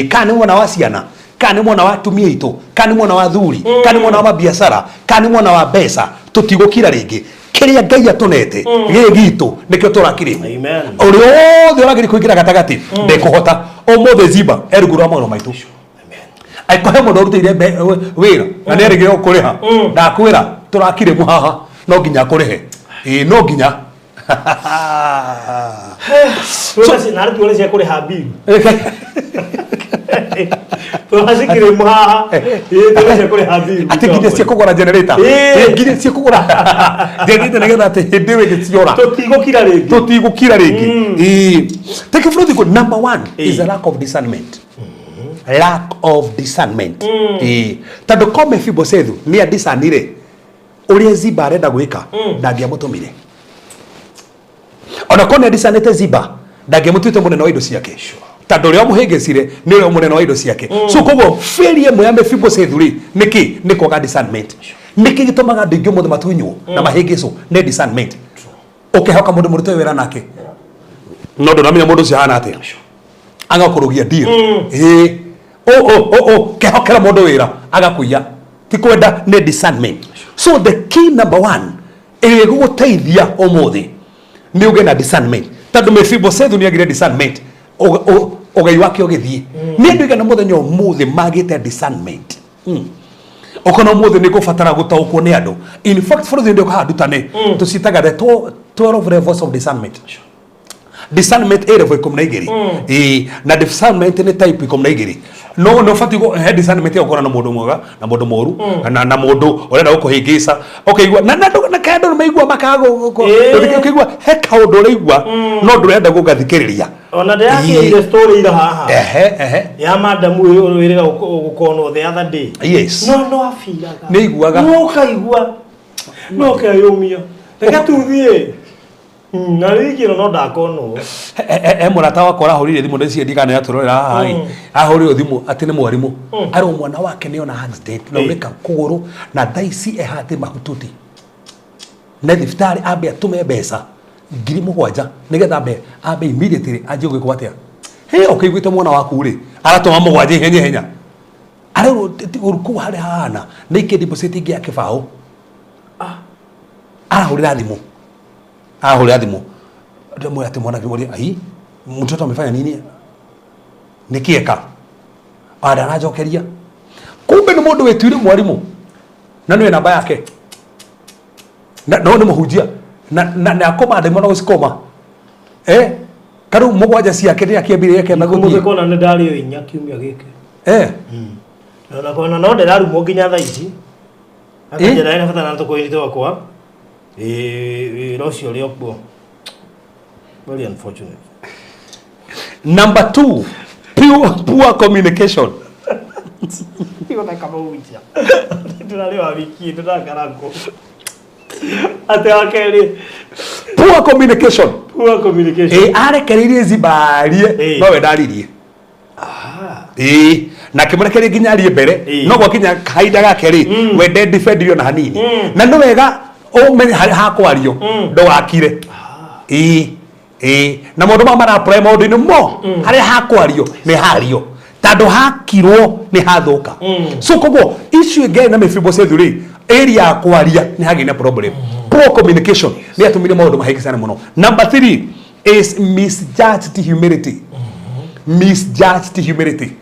kana mwana wa ciana kana mwana wa tumia itu kana mwana wa thuri kana mwana wa biashara kana mwana wa pesa tutigukira ringi kiria ngai atunete gigitu nikio turakiri amen uri othe uragiri kuingira gatagati ndekuhota omothe Ziba erugura mauro maitu amen aikohe mundu urutire wira na ni erigire ukuriha ndakwira turakire muhaha no nginya kurihe no nginya so na tuone cia kuriha bill tuhasikire muhaha tuone cia kuriha bill ati nginya cia kugura generator nginya cia kugura generator nigetha ati hindi we giciora tutigukira ringi take from the number 1 is a lack of discernment. Lack of discernment. Tando kome Mefibose ni adisanire uria Ziba arenda gwika ndangiamutumire ona kone adisanete Ziba ndangiamutwite munene wa indo ciake tando ria muhingecire ni ria munene wa indo ciake so kogo failure mo ya Mefibose ri niki ni kwaga discernment niki gitumaga ndingi muthe matunyu na mahingeco ne discernment ukihoka mundu murute wira nake no ndonamenya mundu cia hana ate agakurugia deal kehokera mundu wira agakuya tikwenda ne discernment. So the key number 1 iri guguteithia umuthi ni uge na discernment tando Mefibose ni agire discernment ogai wake ogithie ni ndu igana muthenya umuthi magite discernment okona umuthi ni gufatara gutaukwo ni andu in fact for the ndio kahadutane tusitaga the 12 levels of discernment. Discernment ere voi komna igiri na discernment ni type komna igiri no fatigo he discernment ya ukora na mundu mwega na mundu moru na mundu urenda gukuhingisa ukaigwa na kando maigwa makago ukaigwa he kaundu uraigwa no ndurenda gugathikiriria ona ndakire story ira haha ya madam uyu wirira gukono the other day yes no afiraga ni iguaga no kaigwa no kayumia reka tuthie na rikiro no ndakono murata wakora ahurire thimu ndeci ndikana yaturorera haha ahurire thimu ati ni mwarimu ari mwana wake ni ona accident na ureka kuguru na thaici ehate mahututi na thiftari ambe atume mbeca 7,000 nigetha ambe immediately aje gwikwa atia ukaiguite mwana waku ri aratuma mugwaje henya ari uruku hari hana na ike deposit ingi ya kibao ahurira thimu ndio ati mwana kimwambia mtoto amefanya nini nikieka anajokeria kumbe ni mundu wetwire mwarimu na niwe namba yake na no ni muhujia na akoma ndimo no usikoma karu mugwaja ciake ni akiambire yake na guthie muke kona ndario inya kiumia gike na kona no ndaru moginya thaici akajira ina fata na tukoirite wakwa rocio riokwo very unfortunate. Number 2 poor communication. Iko na kama uja tunalewa wiki tunakarako ate akeli poor communication arekereirie Zibarie no we ndaririe na kimurekerie nginya arie mbere no gwa kinya kaida gake ri we defendio na hanini na no wega o menye ha kwario ndo wakire na maundu mara apply maundu-ini mo haria hakwario ni hario tando hakirwo ni hathuka so koguo issue again na Mephibosheth ri area ya kwaria ni hagina problem poor communication ni atumire maundu mahiki sana muno. Number 3 is misjudged humility. Misjudged humility.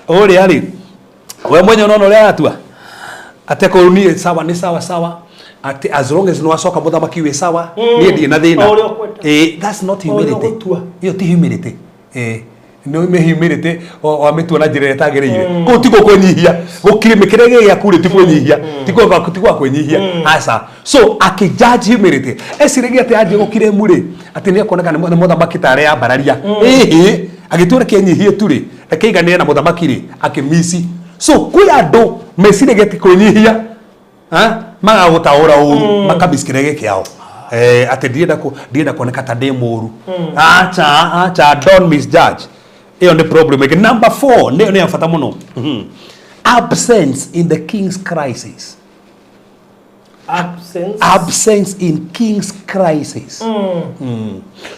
Ori ali we mwenye unaona ule atua ateko ni sawa ni sawa ati as long as no asoka muthamaki we sawa ni ndie na thina that's not humility. Hiyo ti humility. No me humility o ametua na njira etagirire ko tiko kwenyihia gukire mikirege ya kure tiko kwenyihia tiko kwenyihia asa so akijudge humility esirege ati aje gukire muri ati ni akoneka ni muthamaki tare ya bararia agitura kenyihie turi akeiganira na muthamaki ri akimisi so kwi andu mesirege ti kwenyihia magagutaura uru makabiskirege kiao ati ndienda kuoneka ta ndemuru acha don't misjudge. Hiyo ndio problem again. Number 4 ndio yafuata muno. Absence in the king's crisis. Absence in king's crisis.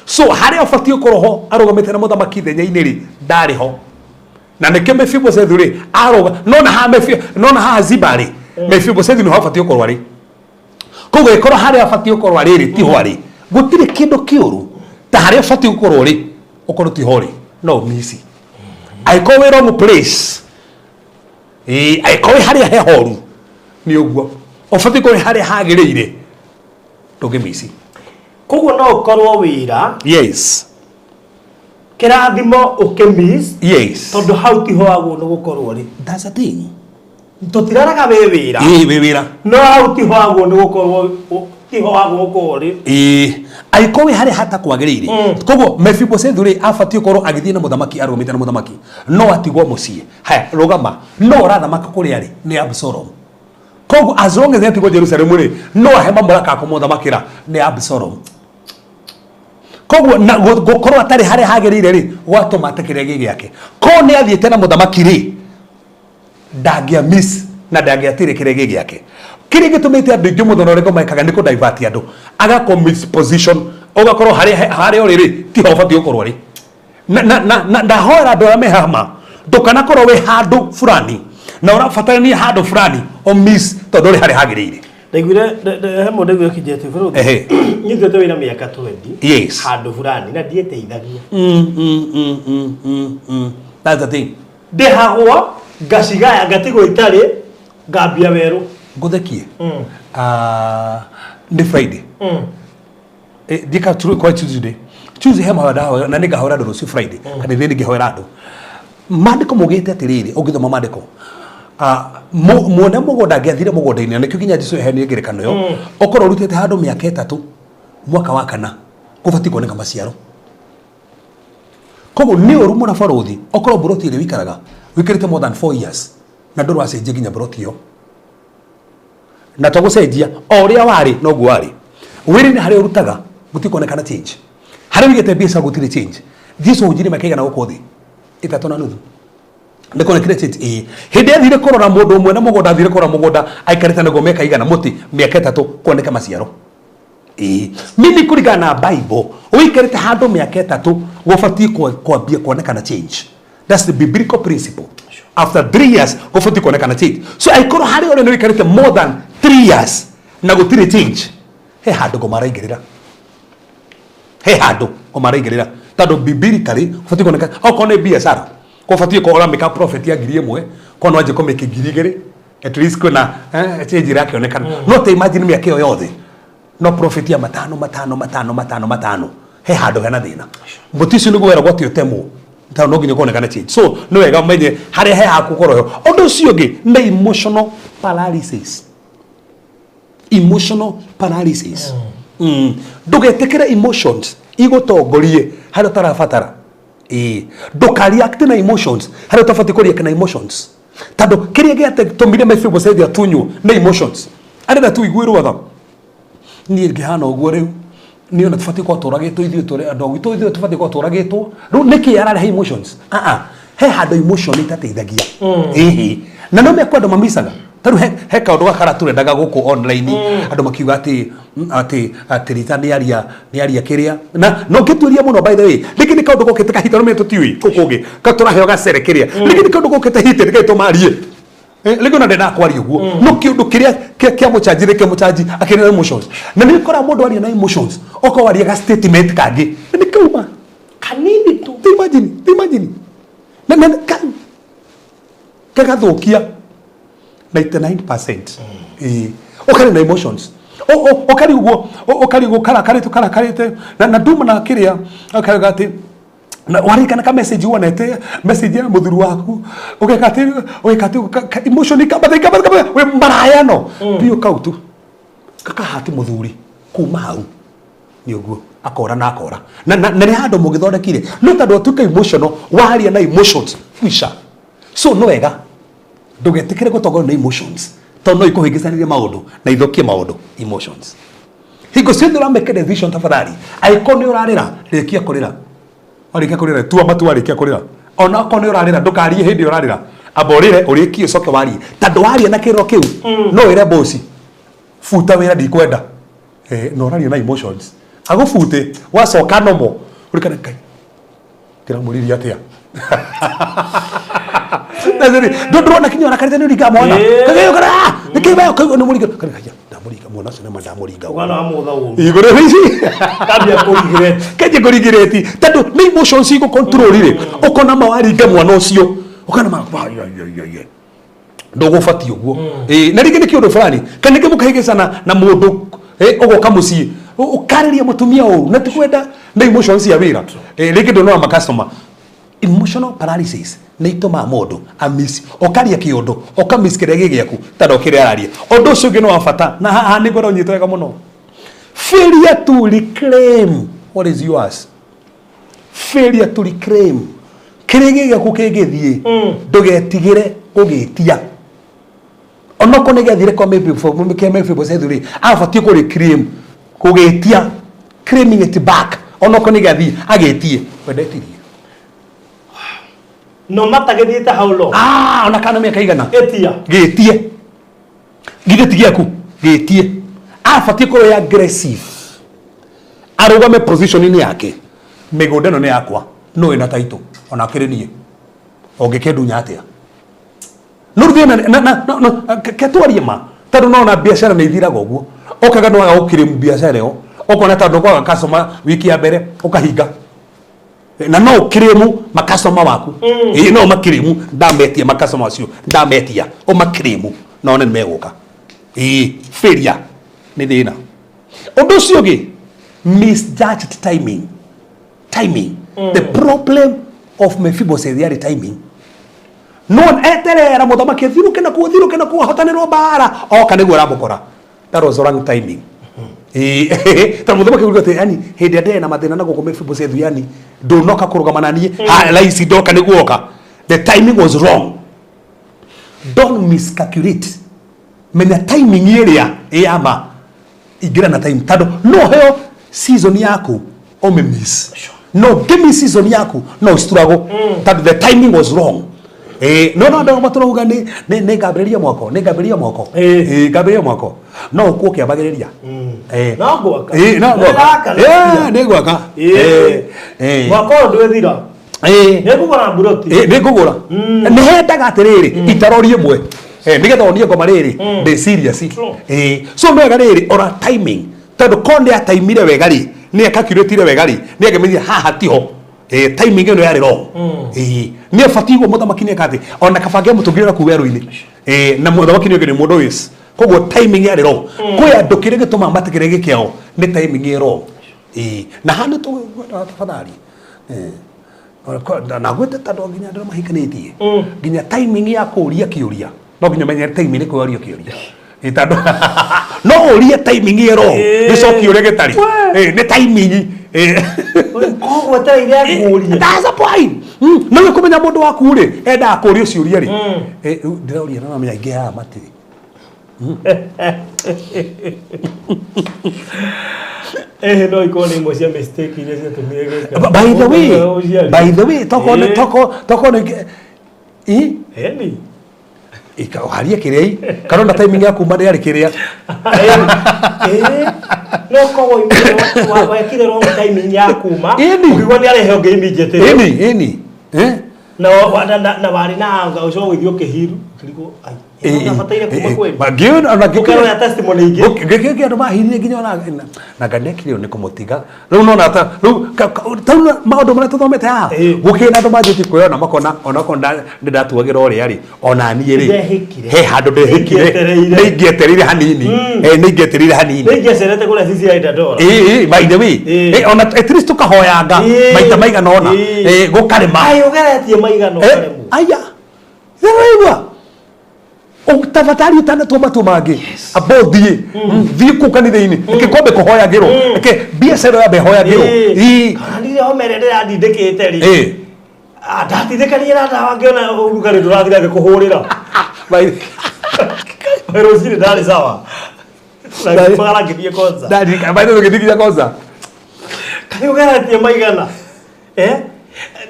So hari afatio koroho arogamete na muthamaki thenya-ini ri ndari ho na nike Mephibosheth ri aroga nona ha zibari Mephibosheth ni hafatio korwa ri kogo ikoro hari afatio korwa ri ti ho ri gutire kindu kiuru ta hari afatio korwa ri okoro ti ho ri no misi aiko we wrong place aiko we hari he horu ni uguo ofati ko hari hagireire toge misi koguo no korwo wira yes kirathimo ukemis yes tondu hau ti hoagwo no gukorwo ri that's a thing tutiraraga we wira we wira no hau ti hoagwo no gukorwo ti hoagwo gukorwo ri aiko we hari hata kwagirire koguo Mephibosheth ri afatio korwo agithie na muthamaki arumite na muthamaki no atigwo mucie haya rugama no rathamaka kuri ari ni Absalom koguo as long as atigwo Jerusalem ri no hema muraka kumuthamakira ni Absalom koguo na gukorwo atari hari hagirire ri watu matakirege giake ko ni athiete na muthamaki ri ndagia miss na ndagia tire kirege giake kiri gitumite andu ingi muthono rego maikaga ni ku divert andu agako misposition ogakorwo hari oriri ti ho fatio korwo ri na ndahora ndora mehama ndukana korwo we handu fulani na urafatana ni handu fulani o miss tondu ri hari hagirire ndaigwire hemo ndegwe kijete bro nyigete wina miaka 20 yes handu fulani na ndieteithagia that's the thing ndehagwa ngacigaya ngatigo itari ngambia weru Guthuke ni Friday dika true kwa Tuesday hema wadaho na niga hora ndo si Friday kana ni niga hora ndo mandiko mugite atiriri ogithoma mandiko muone mugoda ngiathire mugoda-ini nikio kinya Jesu he ni ngerekano yo okoro rutete handu miaka 3 mwaka wa kana kubati kuoneka maciaro kogo ni orumo na farothi okoro buroti ri wikaraga wikirite more than 4 years na ndoro acenjie ginya buroti yo na tugucenjia o ria wari no guo wari wiri ni hari urutaga gutikuonekana change hari wigete biasa gutire change Jesu ujire makaiga na gukothi 3.5 ndikone kire change hindi athire korora mundu umwe na mugoda athire korora mugoda aikarite na gomeka igana muti miaka 3 kuoneka maciaro mimi kurigana na Bible uikarite handu miaka 3 gufati kwambia kuonekana change. That's the biblical principle. After 3 years gufati kuonekana change. So aikoro hari ore no ikarite more than 3 years na gutire change he handu go maraigirira tado biblically gufati kuonekana okone biashara gufati ko ora meka prophet ya girie mwe kono aje ko meke girigere at least kuna change yake onekana no te imagine me yake yothe no prophet ya matano he handu hena thina mutisi nugo wera gwatio temo tano no ginya kuonekana change so no wega menye hari he hakukoroyo ondo ucio ngi na emotional paralysis ndugetekere emotions igotongorie hari utarabatara ndukareact na emotions hari utafati kureact na emotions tando kiria giate tumire Mephibosheth atunyu na emotions arenda tu igwirwo tha ni ngihana uguo riu ni ona tufati kwa turagitwo ithuĩ turi andu gitu ithuĩ tufati kwa turagitwo riu niki arare emotions he handu emotion itateithagia na no mekwenda mamisaga Taru he kaundu gakara turendaga guku online andu makiuga ati rita ni aria kiria na no ngituria muno by the way riki ni kaundu gokite kahita no me tutiui gukungi katuraheo gacere kiria riki ni kaundu gokite hite ni gaito marie riki na ndenda kwari uguo no kiundu kiria kia muchaji ke muchaji akina emotions na ni kora mundu aria na emotions oko waria ga statement kangi ni kauma kanini tu imagine na kagathukia 99%. Okari na emotions. Okari ugo kara na nduma na kiria akagati na warikana ka message wonete message ya muthuru waku ukekati emotion ka we mbaraya no bio kautu kakahati muthuri kuma hau ni uguo akora na ni handu mugithondekire no tandu tuka emotional waria na emotions fisha so no wega ndugetikire gutogora na emotions tondu no ikuhingicanirie maundu na ithokie maundu emotions hingo ciothe urameke decision tafadhali aikoni urarira rekia kurira arikia kurira tua matu arikia kurira ona koni urarira ndukarie hindi urarira aborire urikie soke wari tandu waria na kiro kiu no ire bosi futa wira ndikwenda no raria na emotions agufute wacoka nomo urikana kai kira muriria atia nazari ndona kinywa na karita ni riga mwana kagayo kara nikiba ko no muriga kana kaya ndamuriga mwana sene mandamuriga wana amutha u igore hici kabia kurigireti kaje kurigireti tando ni emotions iko control ile ukona mawariga mwana ucio ukana ma ndogo fati uguo na rigi ni kiundu fulani kana ngimukaige sana na mundu ugoka mucii ukariria mutumia uru na tukwenda na emotions ya wira rigi ndo no customer emotional paralysis ni itoma mundu amisi okaria kiundu okamiss kirege giaku tando kire araria undu ucio ngi no wafata na haha ni ngoro nyitwega muno failure to reclaim what is yours failure to reclaim kirege giaku kigithie ndugetigire ugitia onoko ne gathire kwa maybe for maybe for say thuri afati ko reclaim kugitia claiming it back onoko ne gathie agetie wendetirie no mata githite haulo ona kana miaka igana etia getie githetigia ku getie afati ko ya aggressive arugame position ni yake migondeno ni yakwa no ina taito ona kirenie ongekendunya atia nurthi na ketwarie ma tadu no na biashara ni thiraga uguo okaga no agukire mu biashara yo okona tadu kwa customer wiki ya mbere ukahinga na no kiremu makasoma waku no makiremu ndametia makasoma wacio ndametia o makiremu no ne meguka failure ni thina undu cio gi misjudged timing the problem of Mephibosheth yari timing no eterera muthamaki thiruke na ku hotanirwo bara oka niguo ramukora that was wrong timing ta muthamaki ugate yani hindi ande na mathina na guko Mephibosheth yani ndunoka kurugamana nie laisi doka niguoka the timing was wrong don't miscalculate menya timing iria ama igira na time tado no heo season yako ome miss no give me season yako no struggle tado the timing was wrong no ndo maturuga ni Gabriel mwako Gabriel mwako no kuo kia bagiriria no gwaka ni gwaka mwako ndwethira ni kugura buroti ni kugura ni hendaga atiriri itarori imwe nigetha onie ngoma riri ndi serious so no wega riri ora timing tondu konde ya timire wega ri ni akakirutire wega ri ni agemenya haha tiho timing eno yari wrong ni afatigo muthamaki ni akati ona kabange mutungira ku weru-ini na muthamaki ni mundu wis koguo timing yari wrong kuya ndukire gituma matikire gikiao ni timing yari wrong na hanu tu tafadhali na gwete tando nginya ndira mahikanitie nginya timing ya kuria kiuria no nginya menye timing ni kuria kiuria tando no uria timing yari wrong ni coki ure gitari ni timing koguo ta iria nguria that's a point no kumenya mundu waku ri enda akuria ciuria ri ndiraũria na menya ingi ya matiri no ikoni imwe cia mistake iria ciatumire gwika by the way toko ni eni ikaharia kirei karona timing ya kuma ndari kiria no ko wa kile wrong timing ya kuma ukiwa ni arehe onge immediately na wari na anga ucio gwithio kihiru kiriko ai mataire kuma kweli bagio na gikaro ya testimony ingi gikiki andu mahirie nginya na ganekire ni kumutiga riu no nata riu tauna maundu mara tuthomete ha gukina andu majiti kuyona makona onakonda ndatuagira uri ari ona nie ri he handu ndehikire ningieterire hanini ningieterire hanini ningecerete kula sisi ya Dandora by the way ona at least tukahoyanga maita maigana ona gukarema ai ugeretie maigana ukaremu aya zeraiwa utavatari utana tumangi abothie thie ku kanitha-ini kikombe kuhoyagirwo ke biacara ya behoyagirwo kana ndire homerere andindikite ri ndatindikanie na ndawa ngiona urugari ndurathira ngikuhurira pero siri ndari sawa na mara ngithie Konza ndari kabaide ngithie Konza kayo garatie maigana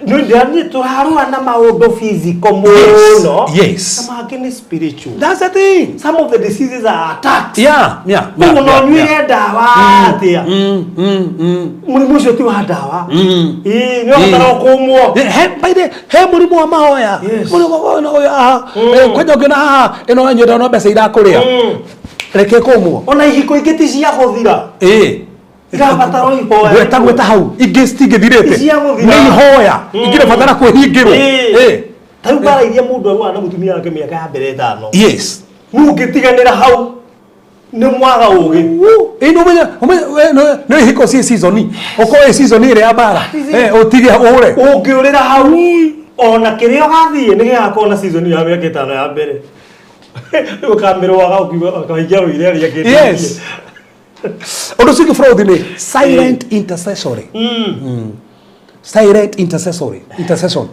no ndani turarua na maundu physical muno yes kama spiritual that's the thing some of the diseases are attacks yeah no nwire ndawa atia murimu ucio ti wa ndawa ni watara kumwo he murimu wa mahoya murimu wa hoya kwenye ngina ino nyenda no mbeca irakuria reke kumwo ona ihiko ingiti cia guthira irabatara ihoya gweta hau ingistingithirite ni ihoya ingire batara kwihingirwo taru bara iria mundu arua na mutumia wake miaka ya mbere 5 yes mungitiganira hau ni mwaga ugi ino no ihiko si season okoe season ile ya bara utige ure ungiurira hau ona kirio gathie ni gakona season ya miaka 5 ya mbere ukamero waga ukiingia ruire ria kiti yes Odo sigi fraud ni silent intercessory. Silent intercession.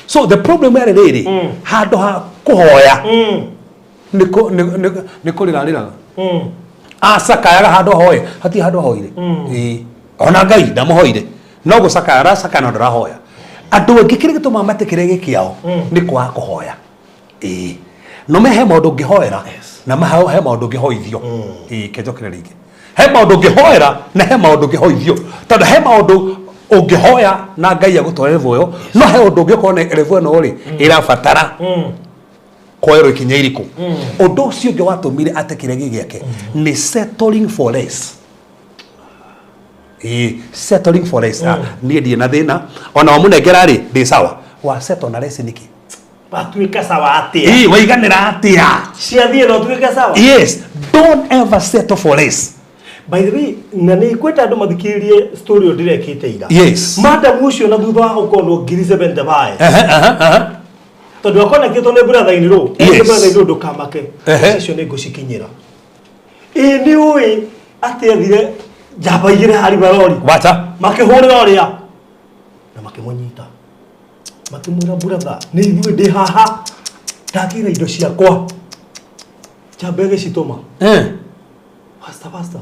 So the problem where lady hado ha kuhoya. Niko lirarira. Asakayaga hado hoye. Hati hado hoire. Ona ngai ndamuhoire. No gusakara sakana ndarahoya. Andu ngikire gituma matekire kiao ni kwa kuhoya. No mehe maundu ngihoera na mahe maundu ngihoithio. Kejokire ringi. He maundu ngihoera na he maundu ngihoithio tondu he maundu ungihoya na ngai agutware voyo no he undu ngikona revo no ri irabatara koero ikinya iriku undu ucio ngi watumire atekire gigiake ni settling for less settling for less ni ndie na thina ona wamunengera ri ndi sawa wa settle na less niki batuika sawa atia waiganira atia ciathie no tuika sawa yes don't ever settle for less. By the way, nani kweta andu mathikirie story ndirekite ira. Yes. Madam ucio na thutha wa ukono ngirize bende bae. Tondu akona kito ne brother in ro. Brother in ro ndukamake. Icio ne ngucikinyira. Ni ui ati athire jaba igire hari barori. Wacha. Makihurira oria. Na makimunyita. Makimura brother. Ni ithuĩ ndi haha. Ndakira indo ciakwa. Jabege citoma. Basta.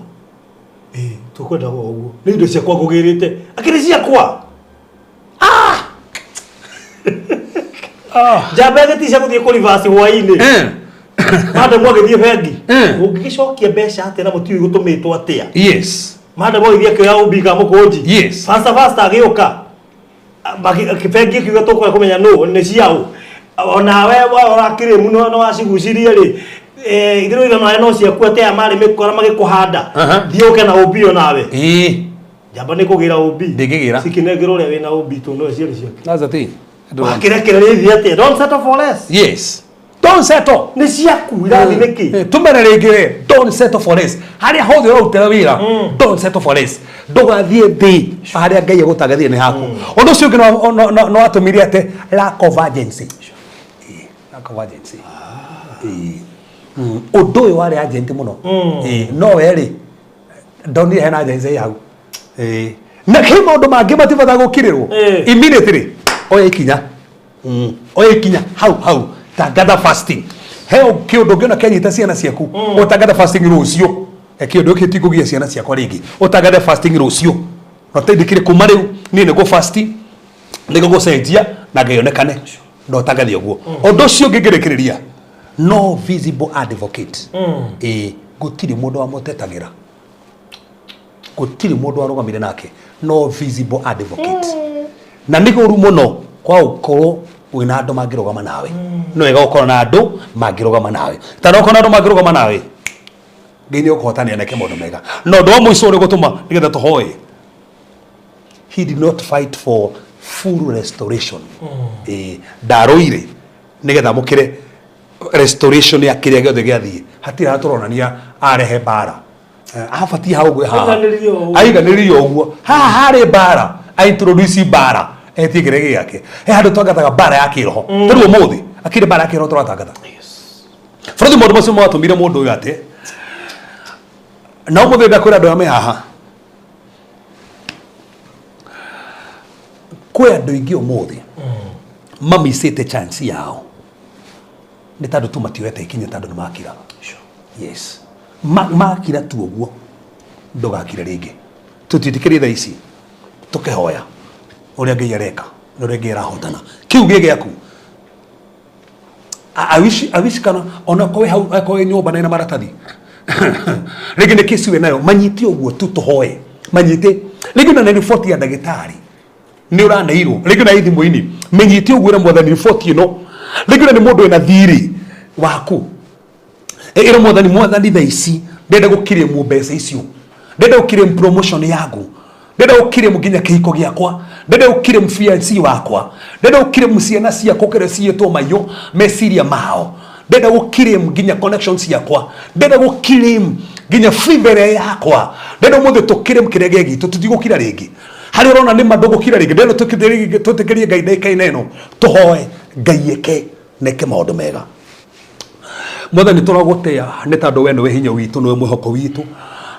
Tukwenda kwa uguo. Ni indo ciakwa ngugirite. Akiri ciakwa. Jabege ti ciakuthie ku reverse hwaini. Madam agithie bengi. Ungigicokia mbeca atia na mutiui gutumitwo atia. Yes. Madam agithie kioya ubiga mukunji. Yes. Basta agiuka. Bengi kiuga tukwa kumenya no ni ciao. Ona we orakire muno no wacigucirie ri igiro igana no ciaku atia mari mikora magikuhanda thioke na ubio nawe jamba ni kugira ubi ndigigira sikinegiro ria wina ubi tu no ciari ciake that's the thing akirekera ri atia don't settle for less yes don't settle ni ciaku irathi niki tumererengire don't settle for less haria hothe urutera wira don't settle for less ndugathie thi haria ngai agutagathie ni haku undu ucio no atumire ate lack of urgency undu uyu wari agent muno no weri ndoni hena agent hau na kima undu mangi matibata gukirirwo immediately oya ikinya hau tagada fasting he kiundu ngiona kenyita ciana ciaku utagada fasting rucio kiundu giki kugia ciana ciakwa ringi utagada fasting rucio no tendikire kuma riu ni go fasting ni go gucenjia na ngayonekane no tagathia guo undu ucio ngigerekiriria no visible advocate. Gutiri mundu wa mutetagira. Gutiri mundu arugamire nake, no visible advocate. Na nigoru muno kwa ukoro wina andu mangirugama nawe. No ega ukoro na andu mangirugama nawe. Tano ukoro na andu mangirugama nawe. Ngini ukohotania neke mundu mega. No ndo muico uri gutuma nigetha tuhoe. He did not fight for full restoration. Daroire nigetha mukire restoration ya kiria giothe giathie. Hatira turonania arehe bara. Afati haugwe ha. Aiganirio uguo. Ha hari bara. I introduce bara. Eti kirege yake. Handu twagataga bara ya kiroho. Turu muthi akire bara ya kiroho turatagata. Yes. Frodi mundu macio mwatumire mundu uyu ate. Na muthi ndakwira andu ame haha. Kwe andu ingi umuthi. Mami sete chance yao. Ni tandu tu matiwete ikinya tandu ni makira. Yes. Makira tu uguo. Ndugakire ringi. Tutitikirie tha ici. Tukihoya. Uria Ngai areka. Uria Ngai arahotana. Kiu gige yaku. Awishi kana ona kowe hau kowe nyumba na ina maratathi. Ringi ni kesi we nayo manyiti uguo tu tuhoe. Manyite. Ringi na ni 40 ya ndagitari. Ni urana iro. Ringi na ithi muini. Manyiti uguo na mwathani 40 no. Ringi na ni mundu ena thiri waku. Ira mwathani tha ici ndenda gukirie mu mbeca icio. Ndenda gukirie promotion yagu. Ndenda gukirie muginya kihiko giakwa. Ndenda gukirie mfianci wakwa. Ndenda gukirie musiana ciakwa kire cietwo mayo meciria mao. Ndenda gukirie muginya connections yakwa. Ndenda gukirie ginya favor yakwa. Ndenda muthe tukire mkirege gitu tutigukira ringi. Hari urona ni madogo kira ringi. Ndenda tukirie Ngai ndeka neno tuhoe Ngai eke neke maundu mega. Mwathani turagutea ni tandu we niwe hinya witu niwe mwihoko witu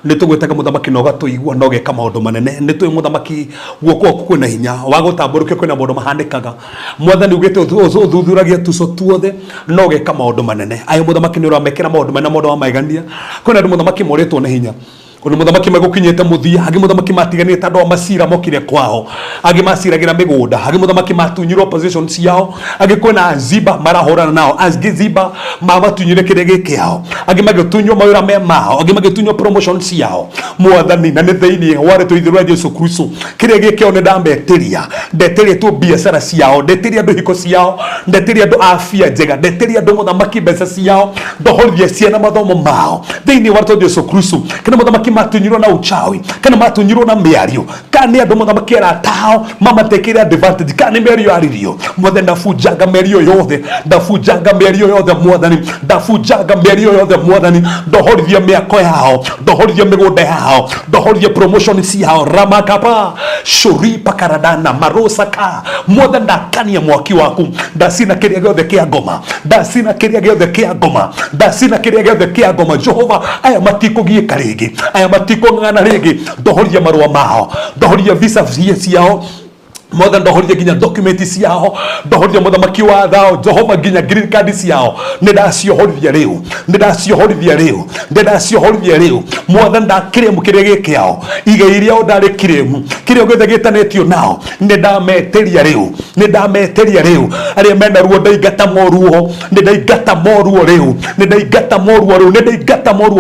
nitugwetaga muthamaki no gatuigua no geka maundu manene nitwe muthamaki guoko kwina hinya wa gutamburuke kwina maundu mahandikaga. Mwathani ugite uthuthuragia tuco tuothe no geka maundu manene. Ayo muthamaki ni uramekera maundu manene maundu wa maigania kwina andu muthamaki moretwo na hinya. Kuna muthamaki magukinyete muthia agi muthamaki matiganie tandu masira mokire kwao agi masiragira migunda agi muthamaki matunyirwo position ciao agi kwina aziba marahorana nao aziba mabatunyire kirege kiao agi magitunywo mawira me mao agi magitunywo promotion ciao. Mwathani na netheini ware tuithirwa Yesu Kristo kirege kiao ne ndambeteria ndeteria tu biashara ciao ndeteria andu hiko ciao ndeteria andu afia njega ndeteria andu muthamaki mbeca ciao ndohorithia ciana mathomo mao thiini ware Yesu Kristo kana muthamaki matunyirwo na uchawi kana matunyirwo na miario kana andu muthamaki aratao mama tekira advantage kana miario aririo. Mwathani ndafujanga miario yothe ndafujanga miario yothe Mwathani ndafujanga miario yothe Mwathani ndohorithia miako yao ndohorithia migunda yao ndohorithia promotion ciao ramakapa shuri pakaradana marosaka. Mwathani ndakania mwaki waku ndasina kiria giothe kia ngoma ndasina kiria giothe kia ngoma ndasina kiria giothe kia ngoma. Jehova aya matikugiika ringi aya matiko ngana ringi ndohoria marua mao ndohoria visa ciao Mwathani ndohoria ginya document ciao ndohoria muthamaki wa thao Jehova ginya green card ciao ndaciohorithia riu ndaciohorithia riu Mwathani ndakire mukire gikiao igai iria ndari kiremu kirio githe gitanetio nao ndameteria riu aria mena ruo ndaigata moruo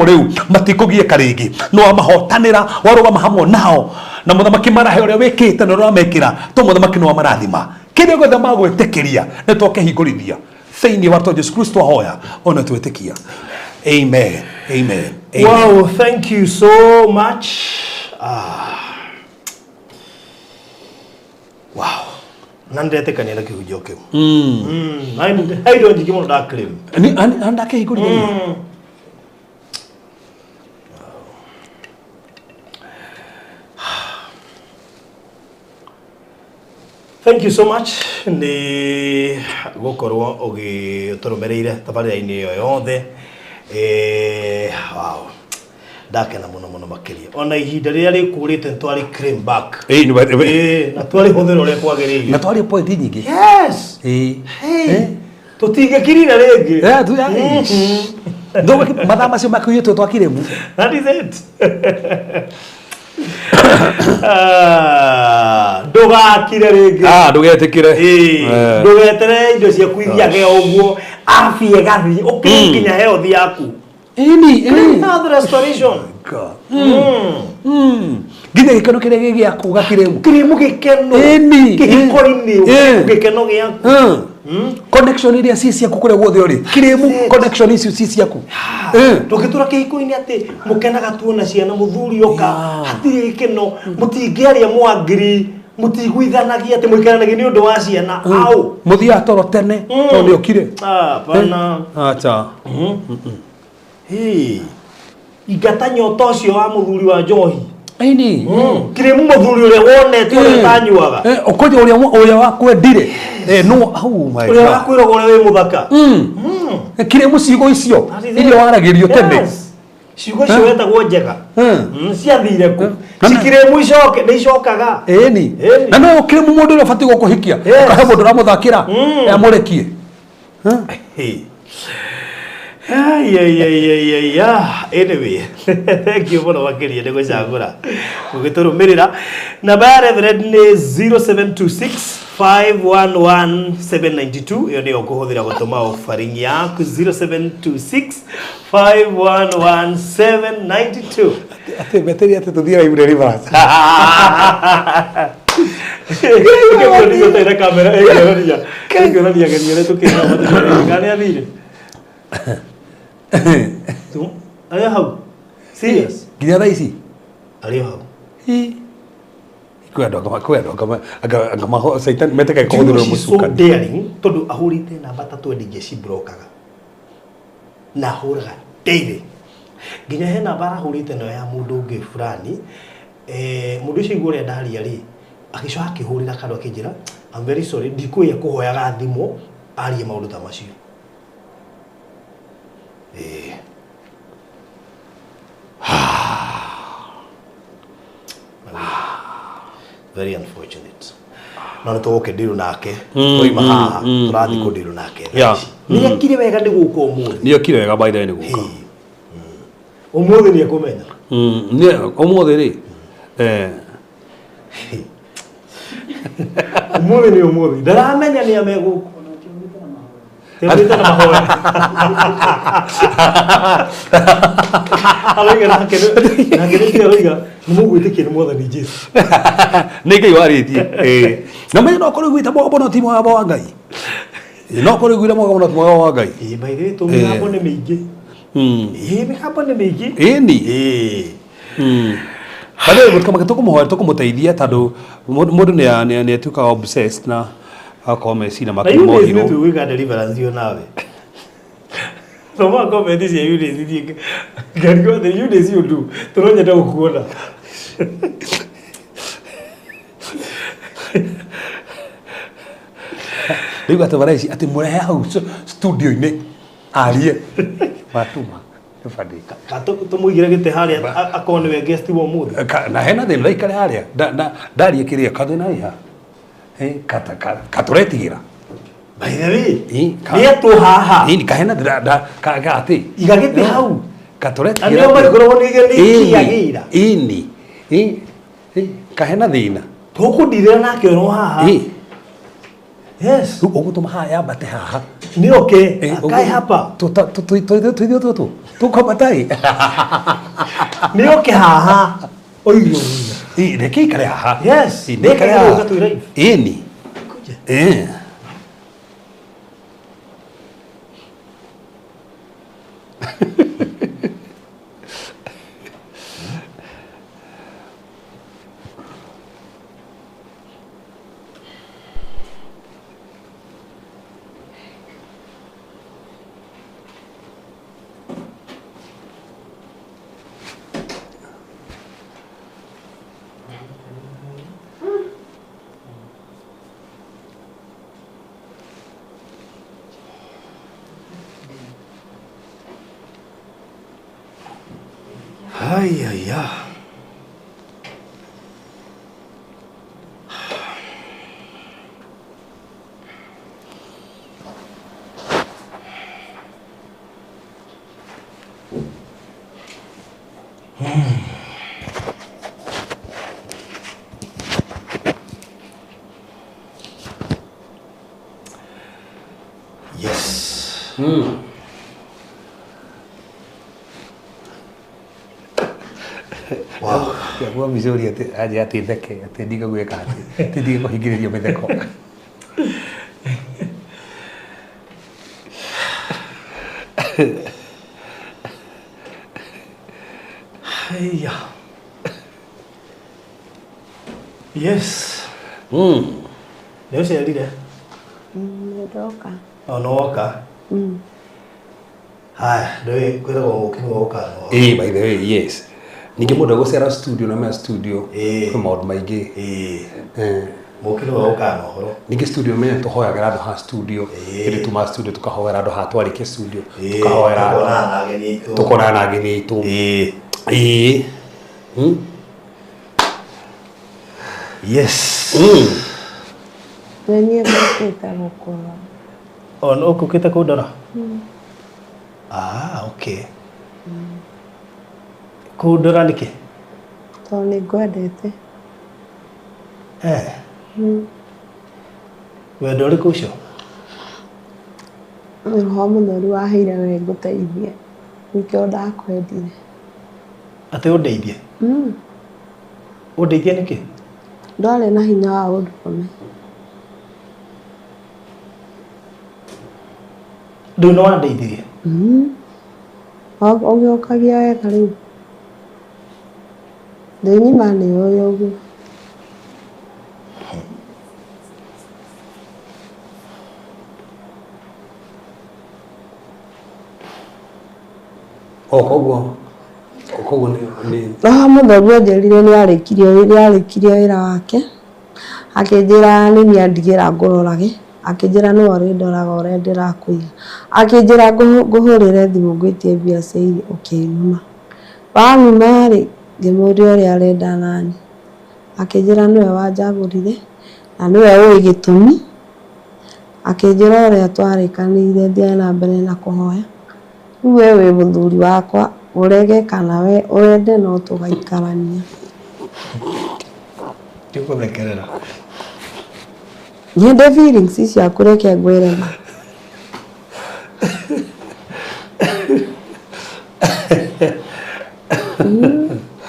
riu matikugieka ringi no amahotanira warugama hamwe nao na muthamaki marahe uria wikite na uramekira to muthamaki no amarathima kirio gothe magwitikiria ne twoke hingurithia thiini wa Yesu Kristo ahoya ona twitikia. Amen. Wow, thank you so much. Wow. Nandete kanela kihujio kiu. I don't think you da claim. Andake hingurithia. Thank you so much. Ni gukorwo ugiturumereire tabarira-ini yo yothe. Wow. Ndakena muno makiria. Ona ihinda riria rikurite twari claim back. Na twari huthira uria kwagiriire. Na twari point nyingi. Yes. Tutingekirira ringi. Tu ya. Ndo madama macio makuyetu twakiremu. That is it. Ndugakire ringi. Ndugetikire. Ndugetere indo cia kuithia ge uguo afya gathi ukinya health yaku health restoration Githe gikeno kire gigiaku gakiremu gikeno gikori-ini gikeno giaku connection iria ci ciaku kure guothe uri kiremu connection icio ci ciaku tugitura kihiko-ini ati mukenaga tuona ciana muthuri oka hatiri gikeno mutingiaria mwangiri mutigwithanagia ati muikaranagia ni undu wa ciana au muthia toro tene to ni okire pana acha igata nyota ucio wa muthuri wa njohi ini kiremu muthuri uria wonete uria tanyuaga ukoje uria wakwendire no au my uria wakwiraga uria wi muthaka kiremu ciugo icio iria waragirio tene ciugo icio wetagwo njega ciathire ku cikiremu icoke ni icokaga na no kiremu mundu uria bati gukuhikia ukahe mundu uramuthakira amurekie anyway thank you muno makiria ni gucagura mugiturumirira namba ya Reverend ni 0726 511 iyo niyo kuhuthira gutuma offering yaku 0726 511 792 ate beteri ate tuthira ibure reverse Ndio tena kamera ndio gani tukira ngani athire tu aya hau serious ginya thaa ici ari hau kwenda kama satan meteka ikuthira musuka daring tondu ahurite namba 3 ndinge ci brokaga na huraga daily ginya he namba ahurite no ya mundu ungi fulani mundu ucio igure ndaria ri akicoka akihurira kando akinjira I'm very sorry ndikuya kuhoyaga thimo arie maundu ta macio very unfortunate no tuoke ndiru nake toima haha turathi ku ndiru nake ni akire wega ndi guko umuthi ni akire wega by the way ni guko umuthi ni akumenya ni umuthi ri umuthi ni umuthi ndaramenya ni ameguko Tebita na mahoya. Aloiga na kene aloiga nimugwitikie ni mwathani Jesu. Niki wariti na me no kore gwita bobo no timo abo ngai. No kore gwira moga no timo abo ngai. By the way to mi hapo ne meige. Mi hapo ne meige. Bale kama tukumuhoya tukumuteithia tando mundu ni atuka obsessed na akome sina makumo hiro. Na you need deliverance yo nawe. Toma comment isi you need garigo the you need you do. Turonya da ukuona. Riu atavaraisi ati murehe hau studio ini arie matuma tufadika. Kato tumuigire gite haria akone we guest wo muthe. Na hena thina ikare haria ndarie kiria kathina iha. Katuretigira by the way ni atu haha ni kahena ka ati igagite hau katuretigira anio mari korwo ni kiagira ini kahena thina tukundire nake ro haha yes ugutuma haya bate haha ni okay kai hapa tukomatai ni okay haha oyo reke kare haha yes reke kare ini ay ay ay yes Wow. Kwa mzuri aje atitheke atindiga gweka ati tindiga kuhingiriria mitheko. Haya. Yes. Leo ciarire? Ndoka. No woka? Haya, ndio kwenda woka. By the way, yes. Ninge mundu gucera studio na studio kwa maundu maingi. Mukiro woka no horo. Ninge studio menya tuhoyaga andu ha studio. Indi tuma studio tukahoera andu ha twarike studio. Tukahoera andu. Tukona na ageni itu. Yes. Wenye mkita mkora. No kukita kudora. Okay. Kudora niki? Toni gwendete. Wendo ri kucio? Roho Mutheru waheire we nguteithie. Nikio ndakwendire. Ate undeithie? Undeithie niki? Ndwari na hinya wa gũthome. Ndu no wandeithirie? Ũgĩũkagia wega rĩu. Ndĩnyima nĩ ũyũ ũguo. Koguo ni Roho Mutheru anjĩrire nĩarĩkirie wĩra wake. Akĩnjĩra nĩ niandigĩra ngũrorage. Akĩnjĩra nĩ ũrĩndoraga ũrĩa ndĩrakũiga. Akĩnjĩra ngũhũrĩre thimũ ngwĩtie mbia cia irio ũkĩnyuma. Wanyuma rĩ ngĩmũũria ũrĩa arenda nani. Akĩnjĩra nĩwe wanjagũrire na nĩwe ũĩ gĩtũmi. Akĩnjĩra ũrĩa twarĩkanĩire thiĩ na mbere na kũhoya. Rĩu we wĩ mũthuri wakwa urege kana we urende no tugaikarania. Tikuthekerera. Nyende feelings icio kureke ngwirema.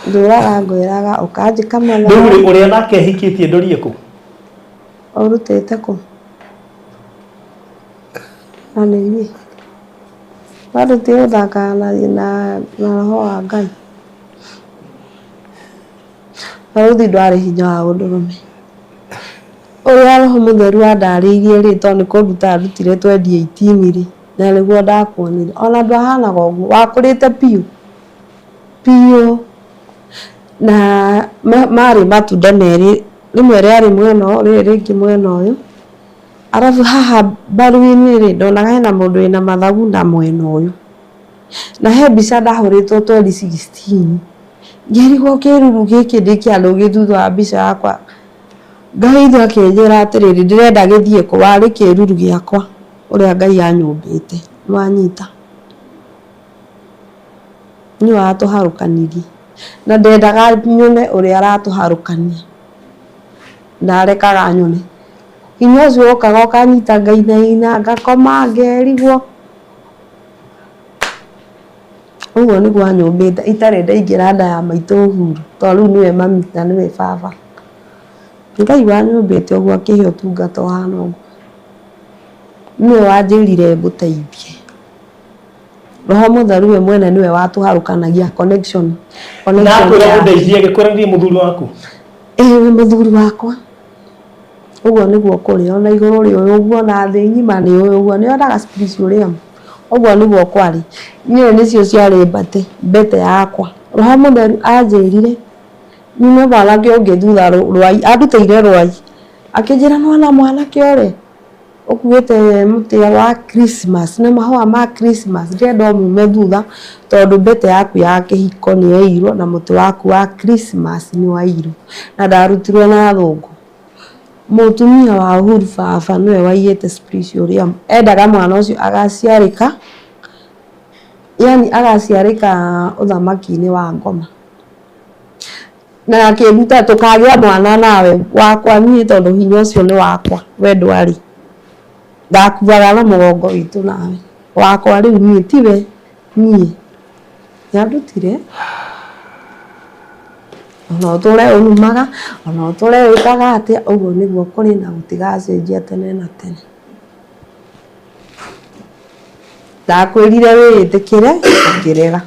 Nduraga ngwiraga ukanjika mana. Nduri uria nake hikitie ndorie ku? Urutete ku? Aneni. Bado tio thaka na roho wa Ngai. Authi ndwari hinya wa ũndũrũme. Ũrĩa Roho Mutheru andarĩirie rĩ tondũ kũruta arutire 2018 rĩ na nĩguo ndakuonire. Ona ndwahanaga ũguo wakũrĩte piũ na marĩ matunda merĩ rimwe rĩarĩ mwena ũyũ rĩngĩ mwena ũyũ. Arabu haha baru-inĩ rĩ ndonaga hena mũndũ wĩna mathagu na mwena ũyũ. Na he mbica ndahũrĩtwo 2016. Ngĩrigwo kĩruru gĩkĩ ndĩkĩandũ gĩthutha wa mbica yakwa. Ngai akĩnjĩra atĩrĩrĩ ndĩrenda gĩthiĩ kũ warĩ kĩruru gĩakwa ũrĩa Ngai anyũmbĩte. Wanyita. Nĩ watũharũkanirie. Na ndendaga nyone ũrĩa aratũharũkania. Ndarekaga nyone. Hinya ũcio ũkaga ũkanyita ngainaina ngakoma ngerigwo. Ũguo nĩguo anyũmbĩte itarĩ ndaingĩra nda ya maitũ Uhuru tondũ rĩu nĩwe mami na nĩwe baba. Ngai wanyũmbĩte ũguo akĩhe ũtungata ũhana ũguo. Nĩwe wanjĩrire ngũteithie. Roho Mutheru we mwene nĩwe watũharũkanagia connection. Na kwĩra ũndeithie gĩkwĩra ndiĩ mũthuri waku? We mũthuri wakwa. Ũguo nĩguo kũrĩ ona igũrũ rĩ ũguo na thĩ ng'ima nĩ ũguo nĩ ondaga spiritual. Ũguo nĩguo kwarĩ. Niĩ nĩcio ciarĩ mbete yakwa. Roho Mutheru anjĩrire nyume mwanake ũngĩ thutha rwai andutĩire rwai. Akĩnjĩra mwanake ũrĩ ũkuĩte mũtĩ wa Christmas na mahũa ma Christmas ndĩrenda mume thutha tondũ mbete yaku ya kĩhiko nĩ yairwo na mũtĩ waku wa Christmas nĩ wairwo na ndarutirwo na thũngũ. Mũtumia wa Uhuru baba nĩwe waiyĩte spiritual. Endaga mwana ũcio agaciarĩka. Yani agaciarĩka ũthamaki-inĩ wa ngoma. Na akĩruta tũkagĩa mwana nawe wakwa niĩ tondũ hinya ũcio nĩ wakwa we ndwarĩ. Ndakuaga na mũgongo witũ nawe. wakwa riu nie tiwe nie yandutire ona tole unumaga ona tole wikaga ati uguo niguo kuri na gutigacenjia tene na tene ndakwirire witikire ngirega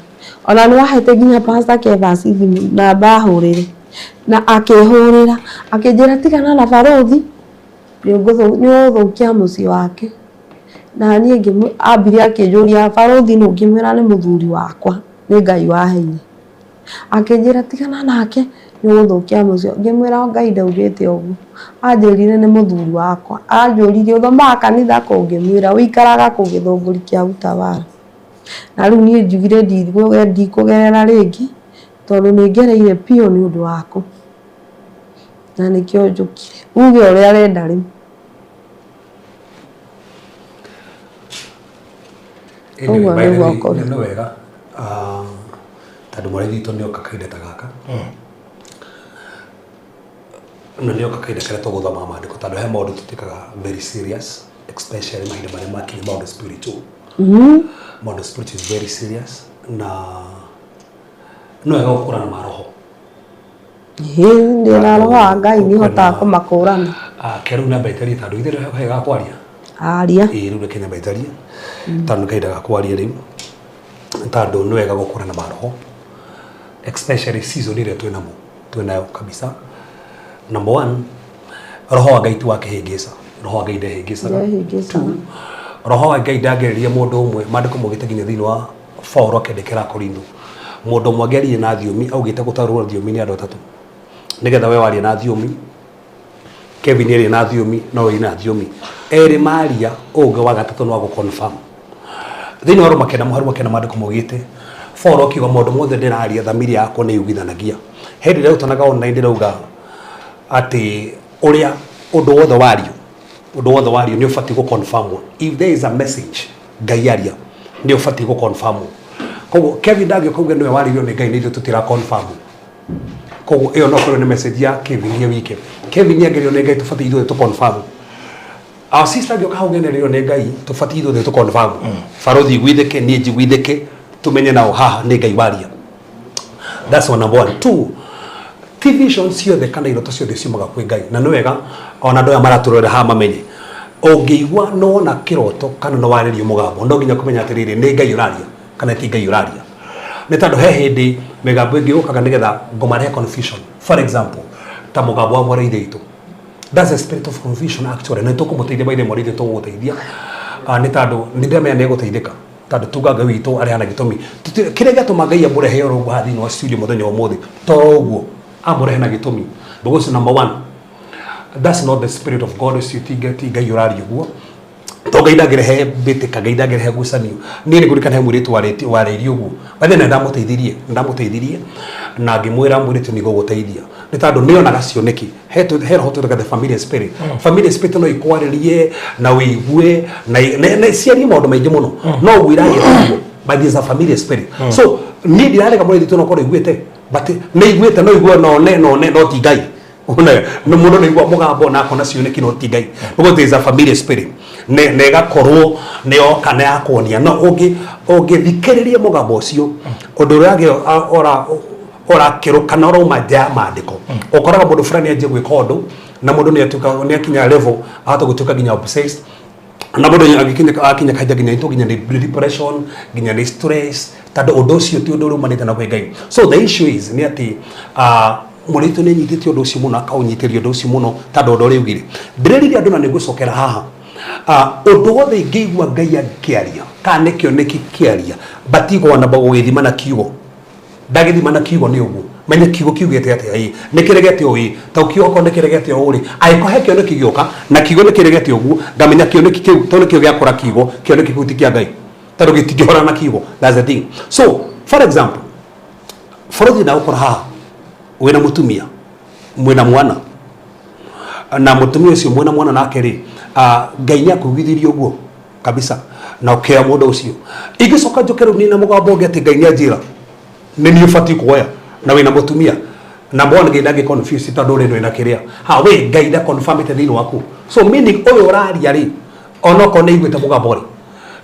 ona ni wahete nginya pastor Cephas na bahurire na akihurira akijira tigana na barothi ni uthukia muci wake na nie ngi ambire akijuria barothi no ngimwira ni muthuri wakwa ni Ngai waheire akijira tigana nake ni uthukia muci ngimwira Ngai ndaugite uguo anjirire ni muthuri wakwa anjurire uthoma kanitha ko ngimwira uikaraga ku githunguri kia utawala na riu nie njugire ndikugerera ringi tondu ni ngereire pio ni undu wako na nikio njukire uge uria arenda riu uguo niguo kuri ni wega tandu mwarethi witũ nĩoka kahinda ta gaka na nĩoka kahinda karĩa tũgũthoma maandĩko tondũ he maũndũ tũtĩkaga very serious especially mahinda marĩa makinya maũndũ spiritual maũndũ spiritual is very serious na no wega gũkũrana maroho ndĩna roho wa Ngai nĩhotaga kũmakũrana kerũ na baitaria tondũ ithe he gakwaria aria rĩu reke baitaria tondũ kahinda gakwaria rĩu tondũ nĩ wega gũkũrana maroho especially season ile tunayo kabisa. Number 1, roho wa Ngai tu wakihingisa, roho wa Ngai ndehingisa. Roho wa Ngai ndagereria mundu umwe mandiko mugite nginya thini wa Paulo akendekera Korintho. Mundu umwe agerie na thiomi augite gutarwo thiomi ni andu atatu. Nigetha we wari na thiomi, Kevin eri na thiomi, no we na thiomi. Eri Maria unge wa gatatu no gukonfirm. Thini wa Roma kenda mandiko mugite Paulo akiuga mundu mothe ndiraria thamiri yako ni yugithanagia. Hindi rĩu tanaga online ndirauga ati uria undu wothe wario ni ufati go confirm. If there is a message Ngai aria ni ufati go confirm. Koguo Kevin ndagio kuga niwe wario ni Ngai ni tutira confirm. Koguo iyo no koro ni message ya Kevin ye wike. Kevin yagerio ni Ngai tufati ithuĩ tu confirm. Our sister gyo kaugenerio ni Ngai tufati ithuĩ tu confirm. Farothi gwitheke ni njigwitheke tumenye nao haha ni Ngai waria. That's one number 1. 2, vision sio the kana iroto sio desimaga kwe Ngai na no wega ona ndoya maraturore ha mamenye ongeigwa no na kiroto kana no waririo mugambo ndo nginya kumenya atiriri ni Ngai uraria kana ti Ngai uraria ni tando he hindi migambo ingi ukaga nigetha ngomare confusion. For example, ta mugambo wa mwari ithu, that's a spirit of confusion actually na tukumuteithia baile mwari ithu tuguteithia ni tando ni ndemenya ni guteithika tando tugaga witu ari ana gitumi kire gatuma Ngai amurehe orogo hathi no studio muthenya umuthi toguo amurehe na gitumi because number 1, that's not the spirit of God is you Ngai urari guo to Ngai ndagerehe bitika Ngai ndagerehe gucanio ni ngurikana he muritu warerio guo bathe na ndamuteithirie na ngimwira muritu ni guguteithia ni tando nionaga cioneki he roho tugaga the family spirit. Family spirit no ikwaririe na wigue na ciari maundu maingi muno no gwiragie tugo by this a family spirit. So ni ndirarega muri thitu no koro igwete but ne igwete no igwo no ti Ngai una no muno no igwo mugambo na kona cioneki no ti Ngai because there is a family spirit ne gakorwo ne okana yakonia no oge thikiririe mugambo ucio undu rage ora kero kana ro maja maandiko okoraga mundu fulani aje gwika undu na mundu ni atuka ni akinya level hata gutuka ginya obsessed na mundu akinya kaja ginya into ginya depression ginya ni stress tado undu ucio ti undu rumanite na Ngai. So the issue is ni ati muritu ni nyitite undu ucio muno akaunyitirio undu ucio muno tado undu riugire ndiririria andu na nigucokera haha undu wothe ngĩigua Ngai akiaria kana kĩo nĩ kĩaria batigwo na bagũgĩthima na kiugo ndagĩthima na kiugo nĩ ũguo menye kiugo kiugĩte atĩa ĩ nĩ kĩregete ũĩ ta kiugo nĩ kĩregete ũrĩ angĩkorwo kĩo nĩ kĩgĩoka na kiugo nĩ kĩregete ũguo ngamenya kĩo nĩ kĩu to nĩ kĩo gĩakora kiugo kĩo nĩ kĩhuti kĩa Ngai tondũ gĩtingĩhora na kiugo. That's the thing. So for example, bũrũri na ũkora haha wĩna mũtumia mwĩna mwana na mũtumia ũcio mwĩna mwana nake rĩ Ngai nĩ akugithirie ũguo kabisa na ũkĩa mũndũ ũcio ingĩcoka njoke rĩu nĩ na mũgambo ũngĩ atĩ Ngai nĩ anjĩra nĩ niĩ ũbatiĩ kuoya na wĩna mũtumia na mbona Ngai ndangĩ confuse tondũ rĩ ndwĩna kĩrĩa ha we Ngai nda confirm ĩte thĩinĩ waku. So meaning ũyũ ũraria rĩ ona okorwo nĩ iguĩte mũgambo rĩ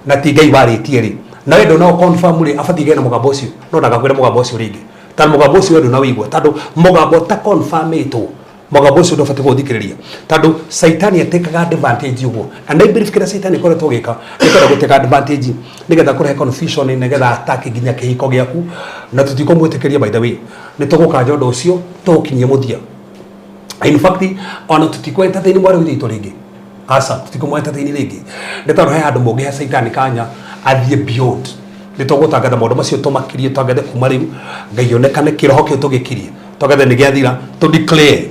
na ti Ngai warĩtie rĩ na wendo no confirm rĩ abatie gena mũgambo ũcio no ndagakwĩra mũgambo ũcio rĩngĩ ta mũgambo ũcio wendo na wĩigua tondũ mũgambo ta confirmĩtwo mũgambo ũcio ndũbatiĩ gũthikĩrĩria tondũ Saitani atekaga advantage ũguo and I believe kĩrĩa Saitani koretwo gĩka nĩgetha gũteka advantage nĩgetha kũrehe confusion nĩgetha attack nginya kĩhiko gĩaku na tũtikũmwĩtĩkĩria by the way nĩtũgũkanja ũndũ ũcio tũkinyie mũthia in fact ona tũtikwenda thĩinĩ mwarĩ witũ rĩngĩ asa tũtikũmwenda thĩinĩ rĩngĩ nĩtondũ he handũ mũngĩhe Saitani kanya athiĩ beyond nĩtũgũtangatha maũndũ macio tũmakirie twangathe kuma rĩu Ngai onekane kĩroho kĩu tũgĩkirie twangathe nĩgĩathira tũ declare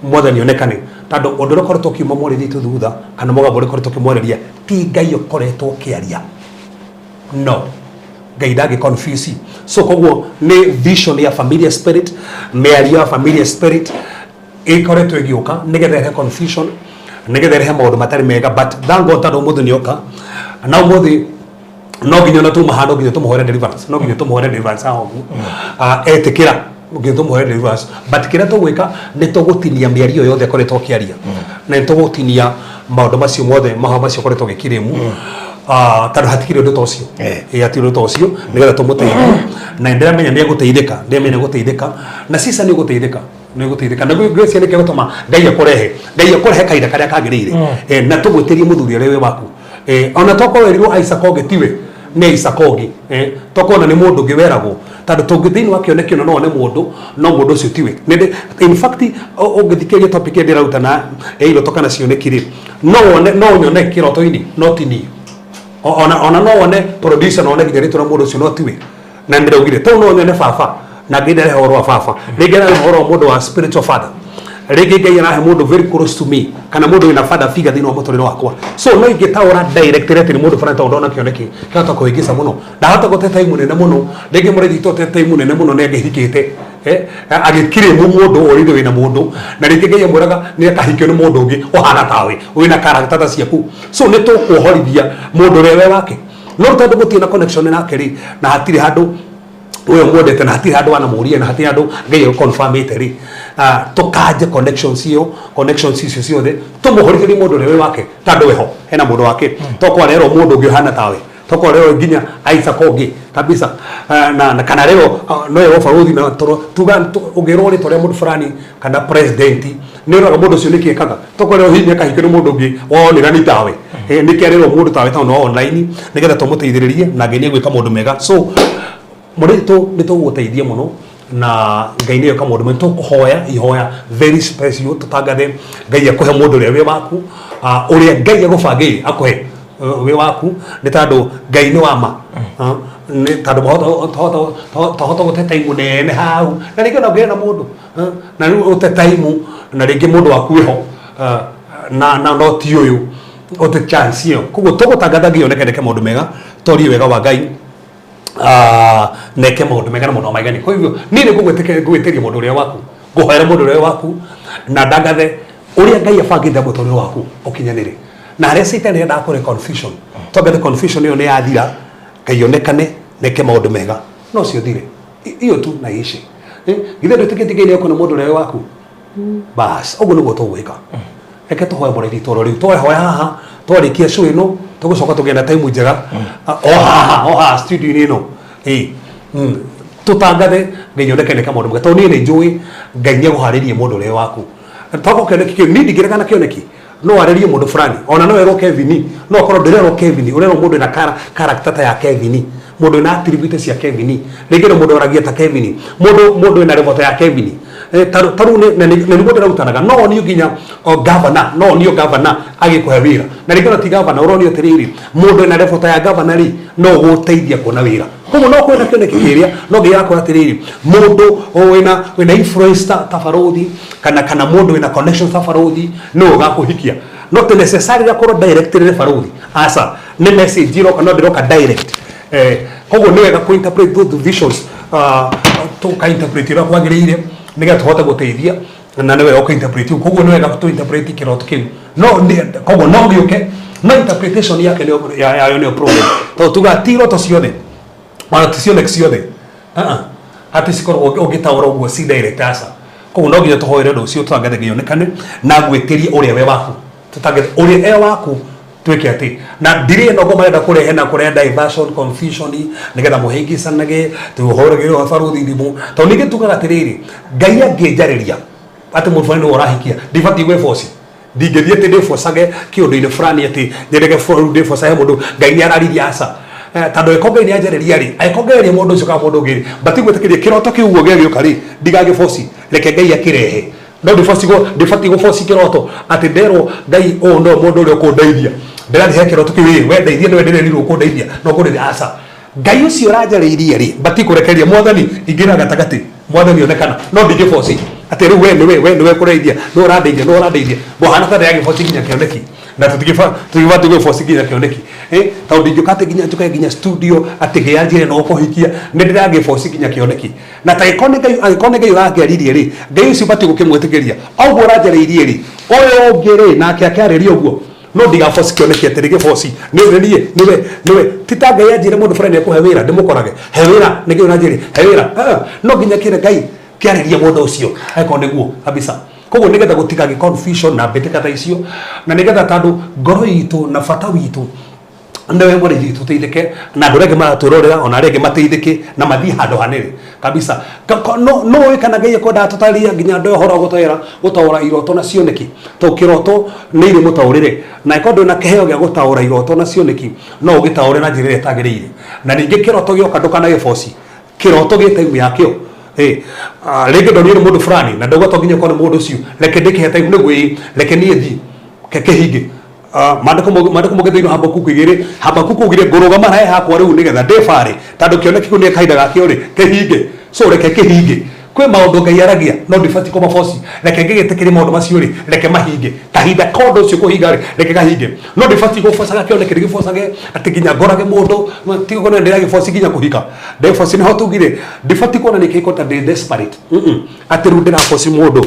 mwathani onekane tondũ ũndũ ũrĩa ũkoretwo ũkiuma mwarĩria itũ thutha kana mũgambo ũrĩa ũkoretwo ũkĩmwarĩria ti Ngai ũkoretwo ũkĩaria no Ngai ndangĩ confuse so koguo nĩ vision ya familiar spirit mĩario ya familiar spirit ĩkoretwo ĩgĩũka nĩgetha ĩrehe confusion nĩgetha ĩrehe maũndũ matarĩ mega but thank God tondũ ũmũthĩ nĩoka na ũmũthĩ no nginya na tuma hano nginya tumuhore deliverance no nginya tumuhore deliverance aho etikira nginya tumuhore deliverance but kira tugwika ni tugutinia miario yothe koretwo kiaria na tugutinia maundu macio mothe maha macio koretwo gikiremu tadu hatikire undu tocio atire undu tocio nigetha tumuteithie na ndiramenya ni guteithika ndiramenya guteithika na sisa ni guteithika na grace ni kegotoma Ngai akurehe kaida karia kagirire na tugwitirie muthuri ore we waku ona toko werirwo Isaac ogetiwe ne Isaac ogi tokona ni mundu ngiweragwo tandu tungithini wakionekio no ne mundu ucio tiwe in fact ogithikeria topic ya ndira na iro tokana cionekire no nyone kiroto-ini no tini ona no one producer no ne githeri tura mundu ucio no tiwe na ndiraugire to no nyone baba na ngidere horo wa baba rigera horo mundu wa spiritual father rege Ngai arahe mundu very close to me kana mundu ina father figure thino muturire wakwa so no ingitaura directly ni mundu fana ta ndona kioneki kata kuigisa muno ndahota guteta imunene muno rege murethi to teta imunene muno ne ngihikite agikire mundu oritho wina mundu na rege Ngai amuraga ni akahikio ni mundu ungi ohana tawe wina character ta ciaku so ni to kuhorithia mundu rewe wake no tondu gutina connection nake ri na hatire handu uyo mwendete na hatire handu anamuria na hatire handu Ngai confirm iteri tukaje connections icio ciothe tumuhorithie mundu rewe wake tandu weho hena mundu wake tokwa rero mundu ungi hana tawe tokwa rero nginya Isaac ongi kabisa na kana rero no yo faruthi na tuga ungirori tore mundu fulani kana president ni ro mundu cio nikiekaga tokwa rero hinya kahikire mundu ungi wonira ni tawe nikerero mundu tawe ta no online nigetha tumuteithiririe na Ngai ni gwika mundu mega so murito nituguteithia muno na Ngai niyo kama mundu tukuhoya ihoya very special tutangathe Ngai akuhe mundu rewe waku uria Ngai agubangire akuhe we waku ni tandu Ngai ni wama ni tandu tohoto guteta imu nene hau na ringi no ngena mundu na riu uteta imu na ringi mundu waku iho na no ti uyu ote chance yo kugo tugutangatha Ngai oneke mundu mega tori wega wa Ngai neke maundu mega na muno maigani kwa hivyo nini ngugwitiria mundu uria waku nguhoera mundu uria waku na ndangathe uria Ngai abangite muturire waku ukinyanire na haria Saitani enda kure confusion tongathe confusion iyo ni yathira Ngai onekane neke maundu mega no cio thire iyo tu na ici githe ndutikitie Ngai ni mundu uria waku bas uguo niguo tugwika reke tuhoe murethi toro riu twahoya haha twarikia show ino tugucoka tugenda time njega oha studio ino tutangathe Ngai onekane kama mundu to ni njui Ngai ni guharirie mundu ure waku toko kioneki ni ndigiragana kioneki no aririe mundu fulani ona no ero Kevin no korwo ndirero Kevin urero mundu na character ta ya Kevin mundu na attributes ya Kevin rigero mundu oragia ta Kevin mundu ina revoto ya Kevin taru ne mundu rautanaga no ni nginya governor no ni governor agikuhe wira na rigero ti governor uroni otiriri mundu ina revoto ya governor ri no guteithia kuona wira koguo no kwenda kioneki kiria no ngira kwa atiriri mundu wina influence ta farothi kana mundu wina connection ta farothi no gakuhikia not necessarily akorwo directly farothi asa ni message iro kana ndiroka direct koguo ni wega ku interpret those visions to ka interpret ira kwagirire niga tuhota guteithia na ni wega ku interpret koguo ni wega ku interpret kiroto kiu no koguo no ngioke no interpretation yake ni problem to tuga tiro to ciothe mara tucione ciothe ati sikoro ogitaura uguo si direct asa koguo no nginya tuhoere ndu cio twangathe ngionekane na gwitirie uria we waku tutangathe uria e waku tweke ati na dire no goma da kure hena kure diversion confusion nigetha muhingicanage tuhoragire wabaruthi thimu to nige tugaga atiriri ngai angienjariria ati mufani no rahikia ndibati gwe force ndingethie ati ndi forcage kiundu-ini fulani ati nyendege ndi forcage mundu ngai ni arariria asa tando ekonge ni anjariria ri ekongeria mundu ucio ka mundu ngiri bati gwetikiria kiroto kiu ugo gĩgĩũka ri ndigage force reke ngai akirehe no ndibati go force kiroto ati ndero ngai no mundu uri ukundeithia ndirathi kiroto kiu we ndeithia no ndererirwo ukundeithia no kundeithia asa ngai ucio ranjaririe ri bati kurekeria mwathani ingira gatagati mwathani onekana no ndige force ati riu we niwe kureithia no randeithia bohana ta yake force kinya kioneki na tutigifati gwe force kinya kioneki tau ndingikate kinya tukae kinya studio ati gianjire no kuhikia ndirage force kinya kioneki na ta ikonege urangeririe ri ngai ucio bati gukimwetigeria augo ranjaririe ri oyo ngire nake akiariria uguo no ndiga force kioneki ati rige force niwe titanga yanjire mundu fulani akuhe wira ndimukorage he wira nige uranjire he wira no ginya kire ngai kiariria mundu ucio aiko niguo kabisa koguo nigetha gutikage confusion na mbitikata icio na nigetha tandu ngoro itu na bata witu ndewe mwari itu teithike na andu rege maturorera ona rege mateithike na mathi handu hanene kabisa no kana ngai ko ndatutaria nginya ndo horo gutaura iroto na cioneki to kiroto ni iri mutaurire na ikondo na keheo gya gutaura iroto na cioneki no ugitaure na njira etagirire na ningi kiroto gyoka ndukana gefosi kiroto gitaimu yakio rege ndo ni mundu fulani na ndogo to nginya ko mundu ucio reke ndikiheta igune gwi reke ni thi kekehinge mandiko mugethiino Habakuku igire Habakuku ugire ngurugama nae hakwa riu nigetha ndefare tandu kioneki kunie kaida gakio ri kehinge so reke kehinge kwe maundu ngai aragia no ndibati ko mafosi reke ngigetekeri maundu macio ri reke mahinge kahinda kondo cio kuhinga ri reke kahinge no ndibati ko fosaga kioneki ri gifosage ati ginya ngorage mundu tigo kono ndirage fosi ginya kuhika de fosi ni hotugire ndibati ko na nikiko ta desperate ati runde na fosi mundu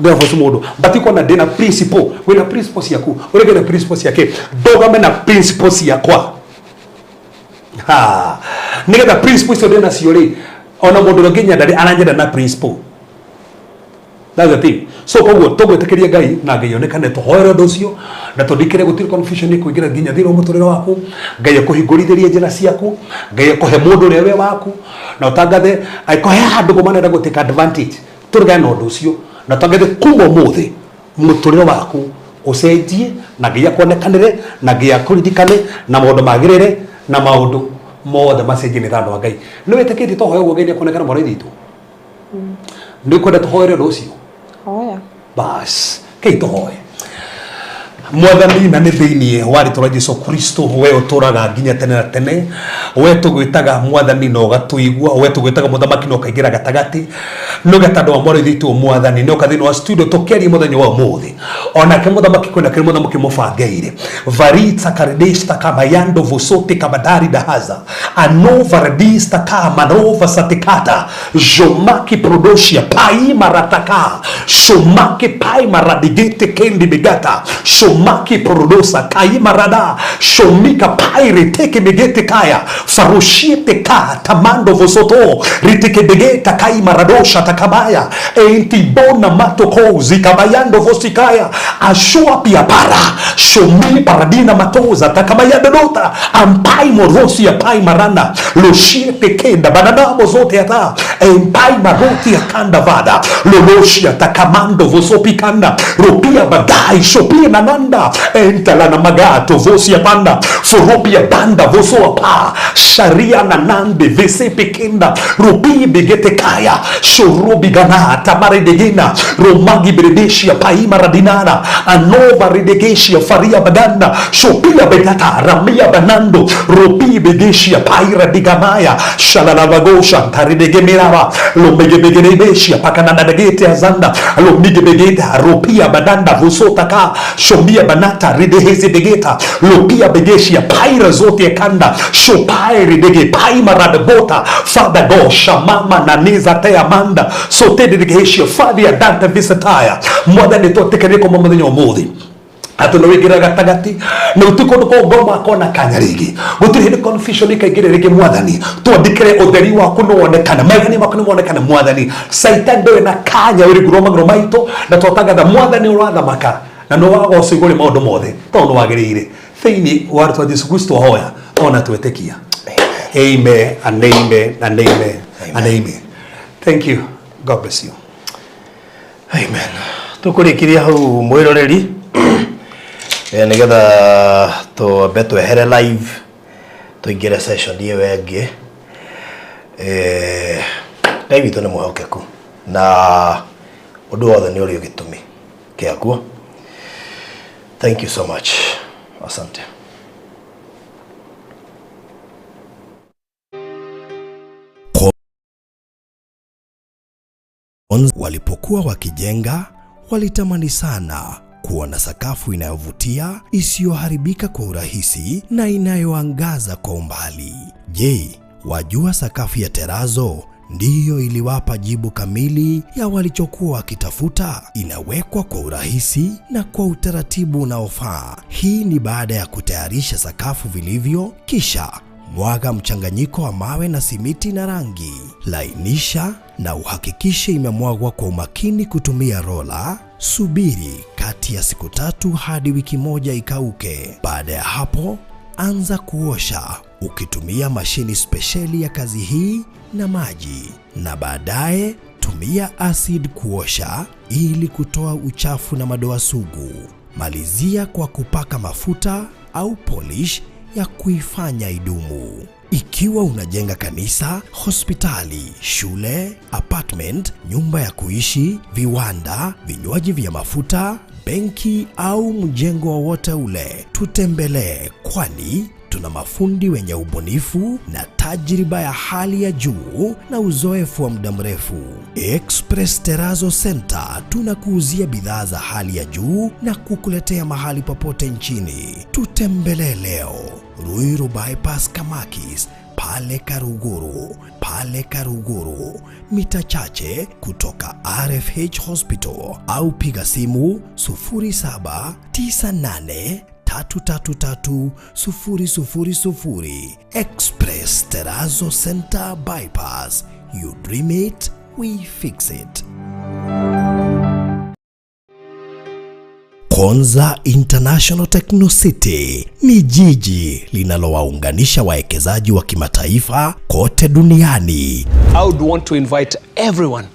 de fosi mundu bati ko na dena principle we na principles yaku urege na principles yake dogame na principles yakwa nigetha principles cio dena ciori ona mundu nginya ndari aranjenda na principle that's the thing so koguo tugwetikiria ngai na ngai onekane tuhoere undu ucio na tundikire gutiri confusion ni kuingira nginya thiro muturire waku ngai akuhingũrithirie njĩra ciaku ngai akuhe mundu uria we waku na utangathe aikohe handu gumanenda gutake advantage turigane na undu ucio na tangathe kuma muthi muturire waku ucenjie na ngai akuonekanire na ngai akuririkane na maundu magirire na maundu mothe macenjie ni thandu wa ngai ni witikiti tohoe uguo ngai ni akuonekana mwana ithitu ni kwenda tuhoere undu ucio hoya bas kei tuhoe mwathani na nĩ thĩinĩ wa rĩtwa rĩa Jesũ Kristo we ũtũraga nginya tene na tene we tũgwĩtaga mwathani na ũgatũigua we tũgwĩtaga mũthamaki na ũkaingĩra gatagatĩ no gatandũ wa mwarĩ thitũ mwathani no kathĩinĩ wa studio tũkĩaria mũthenya wa ũmũthĩ onake mũthamaki kwĩna kĩrĩ mũthamaki mũbangeire varitsa karedesta kamayando vosote kabadari dahaza anova radista kamanova satikata jomaki prodoshia pai marataka shomaki pai maradigete kendi bigata shomaki produsa kai marada shomika pai riteke begete kaya farushiete ka tamando vosoto riteke begeta kai maradosha takabaya enti bona matoko zikabayando vosikaya ashua pia para shomi paradina matoza takabayando dota ampai morosi ya pai maranda loshiete kenda banadamo zote ata empai maroti ya kanda vada loloshia takamando vosopikanda ropia badai shopia nananda entala na magato vosi ya banda foropia banda voso pa sharia nanande vese pekenda ropia begete kaya shorobi gana tamare degena romagi beredeshi ya pai maradinana anova redegeshi ya faria badanda shopia begata ramia banando ropi begeshi ya pai radigamaya shalalabagosha taridegemerava lombege begerebeshi ya pakananda degete azanda lombige begeta ropia badanda vosotaka shombia banata rideheze begeta lopia begeshi ya paira zote ya kanda shopai ridege pai maradebota father go shamama na niza te amanda sote degeshi ya father ya dante visataya mwada nitotekere kwa mwamadhi nyomuthi atu no wigira gatagati no tukondo ko ngoma kona kanyarigi gutiri ni confusion ikaigire rigi mwathani twandikire utheri waku no wonekana magani maku no wonekana mwathani saitan ndoe na kanya uri guroma maito na twatangatha mwathani urathamaka na no wago siguri maundu mothe tondu wagirire Thini watu wa Yesu Kristo hoya ona tuetekia. Amen and amen and amen and amen. Thank you. God bless you. Amen. Tukurikiria hau mwiroreri nigetha tu here live tuingire session iyo wengi Ngai witũ nĩ mwĩhokeku na ũndũ wothe nĩ ũrĩ gĩtũmi kĩaguo. Thank you so much. Asante. Walipokuwa wakijenga, walitamani sana kuona sakafu inayovutia, isiyoharibika kwa urahisi na inayoangaza kwa umbali. Je, wajua sakafu ya Terrazzo ndiyo iliwapa jibu kamili ya walichokuwa wakitafuta? Inawekwa kwa urahisi na kwa utaratibu unaofaa. Hii ni baada ya kutayarisha sakafu vilivyo, kisha mwaga mchanganyiko wa mawe na simiti na rangi. Lainisha na uhakikishe imemwagwa kwa umakini kutumia rola. Subiri kati ya siku 3 hadi wiki 1 ikauke. Baada ya hapo, anza kuosha ukitumia mashini spesheli ya kazi hii na maji, na baadaye tumia acid kuosha ili kutoa uchafu na madoa sugu. Malizia kwa kupaka mafuta au polish ya kuifanya idumu. Ikiwa unajenga kanisa, hospitali, shule, apartment, nyumba ya kuishi, viwanda, vinywaji vya mafuta, benki au mjengo wowote ule, tutembelee, kwani tuna mafundi wenye ubunifu na tajriba ya hali ya juu na uzoefu wa muda mrefu. Express Terrazzo Center tunakuuzia bidhaa za hali ya juu na kukuletea mahali popote nchini. Tutembelee leo, Ruiru Bypass Kamakis, pale Karuguru, mita chache kutoka RFH Hospital, au piga simu 0798 333 Express Terrazzo Center Bypass. You dream it, we fix it. Konza International Techno City ni jiji linalowaunganisha wawekezaji wa kimataifa kote duniani. I would want to invite everyone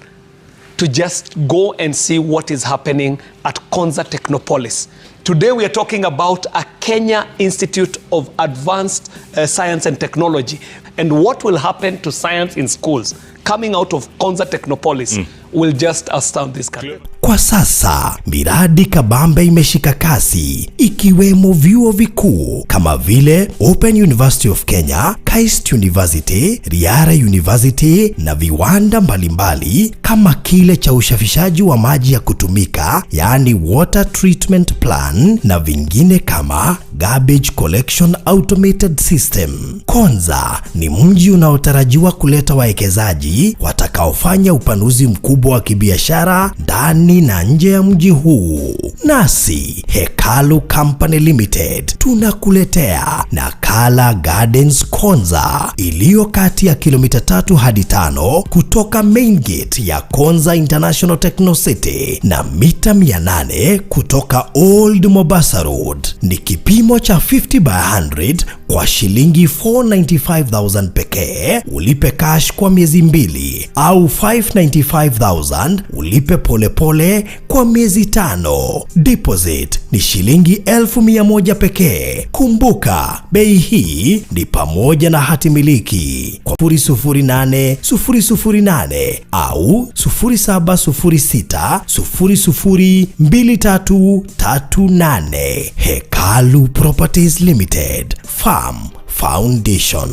to just go and see what is happening at Konza Technopolis. Today we are talking about a Kenya Institute of Advanced Science and Technology, and what will happen to science in schools coming out of Konza Technopolis will just astound this country. Kwa sasa miradi kabambe imeshika kasi, ikiwemo vyuo vikuu kama vile Open University of Kenya, KAIST University, Riara University na viwanda mbalimbali kama kile cha ushafishaji wa maji ya kutumika, yani water treatment plan, na vingine kama garbage collection automated system. Konza ni mji unaotarajiwa kuleta wawekezaji watakaofanya upanuzi mkubwa wa kibiashara ndani na nje ya mji huu. Nasi Hekalu Company Limited tunakuletea Nakala Gardens Konza, iliyo kati ya kilomita 3 hadi 5 kutoka main gate ya Konza International Techno City na mita 800 kutoka Old Mombasa Road. Ni kipimo cha 50 by 100 kwa shilingi 495,000 pekee. Ulipe cash kwa miezi 2 au 595,000 ulipe polepole kwa miezi 5. Deposit ni shilingi 1,100 pekee. Kumbuka, bei hii ni pamoja na hati miliki. Kwa 008 au 0706 002338. Hekalu Properties Limited, Farm Foundation.